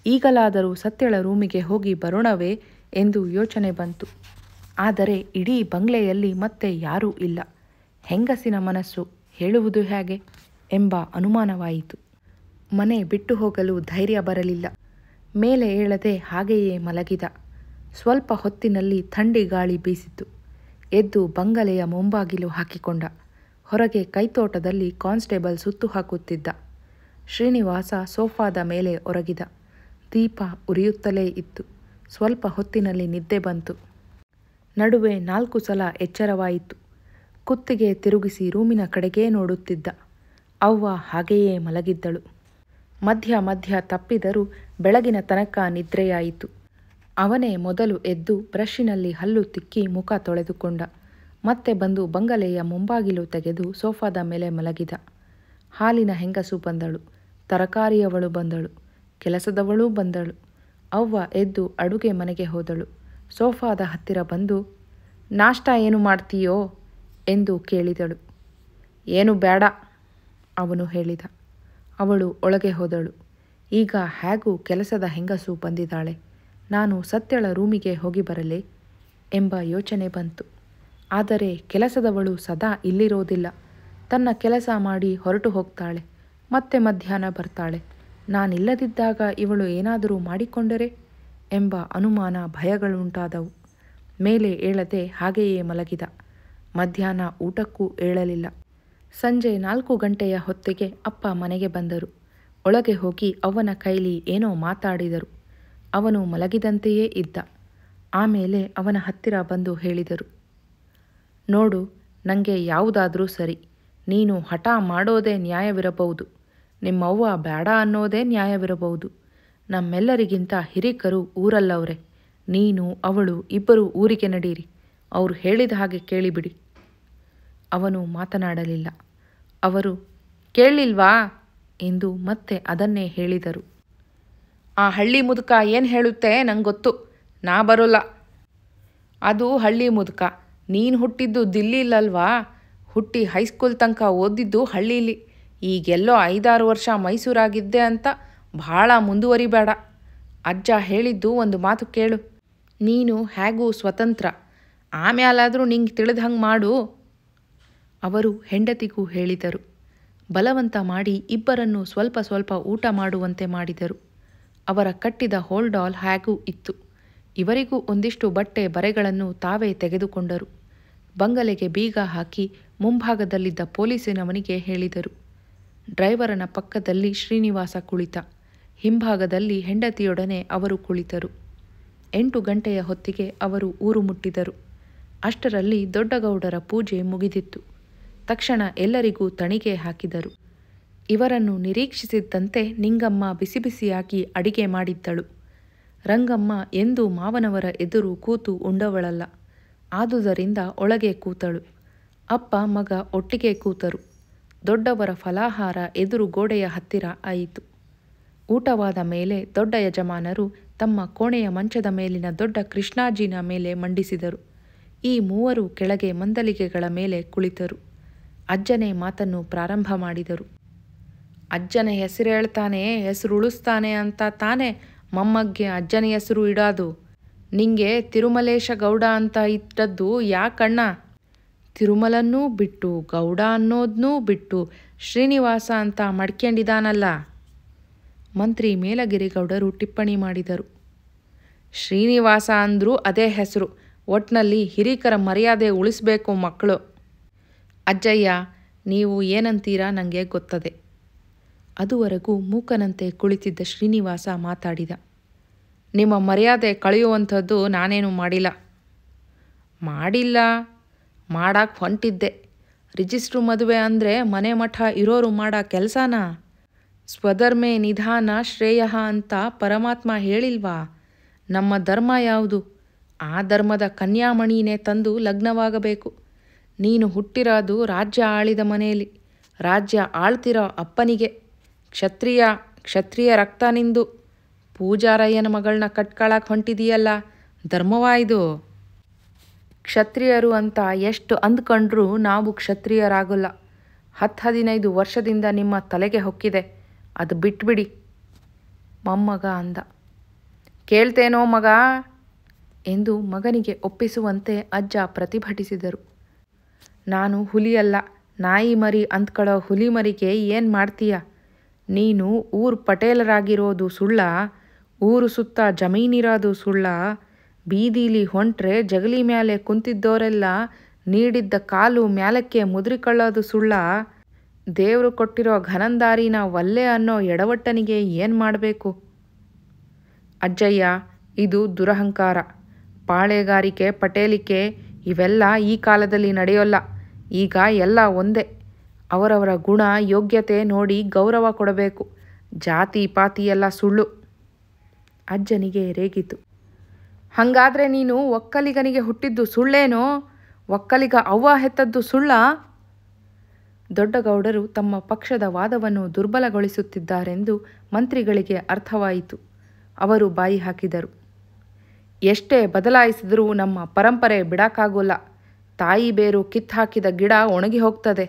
ಈಗಲಾದರೂ ಸತ್ಯಳ ರೂಮಿಗೆ ಹೋಗಿ ಬರೋಣವೇ ಎಂದು ಯೋಚನೆ ಬಂತು. ಆದರೆ ಇಡೀ ಬಂಗ್ಲೆಯಲ್ಲಿ ಮತ್ತೆ ಯಾರೂ ಇಲ್ಲ. ಹೆಂಗಸಿನ ಮನಸ್ಸು ಹೇಳುವುದು ಹೇಗೆ ಎಂಬ ಅನುಮಾನವಾಯಿತು. ಮನೆ ಬಿಟ್ಟು ಹೋಗಲು ಧೈರ್ಯ ಬರಲಿಲ್ಲ. ಮೇಲೆ ಏಳದೆ ಹಾಗೆಯೇ ಮಲಗಿದ. ಸ್ವಲ್ಪ ಹೊತ್ತಿನಲ್ಲಿ ಥಂಡಿ ಗಾಳಿ ಬೀಸಿತು. ಎದ್ದು ಬಂಗಲೆಯ ಮುಂಬಾಗಿಲು ಹಾಕಿಕೊಂಡ. ಹೊರಗೆ ಕೈತೋಟದಲ್ಲಿ ಕಾನ್ಸ್ಟೇಬಲ್ ಸುತ್ತು ಹಾಕುತ್ತಿದ್ದ. ಶ್ರೀನಿವಾಸ ಸೋಫಾದ ಮೇಲೆ ಒರಗಿದ. ದೀಪ ಉರಿಯುತ್ತಲೇ ಇತ್ತು. ಸ್ವಲ್ಪ ಹೊತ್ತಿನಲ್ಲಿ ನಿದ್ದೆ ಬಂತು. ನಡುವೆ 4 ಸಲ ಎಚ್ಚರವಾಯಿತು. ಕುತ್ತಿಗೆ ತಿರುಗಿಸಿ ರೂಮಿನ ಕಡೆಗೇ ನೋಡುತ್ತಿದ್ದ. ಅವ್ವ ಹಾಗೆಯೇ ಮಲಗಿದ್ದಳು. ಮಧ್ಯ ಮಧ್ಯ ತಪ್ಪಿದರೂ ಬೆಳಗಿನ ತನಕ ನಿದ್ರೆಯಾಯಿತು. ಅವನೇ ಮೊದಲು ಎದ್ದು ಬ್ರಷ್ಷಿನಲ್ಲಿ ಹಲ್ಲು ತಿಕ್ಕಿ ಮುಖ ತೊಳೆದುಕೊಂಡ. ಮತ್ತೆ ಬಂದು ಬಂಗಲೆಯ ಮುಂಬಾಗಿಲು ತೆಗೆದು ಸೋಫಾದ ಮೇಲೆ ಮಲಗಿದ. ಹಾಲಿನ ಹೆಂಗಸು ಬಂದಳು. ತರಕಾರಿಯವಳು ಬಂದಳು. ಕೆಲಸದವಳೂ ಬಂದಳು. ಅವ್ವ ಎದ್ದು ಅಡುಗೆ ಮನೆಗೆ ಹೋದಳು. ಸೋಫಾದ ಹತ್ತಿರ ಬಂದು, ನಾಷ್ಟ ಏನು ಮಾಡ್ತೀಯೋ ಎಂದು ಕೇಳಿದಳು. ಏನು ಬೇಡ ಅವನು ಹೇಳಿದ. ಅವಳು ಒಳಗೆ ಹೋದಳು. ಈಗ ಹೇಗೂ ಕೆಲಸದ ಹೆಂಗಸು ಬಂದಿದ್ದಾಳೆ. ನಾನು ಸತ್ಯಳ ರೂಮಿಗೆ ಹೋಗಿ ಬರಲೇ ಎಂಬ ಯೋಚನೆ ಬಂತು. ಆದರೆ ಕೆಲಸದವಳು ಸದಾ ಇಲ್ಲಿರೋದಿಲ್ಲ. ತನ್ನ ಕೆಲಸ ಮಾಡಿ ಹೊರಟು ಹೋಗ್ತಾಳೆ. ಮತ್ತೆ ಮಧ್ಯಾಹ್ನ ಬರ್ತಾಳೆ. ನಾನಿಲ್ಲದಿದ್ದಾಗ ಇವಳು ಏನಾದರೂ ಮಾಡಿಕೊಂಡರೆ ಎಂಬ ಅನುಮಾನ ಭಯಗಳುಂಟಾದವು. ಮೇಲೆ ಏಳದೆ ಹಾಗೆಯೇ ಮಲಗಿದ. ಮಧ್ಯಾಹ್ನ ಊಟಕ್ಕೂ ಏಳಲಿಲ್ಲ. ಸಂಜೆ 4 ಗಂಟೆಯ ಹೊತ್ತಿಗೆ ಅಪ್ಪ ಮನೆಗೆ ಬಂದರು. ಒಳಗೆ ಹೋಗಿ ಅವನ ಕೈಲಿ ಏನೋ ಮಾತಾಡಿದರು. ಅವನು ಮಲಗಿದಂತೆಯೇ ಇದ್ದ. ಆಮೇಲೆ ಅವನ ಹತ್ತಿರ ಬಂದು ಹೇಳಿದರು, ನೋಡು, ನನಗೆ ಯಾವುದಾದ್ರೂ ಸರಿ. ನೀನು ಹಠ ಮಾಡೋದೇ ನ್ಯಾಯವಿರಬಹುದು. ನಿಮ್ಮವ್ವ ಬೇಡ ಅನ್ನೋದೇ ನ್ಯಾಯವಿರಬಹುದು. ನಮ್ಮೆಲ್ಲರಿಗಿಂತ ಹಿರಿಕರು ಊರಲ್ಲವ್ರೆ. ನೀನು ಅವಳು ಇಬ್ಬರು ಊರಿಗೆ ನಡೀರಿ. ಅವರು ಹೇಳಿದ ಹಾಗೆ ಕೇಳಿಬಿಡಿ. ಅವನು ಮಾತನಾಡಲಿಲ್ಲ. ಅವರು ಕೇಳಲಿಲ್ವಾ ಎಂದು ಮತ್ತೆ ಅದನ್ನೇ ಹೇಳಿದರು. ಆ ಹಳ್ಳಿ ಮುದುಕ ಏನು ಹೇಳುತ್ತೆ ನಂಗೆ ಗೊತ್ತು. ನಾ ಬರೋಲ್ಲ. ಅದು ಹಳ್ಳಿ ಮುದುಕ. ನೀನು ಹುಟ್ಟಿದ್ದು ದಿಲ್ಲಿಲಲ್ವಾ? ಹುಟ್ಟಿ ಹೈಸ್ಕೂಲ್ ತನಕ ಓದಿದ್ದು ಹಳ್ಳೀಲಿ. ಈಗೆಲ್ಲೋ 5-6 ವರ್ಷ ಮೈಸೂರಾಗಿದ್ದೆ ಅಂತ ಭಾಳ ಮುಂದುವರಿಬೇಡ. ಅಜ್ಜ ಹೇಳಿದ್ದು ಒಂದು ಮಾತು ಕೇಳು. ನೀನು ಹೇಗೂ ಸ್ವತಂತ್ರ. ಆಮ್ಯಾಲಾದರೂ ನಿಂಗೆ ತಿಳಿದಂಗೆ ಮಾಡು. ಅವರು ಹೆಂಡತಿಗೂ ಹೇಳಿದರು. ಬಲವಂತ ಮಾಡಿ ಇಬ್ಬರನ್ನು ಸ್ವಲ್ಪ ಸ್ವಲ್ಪ ಊಟ ಮಾಡುವಂತೆ ಮಾಡಿದರು. ಅವರ ಕಟ್ಟಿದ ಹೋಲ್ಡಾಲ್ ಹೇಗೂ ಇತ್ತು. ಇವರಿಗೂ ಒಂದಿಷ್ಟು ಬಟ್ಟೆ ಬರೆಗಳನ್ನು ತಾವೇ ತೆಗೆದುಕೊಂಡರು. ಬಂಗಲೆಗೆ ಬೀಗ ಹಾಕಿ ಮುಂಭಾಗದಲ್ಲಿದ್ದ ಪೊಲೀಸಿನವನಿಗೆ ಹೇಳಿದರು. ಡ್ರೈವರನ ಪಕ್ಕದಲ್ಲಿ ಶ್ರೀನಿವಾಸ ಕುಳಿತ. ಹಿಂಭಾಗದಲ್ಲಿ ಹೆಂಡತಿಯೊಡನೆ ಅವರು ಕುಳಿತರು. 8 ಗಂಟೆಯ ಹೊತ್ತಿಗೆ ಅವರು ಊರು ಮುಟ್ಟಿದರು. ಅಷ್ಟರಲ್ಲಿ ದೊಡ್ಡಗೌಡರ ಪೂಜೆ ಮುಗಿದಿತ್ತು. ತಕ್ಷಣ ಎಲ್ಲರಿಗೂ ತಣಿಗೆ ಹಾಕಿದರು. ಇವರನ್ನು ನಿರೀಕ್ಷಿಸಿದ್ದಂತೆ ನಿಂಗಮ್ಮ ಬಿಸಿ ಬಿಸಿಯಾಗಿ ಅಡಿಗೆ ಮಾಡಿದ್ದಳು. ರಂಗಮ್ಮ ಎಂದೂ ಮಾವನವರ ಎದುರು ಕೂತು ಉಂಡವಳಲ್ಲ. ಆದುದರಿಂದ ಒಳಗೆ ಕೂತಳು. ಅಪ್ಪ ಮಗ ಒಟ್ಟಿಗೆ ಕೂತರು. ದೊಡ್ಡವರ ಫಲಾಹಾರ ಎದುರು ಗೋಡೆಯ ಹತ್ತಿರ ಆಯಿತು. ಊಟವಾದ ಮೇಲೆ ದೊಡ್ಡ ಯಜಮಾನರು ತಮ್ಮ ಕೋಣೆಯ ಮಂಚದ ಮೇಲಿನ ದೊಡ್ಡ ಕೃಷ್ಣಾಜಿನ ಮೇಲೆ ಮಂಡಿಸಿದರು. ಈ ಮೂವರು ಕೆಳಗೆ ಮಂದಲಿಗೆಗಳ ಮೇಲೆ ಕುಳಿತರು. ಅಜ್ಜನೇ ಮಾತನ್ನು ಪ್ರಾರಂಭ ಮಾಡಿದರು. ಅಜ್ಜನ ಹೆಸರು ಹೇಳ್ತಾನೆ, ಹೆಸರು ಉಳಿಸ್ತಾನೆ ಅಂತ ತಾನೇ ಮೊಮ್ಮಗ್ಗೆ ಅಜ್ಜನ ಹೆಸರು ಇಡೋದು. ನಿಂಗೆ ತಿರುಮಲೇಶ ಗೌಡ ಅಂತ ಇಟ್ಟದ್ದು ಯಾಕಣ್ಣ? ತಿರುಮಲನ್ನೂ ಬಿಟ್ಟು ಗೌಡ ಅನ್ನೋದನ್ನೂ ಬಿಟ್ಟು ಶ್ರೀನಿವಾಸ ಅಂತ ಮಡ್ಕೊಂಡಿದ್ದಾನಲ್ಲ. ಮಂತ್ರಿ ಮೇಲಗಿರಿಗೌಡರು ಟಿಪ್ಪಣಿ ಮಾಡಿದರು. ಶ್ರೀನಿವಾಸ ಅಂದರೂ ಅದೇ ಹೆಸರು. ಒಟ್ನಲ್ಲಿ ಹಿರೀಕರ ಮರ್ಯಾದೆ ಉಳಿಸ್ಬೇಕು ಮಕ್ಕಳು. ಅಜ್ಜಯ್ಯ, ನೀವು ಏನಂತೀರಾ ನನಗೆ ಗೊತ್ತದೆ. ಅದುವರೆಗೂ ಮೂಕನಂತೆ ಕುಳಿತಿದ್ದ ಶ್ರೀನಿವಾಸ ಮಾತಾಡಿದ. ನಿಮ್ಮ ಮರ್ಯಾದೆ ಕಳೆಯುವಂಥದ್ದು ನಾನೇನು ಮಾಡಿಲ್ಲ. ಮಾಡಕ್ಕೆ ಹೊಂಟಿದ್ದೆ. ರಿಜಿಸ್ಟ್ರು ಮದುವೆ ಅಂದರೆ ಮನೆ ಮಠ ಇರೋರು ಮಾಡೋ ಕೆಲಸನಾ? ಸ್ವಧರ್ಮೇ ನಿಧಾನ ಶ್ರೇಯ ಅಂತ ಪರಮಾತ್ಮ ಹೇಳಿಲ್ವಾ? ನಮ್ಮ ಧರ್ಮ ಯಾವುದು? ಆ ಧರ್ಮದ ಕನ್ಯಾಮಣಿನೇ ತಂದು ಲಗ್ನವಾಗಬೇಕು. ನೀನು ಹುಟ್ಟಿರೋದು ರಾಜ್ಯ ಆಳಿದ ಮನೆಯಲ್ಲಿ, ರಾಜ್ಯ ಆಳ್ತಿರೋ ಅಪ್ಪನಿಗೆ. ಕ್ಷತ್ರಿಯ ರಕ್ತ ನಿಂದು. ಪೂಜಾರಯ್ಯನ ಮಗಳನ್ನ ಕಟ್ಕೊಳಕ್ಕೆ ಹೊಂಟಿದೀಯಲ್ಲ, ಧರ್ಮವಾಯ್ದು? ಕ್ಷತ್ರಿಯರು ಅಂತ ಎಷ್ಟು ಅಂದ್ಕೊಂಡ್ರೂ ನಾವು ಕ್ಷತ್ರಿಯರಾಗಲ್ಲ. 10-15 ವರ್ಷದಿಂದ ನಿಮ್ಮ ತಲೆಗೆ ಹೊಕ್ಕಿದೆ, ಅದು ಬಿಟ್ಬಿಡಿ, ಮೊಮ್ಮಗ ಅಂದ. ಕೇಳ್ತೇನೋ ಮಗ ಎಂದು ಮಗನಿಗೆ ಒಪ್ಪಿಸುವಂತೆ ಅಜ್ಜ ಪ್ರತಿಭಟಿಸಿದರು. ನಾನು ಹುಲಿಯಲ್ಲ, ನಾಯಿ ಮರಿ ಅಂದ್ಕೊಳ್ಳೋ ಹುಲಿ ಮರಿಗೆ ಏನು ಮಾಡ್ತೀಯ? ನೀನು ಊರು ಪಟೇಲರಾಗಿರೋದು ಸುಳ್ಳ? ಊರು ಸುತ್ತ ಜಮೀನಿರೋದು ಸುಳ್ಳ? ಬೀದೀಲಿ ಹೊಂಟ್ರೆ ಜಗಲಿ ಮ್ಯಾಲೆ ಕುಂತಿದ್ದವರೆಲ್ಲ ನೀಡಿದ್ದ ಕಾಲು ಮ್ಯಾಲಕ್ಕೆ ಮುದ್ರಿಕೊಳ್ಳೋದು ಸುಳ್ಳ? ದೇವರು ಕೊಟ್ಟಿರೋ ಘನಂದಾರಿನ ವಲ್ಲೆ ಅನ್ನೋ ಎಡವಟ್ಟನಿಗೆ ಏನು ಮಾಡಬೇಕು? ಅಜ್ಜಯ್ಯ, ಇದು ದುರಹಂಕಾರ. ಪಾಳೆಗಾರಿಕೆ, ಪಟೇಲಿಕೆ ಇವೆಲ್ಲ ಈ ಕಾಲದಲ್ಲಿ ನಡೆಯೋಲ್ಲ. ಈಗ ಎಲ್ಲ ಒಂದೇ. ಅವರವರ ಗುಣ ಯೋಗ್ಯತೆ ನೋಡಿ ಗೌರವ ಕೊಡಬೇಕು. ಜಾತಿ ಪಾತಿ ಎಲ್ಲ ಸುಳ್ಳು. ಅಜ್ಜನಿಗೆ ರೇಗಿತು. ಹಾಗಾದರೆ ನೀನು ಒಕ್ಕಲಿಗನಿಗೆ ಹುಟ್ಟಿದ್ದು ಸುಳ್ಳೇನೋ? ಒಕ್ಕಲಿಗ ಅವ್ವ ಹೆತ್ತದ್ದು ಸುಳ್ಳ? ದೊಡ್ಡಗೌಡರು ತಮ್ಮ ಪಕ್ಷದ ವಾದವನ್ನು ದುರ್ಬಲಗೊಳಿಸುತ್ತಿದ್ದಾರೆಂದು ಮಂತ್ರಿಗಳಿಗೆ ಅರ್ಥವಾಯಿತು. ಅವರು ಬಾಯಿ ಹಾಕಿದರು. ಎಷ್ಟೇ ಬದಲಾಯಿಸಿದರೂ ನಮ್ಮ ಪರಂಪರೆ ಬಿಡಕ್ಕಾಗೋಲ್ಲ. ತಾಯಿ ಬೇರು ಕಿತ್ತಾಕಿದ ಗಿಡ ಒಣಗಿ ಹೋಗ್ತದೆ.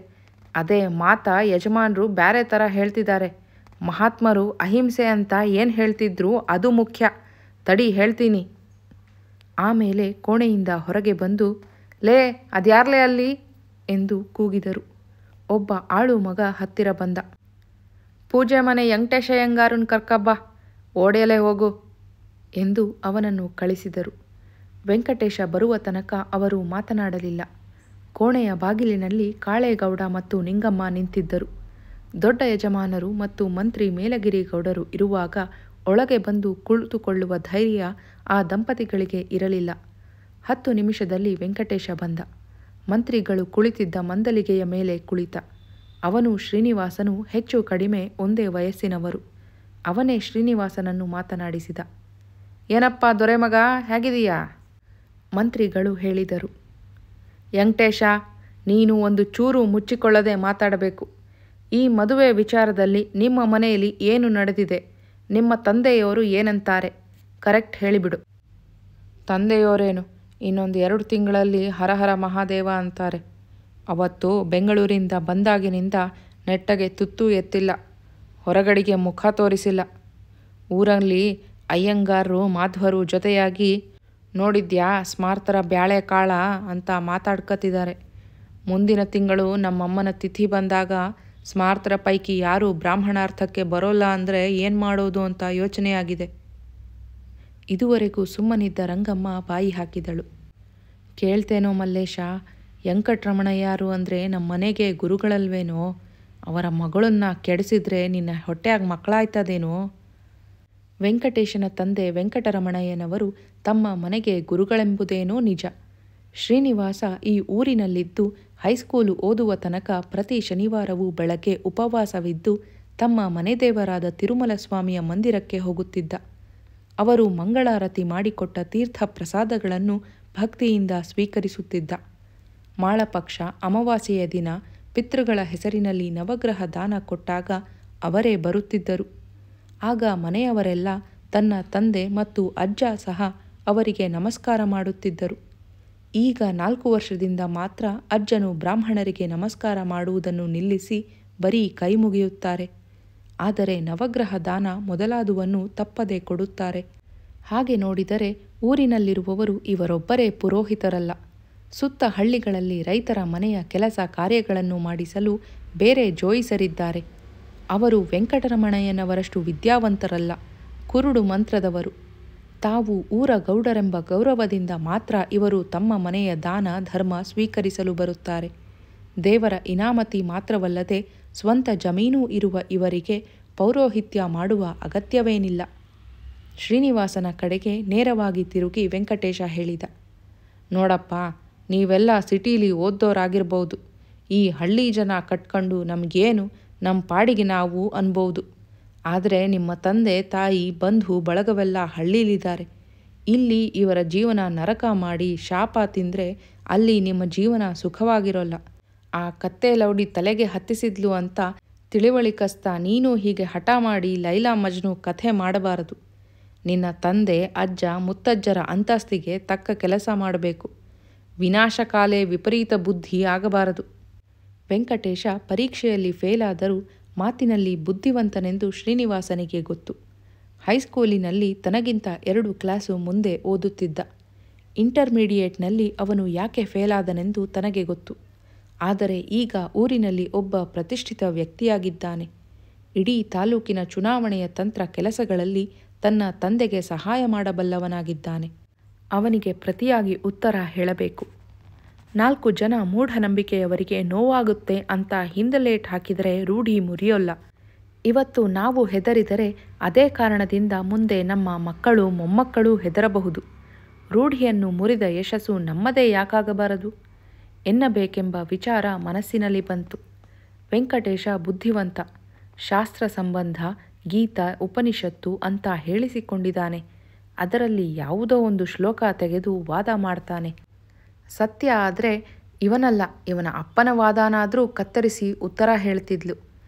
ಅದೇ ಮಾತಾ ಯಜಮಾನರು ಬೇರೆ ಥರ ಹೇಳ್ತಿದ್ದಾರೆ. ಮಹಾತ್ಮರು ಅಹಿಂಸೆ ಅಂತ ಏನು ಹೇಳ್ತಿದ್ರು ಅದು ಮುಖ್ಯ. ತಡಿ ಹೇಳ್ತೀನಿ. ಆಮೇಲೆ ಕೋಣೆಯಿಂದ ಹೊರಗೆ ಬಂದು, ಲೇ ಅದ್ಯಾರ್ಲೇ ಅಲ್ಲಿ ಎಂದು ಕೂಗಿದರು. ಒಬ್ಬ ಆಳು ಮಗ ಹತ್ತಿರ ಬಂದ. ಪೂಜೆ ಮನೆ ವೆಂಕಟೇಶಯ್ಯಂಗಾರನ್ ಕರ್ಕಬ್ಬ, ಓಡೆಯಲೇ ಹೋಗು ಎಂದು ಅವನನ್ನು ಕಳಿಸಿದರು. ವೆಂಕಟೇಶ ಬರುವ ತನಕ ಅವರು ಮಾತನಾಡಲಿಲ್ಲ. ಕೋಣೆಯ ಬಾಗಿಲಿನಲ್ಲಿ ಕಾಳೇಗೌಡ ಮತ್ತು ನಿಂಗಮ್ಮ ನಿಂತಿದ್ದರು. ದೊಡ್ಡ ಯಜಮಾನರು ಮತ್ತು ಮಂತ್ರಿ ಮೇಲಗಿರಿಗೌಡರು ಇರುವಾಗ ಒಳಗೆ ಬಂದು ಕುಳಿತುಕೊಳ್ಳುವ ಧೈರ್ಯ ಆ ದಂಪತಿಗಳಿಗೆ ಇರಲಿಲ್ಲ. 10 ನಿಮಿಷದಲ್ಲಿ ವೆಂಕಟೇಶ ಬಂದ. ಮಂತ್ರಿಗಳು ಕುಳಿತಿದ್ದ ಮಂದಲಿಗೆಯ ಮೇಲೆ ಕುಳಿತ. ಅವನು ಶ್ರೀನಿವಾಸನು ಹೆಚ್ಚು ಕಡಿಮೆ ಒಂದೇ ವಯಸ್ಸಿನವರು. ಅವನೇ ಶ್ರೀನಿವಾಸನನ್ನು ಮಾತನಾಡಿಸಿದ. ಏನಪ್ಪ ದೊರೆಮಗ, ಹೇಗಿದೀಯಾ? ಮಂತ್ರಿಗಳು ಹೇಳಿದರು. ವೆಂಕಟೇಶ, ನೀನು ಒಂದು ಚೂರು ಮುಚ್ಚಿಕೊಳ್ಳದೆ ಮಾತಾಡಬೇಕು. ಈ ಮದುವೆ ವಿಚಾರದಲ್ಲಿ ನಿಮ್ಮ ಮನೆಯಲ್ಲಿ ಏನು ನಡೆದಿದೆ? ನಿಮ್ಮ ತಂದೆಯವರು ಏನಂತಾರೆ? ಕರೆಕ್ಟ್ ಹೇಳಿಬಿಡು. ತಂದೆಯವರೇನು, ಇನ್ನೊಂದು 2 ತಿಂಗಳಲ್ಲಿ ಹರಹರ ಮಹಾದೇವ ಅಂತಾರೆ. ಅವತ್ತು ಬೆಂಗಳೂರಿಂದ ಬಂದಾಗಿನಿಂದ ನೆಟ್ಟಗೆ ತುತ್ತು ಎತ್ತಿಲ್ಲ, ಹೊರಗಡೆಗೆ ಮುಖ ತೋರಿಸಿಲ್ಲ. ಊರಲ್ಲಿ ಅಯ್ಯಂಗಾರರು ಮಾಧ್ವರು ಜೊತೆಯಾಗಿ ನೋಡಿದ್ಯಾ ಸ್ಮಾರ್ತರ ಬ್ಯಾಳೆ ಕಾಳ ಅಂತ ಮಾತಾಡ್ಕತ್ತಿದ್ದಾರೆ. ಮುಂದಿನ ತಿಂಗಳು ನಮ್ಮಮ್ಮನ ತಿಥಿ ಬಂದಾಗ ಸ್ಮಾರ್ತರ ಪೈಕಿ ಯಾರೂ ಬ್ರಾಹ್ಮಣಾರ್ಥಕ್ಕೆ ಬರೋಲ್ಲ ಅಂದರೆ ಏನು ಮಾಡೋದು ಅಂತ ಯೋಚನೆಯಾಗಿದೆ. ಇದುವರೆಗೂ ಸುಮ್ಮನಿದ್ದ ರಂಗಮ್ಮ ಬಾಯಿ ಹಾಕಿದಳು. ಕೇಳ್ತೇನೋ ಮಲ್ಲೇಶ, ವೆಂಕಟರಮಣಯ್ಯರು ಅಂದರೆ ನಮ್ಮ ಮನೆಗೆ ಗುರುಗಳಲ್ವೇನೋ? ಅವರ ಮಗಳನ್ನ ಕೆಡಿಸಿದ್ರೆ ನಿನ್ನ ಹೊಟ್ಟೆಯಾಗ ಮಕ್ಕಳಾಯ್ತದೇನೋ? ವೆಂಕಟೇಶನ ತಂದೆ ವೆಂಕಟರಮಣಯ್ಯನವರು ತಮ್ಮ ಮನೆಗೆ ಗುರುಗಳೆಂಬುದೇನೋ ನಿಜ. ಶ್ರೀನಿವಾಸ ಈ ಊರಿನಲ್ಲಿದ್ದು ಹೈಸ್ಕೂಲು ಓದುವ ತನಕ ಪ್ರತಿ ಶನಿವಾರವೂ ಬೆಳಗ್ಗೆ ಉಪವಾಸವಿದ್ದು ತಮ್ಮ ಮನೆದೇವರಾದ ತಿರುಮಲ ಸ್ವಾಮಿಯ ಮಂದಿರಕ್ಕೆ ಹೋಗುತ್ತಿದ್ದ. ಅವರು ಮಂಗಳಾರತಿ ಮಾಡಿಕೊಟ್ಟ ತೀರ್ಥ ಪ್ರಸಾದಗಳನ್ನು ಭಕ್ತಿಯಿಂದ ಸ್ವೀಕರಿಸುತ್ತಿದ್ದ. ಮಾಳಪಕ್ಷ, ಅಮಾವಾಸ್ಯೆಯ ದಿನ ಪಿತೃಗಳ ಹೆಸರಿನಲ್ಲಿ ನವಗ್ರಹ ದಾನ ಕೊಟ್ಟಾಗ ಅವರೇ ಬರುತ್ತಿದ್ದರು. ಆಗ ಮನೆಯವರೆಲ್ಲ ತನ್ನ ತಂದೆ ಮತ್ತು ಅಜ್ಜ ಸಹ ಅವರಿಗೆ ನಮಸ್ಕಾರ ಮಾಡುತ್ತಿದ್ದರು. ಈಗ 4 ವರ್ಷದಿಂದ ಮಾತ್ರ ಅಜ್ಜನು ಬ್ರಾಹ್ಮಣರಿಗೆ ನಮಸ್ಕಾರ ಮಾಡುವುದನ್ನು ನಿಲ್ಲಿಸಿ ಬರೀ ಕೈ ಮುಗಿಯುತ್ತಾರೆ. ಆದರೆ ನವಗ್ರಹ ದಾನ ಮೊದಲಾದುವನ್ನು ತಪ್ಪದೆ ಕೊಡುತ್ತಾರೆ. ಹಾಗೆ ನೋಡಿದರೆ ಊರಿನಲ್ಲಿರುವವರು ಇವರೊಬ್ಬರೇ ಪುರೋಹಿತರಲ್ಲ. ಸುತ್ತ ಹಳ್ಳಿಗಳಲ್ಲಿ ರೈತರ ಮನೆಯ ಕೆಲಸ ಕಾರ್ಯಗಳನ್ನು ಮಾಡಿಸಲು ಬೇರೆ ಜೋಯಿಸರಿದ್ದಾರೆ. ಅವರು ವೆಂಕಟರಮಣಯ್ಯನವರಷ್ಟು ವಿದ್ಯಾವಂತರಲ್ಲ, ಕುರುಡು ಮಂತ್ರದವರು. ತಾವು ಊರ ಗೌಡರೆಂಬ ಗೌರವದಿಂದ ಮಾತ್ರ ಇವರು ತಮ್ಮ ಮನೆಯ ದಾನ ಧರ್ಮ ಸ್ವೀಕರಿಸಲು ಬರುತ್ತಾರೆ. ದೇವರ ಇನಾಮತಿ ಮಾತ್ರವಲ್ಲದೆ ಸ್ವಂತ ಜಮೀನೂ ಇರುವ ಇವರಿಗೆ ಪೌರೋಹಿತ್ಯ ಮಾಡುವ ಅಗತ್ಯವೇನಿಲ್ಲ. ಶ್ರೀನಿವಾಸನ ಕಡೆಗೆ ನೇರವಾಗಿ ತಿರುಗಿ ವೆಂಕಟೇಶ ಹೇಳಿದ, ನೋಡಪ್ಪ, ನೀವೆಲ್ಲ ಸಿಟೀಲಿ ಓದ್ದೋರಾಗಿರ್ಬೋದು. ಈ ಹಳ್ಳಿ ಜನ ಕಟ್ಕೊಂಡು ನಮಗೇನು, ನಮ್ಮ ಪಾಡಿಗೆ ನಾವು ಅನ್ಬೋದು. ಆದರೆ ನಿಮ್ಮ ತಂದೆ ತಾಯಿ ಬಂಧು ಬಳಗವೆಲ್ಲ ಹಳ್ಳೀಲಿದ್ದಾರೆ. ಇಲ್ಲಿ ಇವರ ಜೀವನ ನರಕ ಮಾಡಿ ಶಾಪ ತಿಂದರೆ ಅಲ್ಲಿ ನಿಮ್ಮ ಜೀವನ ಸುಖವಾಗಿರೋಲ್ಲ. ಆ ಕತ್ತೆ ಲೌಡಿ ತಲೆಗೆ ಹತ್ತಿಸಿದ್ಲು ಅಂತ ತಿಳಿವಳಿಕಸ್ತ ನೀನು ಹೀಗೆ ಹಠ ಮಾಡಿ ಲೈಲಾ ಮಜ್ನು ಕಥೆ ಮಾಡಬಾರದು. ನಿನ್ನ ತಂದೆ ಅಜ್ಜ ಮುತ್ತಜ್ಜರ ಅಂತಸ್ತಿಗೆ ತಕ್ಕ ಕೆಲಸ ಮಾಡಬೇಕು. ವಿನಾಶಕಾಲೇ ವಿಪರೀತ ಬುದ್ಧಿ ಆಗಬಾರದು. ವೆಂಕಟೇಶ ಪರೀಕ್ಷೆಯಲ್ಲಿ ಫೇಲಾದರೂ ಮಾತಿನಲ್ಲಿ ಬುದ್ಧಿವಂತನೆಂದು ಶ್ರೀನಿವಾಸನಿಗೆ ಗೊತ್ತು. ಹೈಸ್ಕೂಲಿನಲ್ಲಿ ತನಗಿಂತ 2 ಕ್ಲಾಸು ಮುಂದೆ ಓದುತ್ತಿದ್ದ. ಇಂಟರ್ಮೀಡಿಯೇಟ್ನಲ್ಲಿ ಅವನು ಯಾಕೆ ಫೇಲಾದನೆಂದು ತನಗೆ ಗೊತ್ತು. ಆದರೆ ಈಗ ಊರಿನಲ್ಲಿ ಒಬ್ಬ ಪ್ರತಿಷ್ಠಿತ ವ್ಯಕ್ತಿಯಾಗಿದ್ದಾನೆ. ಇಡೀ ತಾಲೂಕಿನ ಚುನಾವಣೆಯ ತಂತ್ರ ಕೆಲಸಗಳಲ್ಲಿ ತನ್ನ ತಂದೆಗೆ ಸಹಾಯ ಮಾಡಬಲ್ಲವನಾಗಿದ್ದಾನೆ. ಅವನಿಗೆ ಪ್ರತಿಯಾಗಿ ಉತ್ತರ ಹೇಳಬೇಕು. 4 ಜನ ಮೂಢನಂಬಿಕೆಯವರಿಗೆ ನೋವಾಗುತ್ತೆ ಅಂತ ಹಿಂದಲೇಟ್ ಹಾಕಿದರೆ ರೂಢಿ ಮುರಿಯೋಲ್ಲ. ಇವತ್ತು ನಾವು ಹೆದರಿದರೆ ಅದೇ ಕಾರಣದಿಂದ ಮುಂದೆ ನಮ್ಮ ಮಕ್ಕಳು ಮೊಮ್ಮಕ್ಕಳು ಹೆದರಬಹುದು. ರೂಢಿಯನ್ನು ಮುರಿದ ಯಶಸ್ಸು ನಮ್ಮದೇ ಯಾಕಾಗಬಾರದು ಎನ್ನಬೇಕೆಂಬ ವಿಚಾರ ಮನಸ್ಸಿನಲ್ಲಿ ಬಂತು. ವೆಂಕಟೇಶ ಬುದ್ಧಿವಂತ, ಶಾಸ್ತ್ರ ಸಂಬಂಧ, ಗೀತ, ಉಪನಿಷತ್ತು ಅಂತ ಹೇಳಿಸಿಕೊಂಡಿದ್ದಾನೆ. ಅದರಲ್ಲಿ ಯಾವುದೋ ಒಂದು ಶ್ಲೋಕ ತೆಗೆದು ವಾದ ಮಾಡ್ತಾನೆ. ಸತ್ಯ ಆದರೆ ಇವನಲ್ಲ, ಇವನ ಅಪ್ಪನ ವಾದನಾದರೂ ಕತ್ತರಿಸಿ ಉತ್ತರ ಹೇಳ್ತಿದ್ಲು.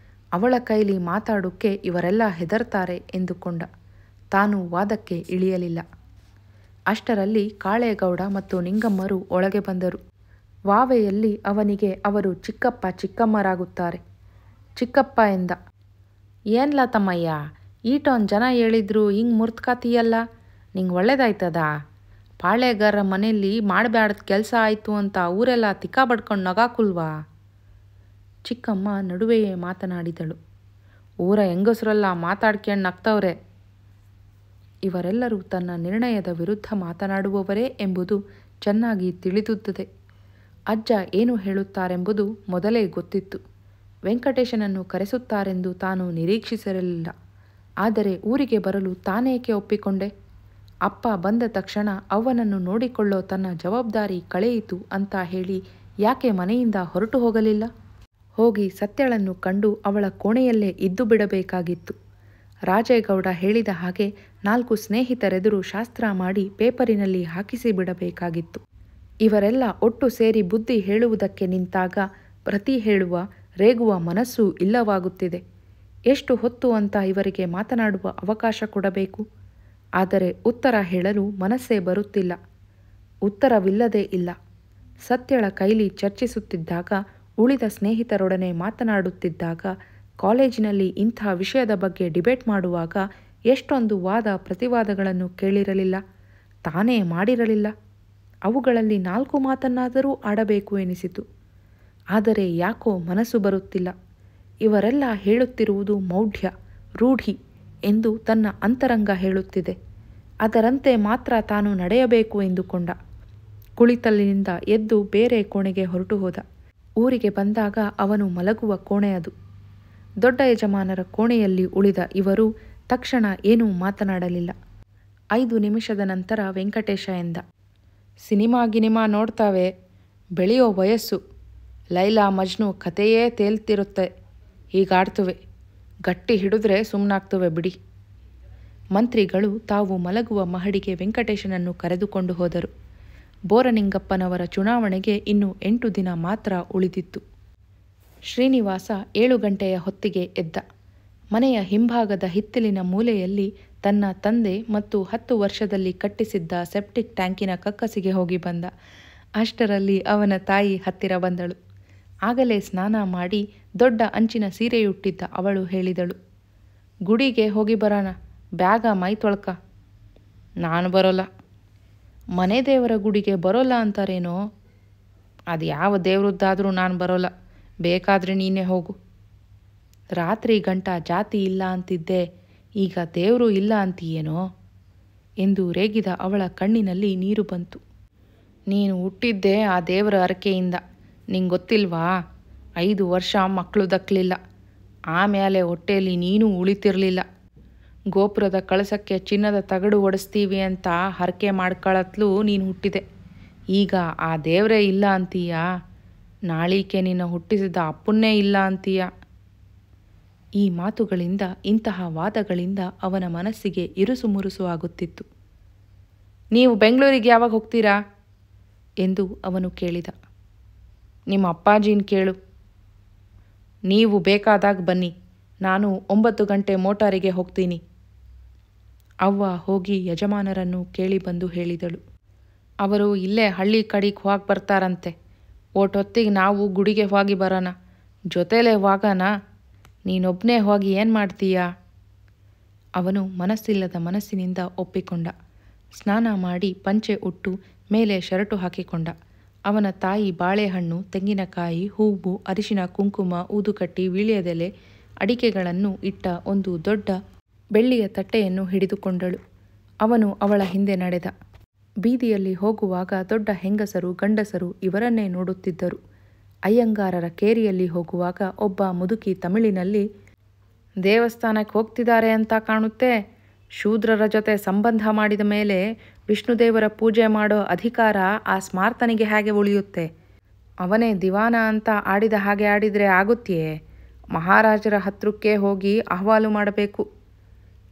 ಅವಳ ಕೈಲಿ ಮಾತಾಡೋಕ್ಕೆ ಇವರೆಲ್ಲ ಹೆದರ್ತಾರೆ ಎಂದುಕೊಂಡ. ತಾನು ವಾದಕ್ಕೆ ಇಳಿಯಲಿಲ್ಲ. ಅಷ್ಟರಲ್ಲಿ ಕಾಳೇಗೌಡ ಮತ್ತು ನಿಂಗಮ್ಮರು ಒಳಗೆ ಬಂದರು. ವಾವೆಯಲ್ಲಿ ಅವನಿಗೆ ಅವರು ಚಿಕ್ಕಪ್ಪ ಚಿಕ್ಕಮ್ಮರಾಗುತ್ತಾರೆ. ಚಿಕ್ಕಪ್ಪ ಎಂದ, ಏನ್ಲ ತಮ್ಮಯ್ಯ, ಈಟೊಂದು ಜನ ಹೇಳಿದ್ರು ಹಿಂಗೆ ಮುರ್ತ್ಕಾತೀಯಲ್ಲ, ನಿಂಗೆ ಒಳ್ಳೇದಾಯ್ತದ? ಪಾಳೆಗಾರರ ಮನೆಯಲ್ಲಿ ಮಾಡಬ್ಯಾಡ್ದ ಕೆಲಸ ಆಯಿತು ಅಂತ ಊರೆಲ್ಲ ತಿಕ್ಕ ಬಡ್ಕೊಂಡು ನಗಾಕುಲ್ವಾ? ಚಿಕ್ಕಮ್ಮ ನಡುವೆಯೇ ಮಾತನಾಡಿದಳು. ಊರ ಹೆಂಗಸರೆಲ್ಲ ಮಾತಾಡ್ಕೊಂಡು ನಗ್ತವ್ರೆ. ಇವರೆಲ್ಲರೂ ತನ್ನ ನಿರ್ಣಯದ ವಿರುದ್ಧ ಮಾತನಾಡುವವರೇ ಎಂಬುದು ಚೆನ್ನಾಗಿ ತಿಳಿದುತ್ತದೆ. ಅಜ್ಜ ಏನು ಹೇಳುತ್ತಾರೆಂಬುದು ಮೊದಲೇ ಗೊತ್ತಿತ್ತು. ವೆಂಕಟೇಶನನ್ನು ಕರೆಸುತ್ತಾರೆಂದು ತಾನು ನಿರೀಕ್ಷಿಸಿರಲಿಲ್ಲ. ಆದರೆ ಊರಿಗೆ ಬರಲು ತಾನೇಕೆ ಒಪ್ಪಿಕೊಂಡೆ? ಅಪ್ಪ ಬಂದ ತಕ್ಷಣ ಅವನನ್ನು ನೋಡಿಕೊಳ್ಳೋ ತನ್ನ ಜವಾಬ್ದಾರಿ ಕಳೆಯಿತು ಅಂತ ಹೇಳಿ ಯಾಕೆ ಮನೆಯಿಂದ ಹೊರಟು ಹೋಗಲಿಲ್ಲ? ಹೋಗಿ ಸತ್ಯಳನ್ನು ಕಂಡು ಅವಳ ಕೋಣೆಯಲ್ಲೇ ಇದ್ದು ಬಿಡಬೇಕಾಗಿತ್ತು. ರಾಜೇಗೌಡ ಹೇಳಿದ ಹಾಗೆ 4 ಸ್ನೇಹಿತರೆದುರು ಶಾಸ್ತ್ರ ಮಾಡಿ ಪೇಪರಿನಲ್ಲಿ ಹಾಕಿಸಿ ಬಿಡಬೇಕಾಗಿತ್ತು. ಇವರೆಲ್ಲ ಒಟ್ಟು ಸೇರಿ ಬುದ್ಧಿ ಹೇಳುವುದಕ್ಕೆ ನಿಂತಾಗ ಪ್ರತಿ ಹೇಳುವ, ರೇಗುವ ಮನಸ್ಸು ಇಲ್ಲವಾಗುತ್ತಿದೆ. ಎಷ್ಟು ಹೊತ್ತು ಅಂತ ಇವರಿಗೆ ಮಾತನಾಡುವ ಅವಕಾಶ ಕೊಡಬೇಕು? ಆದರೆ ಉತ್ತರ ಹೇಳಲು ಮನಸ್ಸೇ ಬರುತ್ತಿಲ್ಲ. ಉತ್ತರವಿಲ್ಲದೇ ಇಲ್ಲ. ಸತ್ಯಳ ಕೈಲಿ ಚರ್ಚಿಸುತ್ತಿದ್ದಾಗ, ಉಳಿದ ಸ್ನೇಹಿತರೊಡನೆ ಮಾತನಾಡುತ್ತಿದ್ದಾಗ, ಕಾಲೇಜಿನಲ್ಲಿ ಇಂಥ ವಿಷಯದ ಬಗ್ಗೆ ಡಿಬೇಟ್ ಮಾಡುವಾಗ ಎಷ್ಟೊಂದು ವಾದ ಪ್ರತಿವಾದಗಳನ್ನು ಕೇಳಿರಲಿಲ್ಲ, ತಾನೇ ಮಾಡಿರಲಿಲ್ಲ. ಅವುಗಳಲ್ಲಿ 4 ಮಾತನ್ನಾದರೂ ಆಡಬೇಕು ಎನಿಸಿತು. ಆದರೆ ಯಾಕೋ ಮನಸ್ಸು ಬರುತ್ತಿಲ್ಲ. ಇವರೆಲ್ಲ ಹೇಳುತ್ತಿರುವುದು ಮೌಢ್ಯ, ರೂಢಿ ಎಂದು ತನ್ನ ಅಂತರಂಗ ಹೇಳುತ್ತಿದೆ. ಅದರಂತೆ ಮಾತ್ರ ತಾನು ನಡೆಯಬೇಕು ಎಂದುಕೊಂಡ. ಕುಳಿತಲ್ಲಿನಿಂದ ಎದ್ದು ಬೇರೆ ಕೋಣೆಗೆ ಹೊರಟು ಹೋದ. ಊರಿಗೆ ಬಂದಾಗ ಅವನು ಮಲಗುವ ಕೋಣೆ ಅದು. ದೊಡ್ಡ ಯಜಮಾನರ ಕೋಣೆಯಲ್ಲಿ ಉಳಿದ ಇವರು ತಕ್ಷಣ ಏನೂ ಮಾತನಾಡಲಿಲ್ಲ. 5 ನಿಮಿಷದ ನಂತರ ವೆಂಕಟೇಶ ಎಂದ, ಸಿನಿಮಾ ಗಿನಿಮಾ ನೋಡ್ತಾವೆ, ಬೆಳೆಯೋ ವಯಸ್ಸು, ಲೈಲಾ ಮಜ್ನು ಕಥೆಯೇ ತೇಲ್ತಿರುತ್ತೆ, ಹೀಗಾಡ್ತುವೆ, ಗಟ್ಟಿ ಹಿಡಿದ್ರೆ ಸುಮ್ಮನಾಗ್ತವೆ ಬಿಡಿ. ಮಂತ್ರಿಗಳು ತಾವು ಮಲಗುವ ಮಹಡಿಗೆ ವೆಂಕಟೇಶನನ್ನು ಕರೆದುಕೊಂಡು ಹೋದರು. ಬೋರನಿಂಗಪ್ಪನವರ ಚುನಾವಣೆಗೆ ಇನ್ನು 8 ದಿನ ಮಾತ್ರ ಉಳಿದಿತ್ತು. ಶ್ರೀನಿವಾಸ 7 ಗಂಟೆಯ ಹೊತ್ತಿಗೆ ಎದ್ದ. ಮನೆಯ ಹಿಂಭಾಗದ ಹಿತ್ತಲಿನ ಮೂಲೆಯಲ್ಲಿ ತನ್ನ ತಂದೆ ಮತ್ತು 10 ವರ್ಷದಲ್ಲಿ ಕಟ್ಟಿಸಿದ್ದ ಸೆಪ್ಟಿಕ್ ಟ್ಯಾಂಕಿನ ಕಕ್ಕಸಿಗೆ ಹೋಗಿ ಬಂದ. ಅಷ್ಟರಲ್ಲಿ ಅವನ ತಾಯಿ ಹತ್ತಿರ ಬಂದಳು. ಆಗಲೇ ಸ್ನಾನ ಮಾಡಿ ದೊಡ್ಡ ಅಂಚಿನ ಸೀರೆಯುಟ್ಟಿದ್ದ ಅವಳು ಹೇಳಿದಳು, ಗುಡಿಗೆ ಹೋಗಿ ಬರೋಣ, ಬ್ಯಾಗ ಮೈ ತೊಳ್ಕ. ನಾನು ಬರೋಲ್ಲ. ಮನೆ ದೇವರ ಗುಡಿಗೆ ಬರೋಲ್ಲ ಅಂತಾರೇನೋ? ಅದು ಯಾವ ದೇವ್ರದ್ದಾದರೂ ನಾನು ಬರೋಲ್ಲ, ಬೇಕಾದರೆ ನೀನೇ ಹೋಗು. ರಾತ್ರಿ ಗಂಟ ಜಾತಿ ಇಲ್ಲ ಅಂತಿದ್ದೆ, ಈಗ ದೇವರು ಇಲ್ಲ ಅಂತೀಯೇನೋ ಎಂದು ರೇಗಿದ ಅವಳ ಕಣ್ಣಿನಲ್ಲಿ ನೀರು ಬಂತು. ನೀನು ಹುಟ್ಟಿದ್ದೆ ಆ ದೇವರ ಹರಕೆಯಿಂದ, ನಿಂಗೆ ಗೊತ್ತಿಲ್ವಾ? 5 ವರ್ಷ ಮಕ್ಕಳು ದಕ್ಕಲಿಲ್ಲ, ಆಮೇಲೆ ಹೊಟ್ಟೆಯಲ್ಲಿ ನೀನು ಉಳಿತಿರಲಿಲ್ಲ. ಗೋಪುರದ ಕಳಸಕ್ಕೆ ಚಿನ್ನದ ತಗಡು ಹೊಡೆಸ್ತೀವಿ ಅಂತ ಹರಕೆ ಮಾಡ್ಕೊಳ್ಳತ್ಲೂ ನೀನು ಹುಟ್ಟಿದೆ. ಈಗ ಆ ದೇವರೇ ಇಲ್ಲ ಅಂತೀಯ, ನಾಳಿಕೆ ನಿನ್ನ ಹುಟ್ಟಿಸಿದ ಅಪ್ಪನ್ನೇ ಇಲ್ಲ ಅಂತೀಯ. ಈ ಮಾತುಗಳಿಂದ, ಇಂತಹ ವಾದಗಳಿಂದ ಅವನ ಮನಸ್ಸಿಗೆ ಇರುಸು ಮುರುಸು ಆಗುತ್ತಿತ್ತು. ನೀವು ಬೆಂಗಳೂರಿಗೆ ಯಾವಾಗ ಹೋಗ್ತೀರಾ ಎಂದು ಅವನು ಕೇಳಿದ. ನಿಮ್ಮ ಅಪ್ಪಾಜಿನ ಕೇಳು. ನೀವು ಬೇಕಾದಾಗ ಬನ್ನಿ, ನಾನು 9 ಗಂಟೆ ಮೋಟಾರಿಗೆ ಹೋಗ್ತೀನಿ. ಅವ್ವ ಹೋಗಿ ಯಜಮಾನರನ್ನು ಕೇಳಿ ಬಂದು ಹೇಳಿದಳು. ಅವರು ಇಲ್ಲೇ ಹಳ್ಳಿ ಕಡೆಗೆ ಹೋಗಿ ಬರ್ತಾರಂತೆ. ಒಟ್ಟೊತ್ತಿಗೆ ನಾವು ಗುಡಿಗೆ ಹೋಗಿ ಬರೋಣ, ಜೊತೆಲೇ ಹೋಗೋಣ. ನೀನೊಬ್ಬನೇ ಹೋಗಿ ಏನು ಮಾಡ್ತೀಯಾ? ಅವನು ಮನಸ್ಸಿಲ್ಲದ ಮನಸ್ಸಿನಿಂದ ಒಪ್ಪಿಕೊಂಡ. ಸ್ನಾನ ಮಾಡಿ ಪಂಚೆ ಉಟ್ಟು ಮೇಲೆ ಶರ್ಟು ಹಾಕಿಕೊಂಡ. ಅವನ ತಾಯಿ ಬಾಳೆಹಣ್ಣು, ತೆಂಗಿನಕಾಯಿ, ಹೂವು, ಅರಿಶಿನ, ಕುಂಕುಮ, ಊದುಕಟ್ಟಿ, ವೀಳ್ಯದೆಲೆ, ಅಡಿಕೆಗಳನ್ನು ಇಟ್ಟ ಒಂದು ದೊಡ್ಡ ಬೆಳ್ಳಿಯ ತಟ್ಟೆಯನ್ನು ಹಿಡಿದುಕೊಂಡಳು. ಅವನು ಅವಳ ಹಿಂದೆ ನಡೆದ. ಬೀದಿಯಲ್ಲಿ ಹೋಗುವಾಗ ದೊಡ್ಡ ಹೆಂಗಸರು, ಗಂಡಸರು ಇವರನ್ನೇ ನೋಡುತ್ತಿದ್ದರು. ಅಯ್ಯಂಗಾರರ ಕೇರಿಯಲ್ಲಿ ಹೋಗುವಾಗ ಒಬ್ಬ ಮುದುಕಿ ತಮಿಳಿನಲ್ಲಿ, ದೇವಸ್ಥಾನಕ್ಕೆ ಹೋಗ್ತಿದ್ದಾರೆ ಅಂತ ಕಾಣುತ್ತೆ, ಶೂದ್ರರ ಜೊತೆ ಸಂಬಂಧ ಮಾಡಿದ ಮೇಲೆ ವಿಷ್ಣುದೇವರ ಪೂಜೆ ಮಾಡೋ ಅಧಿಕಾರ ಆ ಸ್ಮಾರ್ತನಿಗೆ ಹೇಗೆ ಉಳಿಯುತ್ತೆ? ಅವನೇ ದಿವಾನ ಅಂತ ಆಡಿದ ಹಾಗೆ ಆಡಿದರೆ ಆಗುತ್ತೆಯೇ? ಮಹಾರಾಜರ ಹತ್ರಕ್ಕೆ ಹೋಗಿ ಅಹವಾಲು ಮಾಡಬೇಕು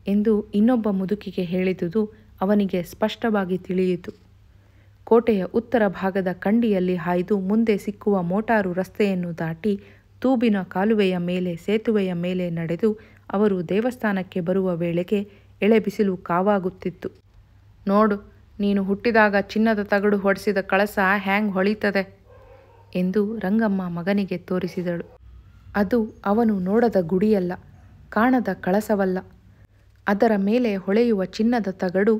ಎಂದು ಇನ್ನೊಬ್ಬ ಮುದುಕಿಗೆ ಹೇಳಿದುದು ಅವನಿಗೆ ಸ್ಪಷ್ಟವಾಗಿ ತಿಳಿಯಿತು. ಕೋಟೆಯ ಉತ್ತರ ಭಾಗದ ಕಂಡಿಯಲ್ಲಿ ಹಾಯ್ದು ಮುಂದೆ ಸಿಕ್ಕುವ ಮೋಟಾರು ರಸ್ತೆಯನ್ನು ದಾಟಿ ತೂಬಿನ ಕಾಲುವೆಯ ಮೇಲೆ, ಸೇತುವೆಯ ಮೇಲೆ ನಡೆದು ಅವರು ದೇವಸ್ಥಾನಕ್ಕೆ ಬರುವ ವೇಳೆಗೆ ಎಳೆಬಿಸಿಲು ಕಾವಾಗುತ್ತಿತ್ತು. ನೋಡು, ನೀನು ಹುಟ್ಟಿದಾಗ ಚಿನ್ನದ ತಗಡು ಹೊಡೆಸಿದ ಕಳಸ ಹ್ಯಾಂಗ್ ಹೊಳಿತದೆ ಎಂದು ರಂಗಮ್ಮ ಮಗನಿಗೆ ತೋರಿಸಿದಳು. ಅದು ಅವನು ನೋಡದ ಗುಡಿಯಲ್ಲ, ಕಾಣದ ಕಳಸವಲ್ಲ. ಅದರ ಮೇಲೆ ಹೊಳೆಯುವ ಚಿನ್ನದ ತಗಡು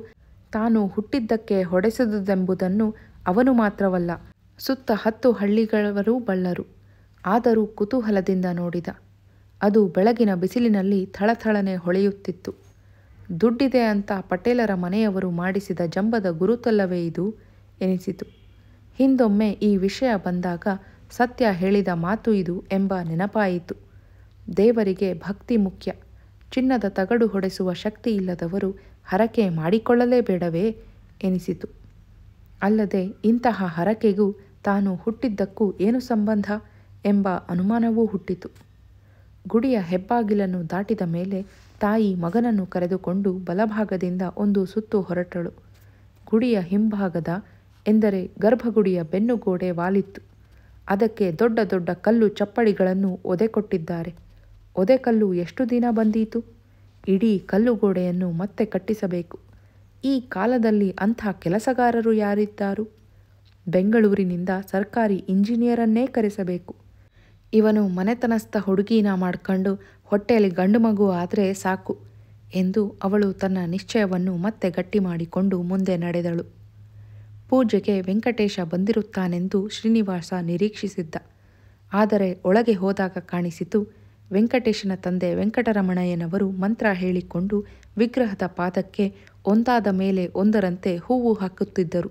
ತಾನು ಹುಟ್ಟಿದ್ದಕ್ಕೆ ಹೊಡೆಸಿದುದೆಂಬುದನ್ನು ಅವನು ಮಾತ್ರವಲ್ಲ, ಸುತ್ತ 10 ಹಳ್ಳಿಗಳವರು ಬಲ್ಲರು. ಆದರೂ ಕುತೂಹಲದಿಂದ ನೋಡಿದ. ಅದು ಬೆಳಗಿನ ಬಿಸಿಲಿನಲ್ಲಿ ಥಳಥಳನೆ ಹೊಳೆಯುತ್ತಿತ್ತು. ದುಡ್ಡಿದೆ ಅಂತ ಪಟೇಲರ ಮನೆಯವರು ಮಾಡಿಸಿದ ಜಂಬದ ಗುರುತಲ್ಲವೇ ಇದು ಎನಿಸಿತು. ಹಿಂದೊಮ್ಮೆ ಈ ವಿಷಯ ಬಂದಾಗ ಸತ್ಯ ಹೇಳಿದ ಮಾತು ಇದು ಎಂಬ ನೆನಪಾಯಿತು. ದೇವರಿಗೆ ಭಕ್ತಿ ಮುಖ್ಯ. ಚಿನ್ನದ ತಗಡು ಹೊಡೆಸುವ ಶಕ್ತಿ ಇಲ್ಲದವರು ಹರಕೆ ಮಾಡಿಕೊಳ್ಳಲೇಬೇಡವೇ ಎನಿಸಿತು. ಅಲ್ಲದೆ ಇಂತಹ ಹರಕೆಗೂ ತಾನು ಹುಟ್ಟಿದ್ದಕ್ಕೂ ಏನು ಸಂಬಂಧ ಎಂಬ ಅನುಮಾನವೂ ಹುಟ್ಟಿತು. ಗುಡಿಯ ಹೆಬ್ಬಾಗಿಲನ್ನು ದಾಟಿದ ಮೇಲೆ ತಾಯಿ ಮಗನನ್ನು ಕರೆದುಕೊಂಡು ಬಲಭಾಗದಿಂದ ಒಂದು ಸುತ್ತು ಹೊರಟಳು. ಗುಡಿಯ ಹಿಂಭಾಗದ, ಎಂದರೆ ಗರ್ಭಗುಡಿಯ ಬೆನ್ನುಗೋಡೆ ವಾಲಿತ್ತು. ಅದಕ್ಕೆ ದೊಡ್ಡ ದೊಡ್ಡ ಕಲ್ಲು ಚಪ್ಪಡಿಗಳನ್ನು ಒದೆಕೊಟ್ಟಿದ್ದಾರೆ. ಒದೆಕಲ್ಲು ಎಷ್ಟು ದಿನ ಬಂದೀತು? ಇಡೀ ಕಲ್ಲುಗೋಡೆಯನ್ನು ಮತ್ತೆ ಕಟ್ಟಿಸಬೇಕು. ಈ ಕಾಲದಲ್ಲಿ ಅಂಥ ಕೆಲಸಗಾರರು ಯಾರಿದ್ದಾರು? ಬೆಂಗಳೂರಿನಿಂದ ಸರ್ಕಾರಿ ಇಂಜಿನಿಯರನ್ನೇ ಕರೆಸಬೇಕು. ಇವನು ಮನೆತನಸ್ಥ ಹುಡುಗಿನ ಮಾಡ್ಕೊಂಡು ಹೊಟ್ಟೆಯಲ್ಲಿ ಗಂಡು ಮಗು ಆದರೆ ಸಾಕು ಎಂದು ಅವಳು ತನ್ನ ನಿಶ್ಚಯವನ್ನು ಮತ್ತೆ ಗಟ್ಟಿ ಮಾಡಿಕೊಂಡು ಮುಂದೆ ನಡೆದಳು. ಪೂಜೆಗೆ ವೆಂಕಟೇಶ ಬಂದಿರುತ್ತಾನೆಂದು ಶ್ರೀನಿವಾಸ ನಿರೀಕ್ಷಿಸಿದ್ದ. ಆದರೆ ಒಳಗೆ ಹೋದಾಗ ಕಾಣಿಸಿತು, ವೆಂಕಟೇಶನ ತಂದೆ ವೆಂಕಟರಮಣಯ್ಯನವರು ಮಂತ್ರ ಹೇಳಿಕೊಂಡು ವಿಗ್ರಹದ ಪಾದಕ್ಕೆ ಒಂದಾದ ಮೇಲೆ ಒಂದರಂತೆ ಹೂವು ಹಾಕುತ್ತಿದ್ದರು.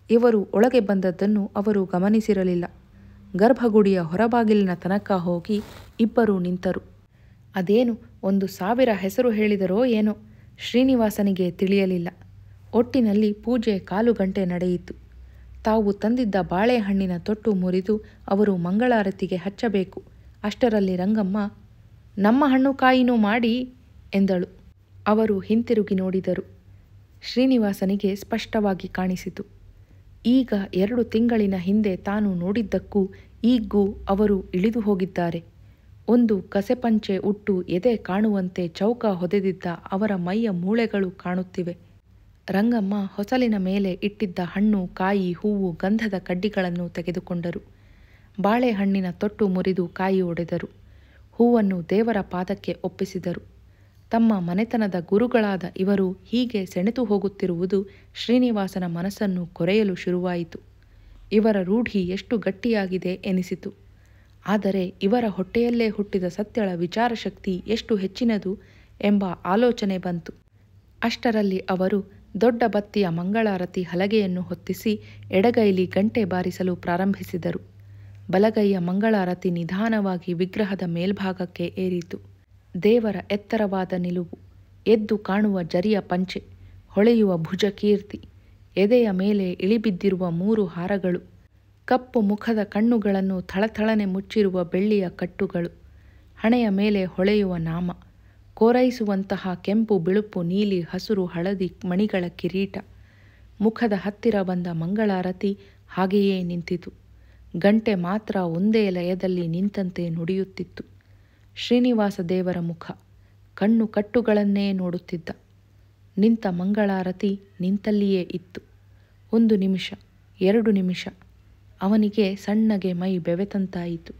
ಇವರು ಒಳಗೆ ಬಂದದ್ದನ್ನು ಅವರು ಗಮನಿಸಿರಲಿಲ್ಲ. ಗರ್ಭಗುಡಿಯ ಹೊರಬಾಗಿಲಿನ ತನಕ ಹೋಗಿ ಇಬ್ಬರು ನಿಂತರು. ಅದೇನು 1,000 ಹೆಸರು ಹೇಳಿದರೋ ಏನೋ, ಶ್ರೀನಿವಾಸನಿಗೆ ತಿಳಿಯಲಿಲ್ಲ. ಒಟ್ಟಿನಲ್ಲಿ ಪೂಜೆ 1/4 ಗಂಟೆ ನಡೆಯಿತು. ತಾವು ತಂದಿದ್ದ ಬಾಳೆಹಣ್ಣಿನ ತೊಟ್ಟು ಮುರಿದು ಅವರು ಮಂಗಳಾರತಿಗೆ ಹಚ್ಚಬೇಕು. ಅಷ್ಟರಲ್ಲಿ ರಂಗಮ್ಮ, ನಮ್ಮ ಹಣ್ಣು ಕಾಯಿನೂ ಮಾಡಿ ಎಂದಳು. ಅವರು ಹಿಂತಿರುಗಿ ನೋಡಿದರು. ಶ್ರೀನಿವಾಸನಿಗೆ ಸ್ಪಷ್ಟವಾಗಿ ಕಾಣಿಸಿತು. ಈಗ 2 ತಿಂಗಳಿನ ಹಿಂದೆ ತಾನು ನೋಡಿದ್ದಕ್ಕೂ ಈಗೂ ಅವರು ಇಳಿದು ಹೋಗಿದ್ದಾರೆ. ಒಂದು ಕಸೆಪಂಚೆ ಉಟ್ಟು ಎದೆ ಕಾಣುವಂತೆ ಚೌಕ ಹೊದೆದಿದ್ದ ಅವರ ಮೈಯ ಮೂಳೆಗಳು ಕಾಣುತ್ತಿವೆ. ರಂಗಮ್ಮ ಹೊಸಲಿನ ಮೇಲೆ ಇಟ್ಟಿದ್ದ ಹಣ್ಣು, ಕಾಯಿ, ಹೂವು, ಗಂಧದ ಕಡ್ಡಿಗಳನ್ನು ತೆಗೆದುಕೊಂಡರು. ಬಾಳೆಹಣ್ಣಿನ ತೊಟ್ಟು ಮುರಿದು ಕಾಯಿ ಒಡೆದರು. ಹೂವನ್ನು ದೇವರ ಪಾದಕ್ಕೆ ಒಪ್ಪಿಸಿದರು. ತಮ್ಮ ಮನೆತನದ ಗುರುಗಳಾದ ಇವರು ಹೀಗೆ ಸೆಣೆತು ಹೋಗುತ್ತಿರುವುದು ಶ್ರೀನಿವಾಸನ ಮನಸ್ಸನ್ನು ಕೊರೆಯಲು ಶುರುವಾಯಿತು. ಇವರ ರೂಢಿ ಎಷ್ಟು ಗಟ್ಟಿಯಾಗಿದೆ ಎನಿಸಿತು. ಆದರೆ ಇವರ ಹೊಟ್ಟೆಯಲ್ಲೇ ಹುಟ್ಟಿದ ಸತ್ಯಳ ವಿಚಾರಶಕ್ತಿ ಎಷ್ಟು ಹೆಚ್ಚಿನದು ಎಂಬ ಆಲೋಚನೆ ಬಂತು. ಅಷ್ಟರಲ್ಲಿ ಅವರು ದೊಡ್ಡ ಬತ್ತಿಯ ಮಂಗಳಾರತಿ ಹಲಗೆಯನ್ನು ಹೊತ್ತಿಸಿ ಎಡಗೈಲಿ ಗಂಟೆ ಬಾರಿಸಲು ಪ್ರಾರಂಭಿಸಿದರು. ಬಲಗೈಯ ಮಂಗಳಾರತಿ ನಿಧಾನವಾಗಿ ವಿಗ್ರಹದ ಮೇಲ್ಭಾಗಕ್ಕೆ ಏರಿತು. ದೇವರ ಎತ್ತರವಾದ ನಿಲುವು, ಎದ್ದು ಕಾಣುವ ಜರಿಯ ಪಂಚೆ, ಹೊಳೆಯುವ ಭುಜಕೀರ್ತಿ, ಎದೆಯ ಮೇಲೆ ಇಳಿಬಿದ್ದಿರುವ 3 ಹಾರಗಳು, ಕಪ್ಪು ಮುಖದ ಕಣ್ಣುಗಳನ್ನು ಥಳಥಳನೆ ಮುಚ್ಚಿರುವ ಬೆಳ್ಳಿಯ ಕಟ್ಟುಗಳು, ಹಣೆಯ ಮೇಲೆ ಹೊಳೆಯುವ ನಾಮ, ಕೋರೈಸುವಂತಹ ಕೆಂಪು, ಬಿಳುಪು, ನೀಲಿ, ಹಸುರು, ಹಳದಿ ಮಣಿಗಳ ಕಿರೀಟ. ಮುಖದ ಹತ್ತಿರ ಬಂದ ಮಂಗಳಾರತಿ ಹಾಗೆಯೇ ನಿಂತಿತು. ಗಂಟೆ ಮಾತ್ರ ಒಂದೇ ಲಯದಲ್ಲಿ ನಿಂತಂತೆ ನುಡಿಯುತ್ತಿತ್ತು. ಶ್ರೀನಿವಾಸ ದೇವರ ಮುಖ ಕಣ್ಣು ಕಟ್ಟುಗಳನ್ನೇ ನೋಡುತ್ತಿದ್ದ. ನಿಂತ ಮಂಗಳಾರತಿ ನಿಂತಲ್ಲಿಯೇ ಇತ್ತು. 1 ನಿಮಿಷ, 2 ನಿಮಿಷ. ಅವನಿಗೆ ಸಣ್ಣಗೆ ಮೈ ಬೆವೆತಂತಾಯಿತು.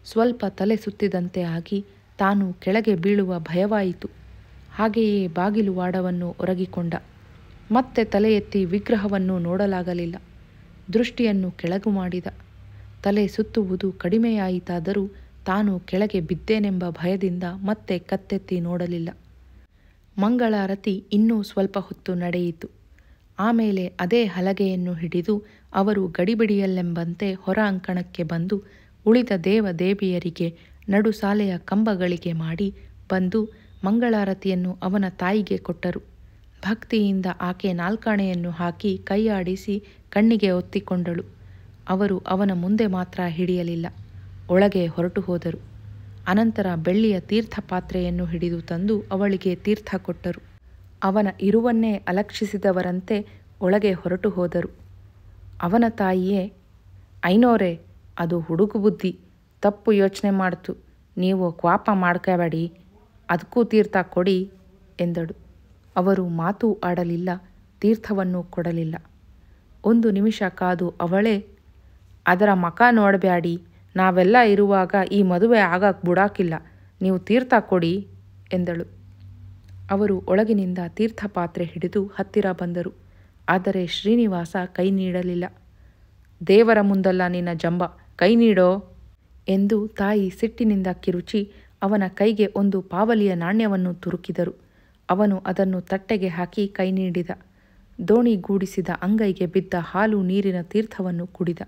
ಸ್ವಲ್ಪ ತಲೆ ಸುತ್ತಿದಂತೆ ಆಗಿ ತಾನು ಕೆಳಗೆ ಬೀಳುವ ಭಯವಾಯಿತು. ಹಾಗೆಯೇ ಬಾಗಿಲು ವಾಡವನ್ನು ಒರಗಿಕೊಂಡ. ಮತ್ತೆ ತಲೆ ಎತ್ತಿ ವಿಗ್ರಹವನ್ನು ನೋಡಲಾಗಲಿಲ್ಲ. ದೃಷ್ಟಿಯನ್ನು ಕೆಳಗು ಮಾಡಿದ. ತಲೆ ಸುತ್ತುವುದು ಕಡಿಮೆಯಾಯಿತಾದರೂ ತಾನು ಕೆಳಗೆ ಬಿದ್ದೇನೆಂಬ ಭಯದಿಂದ ಮತ್ತೆ ಕತ್ತೆತ್ತಿ ನೋಡಲಿಲ್ಲ. ಮಂಗಳಾರತಿ ಇನ್ನೂ ಸ್ವಲ್ಪ ಹೊತ್ತು ನಡೆಯಿತು. ಆಮೇಲೆ ಅದೇ ಹಲಗೆಯನ್ನು ಹಿಡಿದು ಅವರು ಗಡಿಬಿಡಿಯಲ್ಲೆಂಬಂತೆ ಹೊರ ಅಂಕಣಕ್ಕೆ ಬಂದು ಉಳಿದ ದೇವದೇವಿಯರಿಗೆ ನಡುಸಾಲೆಯ ಕಂಬಗಳಿಗೆ ಮಾಡಿ ಬಂದು ಮಂಗಳಾರತಿಯನ್ನು ಅವನ ತಾಯಿಗೆ ಕೊಟ್ಟರು. ಭಕ್ತಿಯಿಂದ ಆಕೆ ನಾಲ್ಕಾಣೆಯನ್ನು ಹಾಕಿ ಕೈಯಾಡಿಸಿ ಕಣ್ಣಿಗೆ ಒತ್ತಿಕೊಂಡಳು. ಅವರು ಅವನ ಮುಂದೆ ಮಾತ್ರ ಹಿಡಿಯಲಿಲ್ಲ, ಒಳಗೆ ಹೊರಟು ಹೋದರು. ಅನಂತರ ಬೆಳ್ಳಿಯ ತೀರ್ಥ ಪಾತ್ರೆಯನ್ನು ಹಿಡಿದು ತಂದು ಅವಳಿಗೆ ತೀರ್ಥ ಕೊಟ್ಟರು. ಅವನ ಇರುವನ್ನೇ ಅಲಕ್ಷಿಸಿದವರಂತೆ ಒಳಗೆ ಹೊರಟು ಹೋದರು. ಅವನ ತಾಯಿಯೇ, ಐನೋರೇ, ಅದು ಹುಡುಗು ಬುದ್ಧಿ, ತಪ್ಪು ಯೋಚನೆ ಮಾಡ್ತು, ನೀವು ಕ್ವಾಪ ಮಾಡ್ಕೋಬೇಡಿ, ಅದಕ್ಕೂ ತೀರ್ಥ ಕೊಡಿ ಎಂದಳು. ಅವರು ಮಾತೂ ಆಡಲಿಲ್ಲ, ತೀರ್ಥವನ್ನು ಕೊಡಲಿಲ್ಲ. 1 ನಿಮಿಷ ಕಾದು ಅವಳೇ, ಅದರ ಮಕ ನೋಡಬ್ಯಾಡಿ, ನಾವೆಲ್ಲ ಇರುವಾಗ ಈ ಮದುವೆ ಆಗಕ್ಕೆ ಬಿಡಾಕಿಲ್ಲ, ನೀವು ತೀರ್ಥ ಕೊಡಿ ಎಂದಳು. ಅವರು ಒಳಗಿನಿಂದ ತೀರ್ಥಪಾತ್ರೆ ಹಿಡಿದು ಹತ್ತಿರ ಬಂದರು. ಆದರೆ ಶ್ರೀನಿವಾಸ ಕೈ ನೀಡಲಿಲ್ಲ. ದೇವರ ಮುಂದಲ್ಲ ನಿನ್ನ ಜಂಬ, ಕೈ ನೀಡೋ ಎಂದು ತಾಯಿ ಸಿಟ್ಟಿನಿಂದ ಕಿರುಚಿ ಅವನ ಕೈಗೆ 1 ಪಾವಲಿಯ ನಾಣ್ಯವನ್ನು ತುರುಕಿದರು. ಅವನು ಅದನ್ನು ತಟ್ಟೆಗೆ ಹಾಕಿ ಕೈ ನೀಡಿದ. ದೋಣಿಗೂಡಿಸಿದ ಅಂಗೈಗೆ ಬಿದ್ದ ಹಾಲು ನೀರಿನ ತೀರ್ಥವನ್ನು ಕುಡಿದ.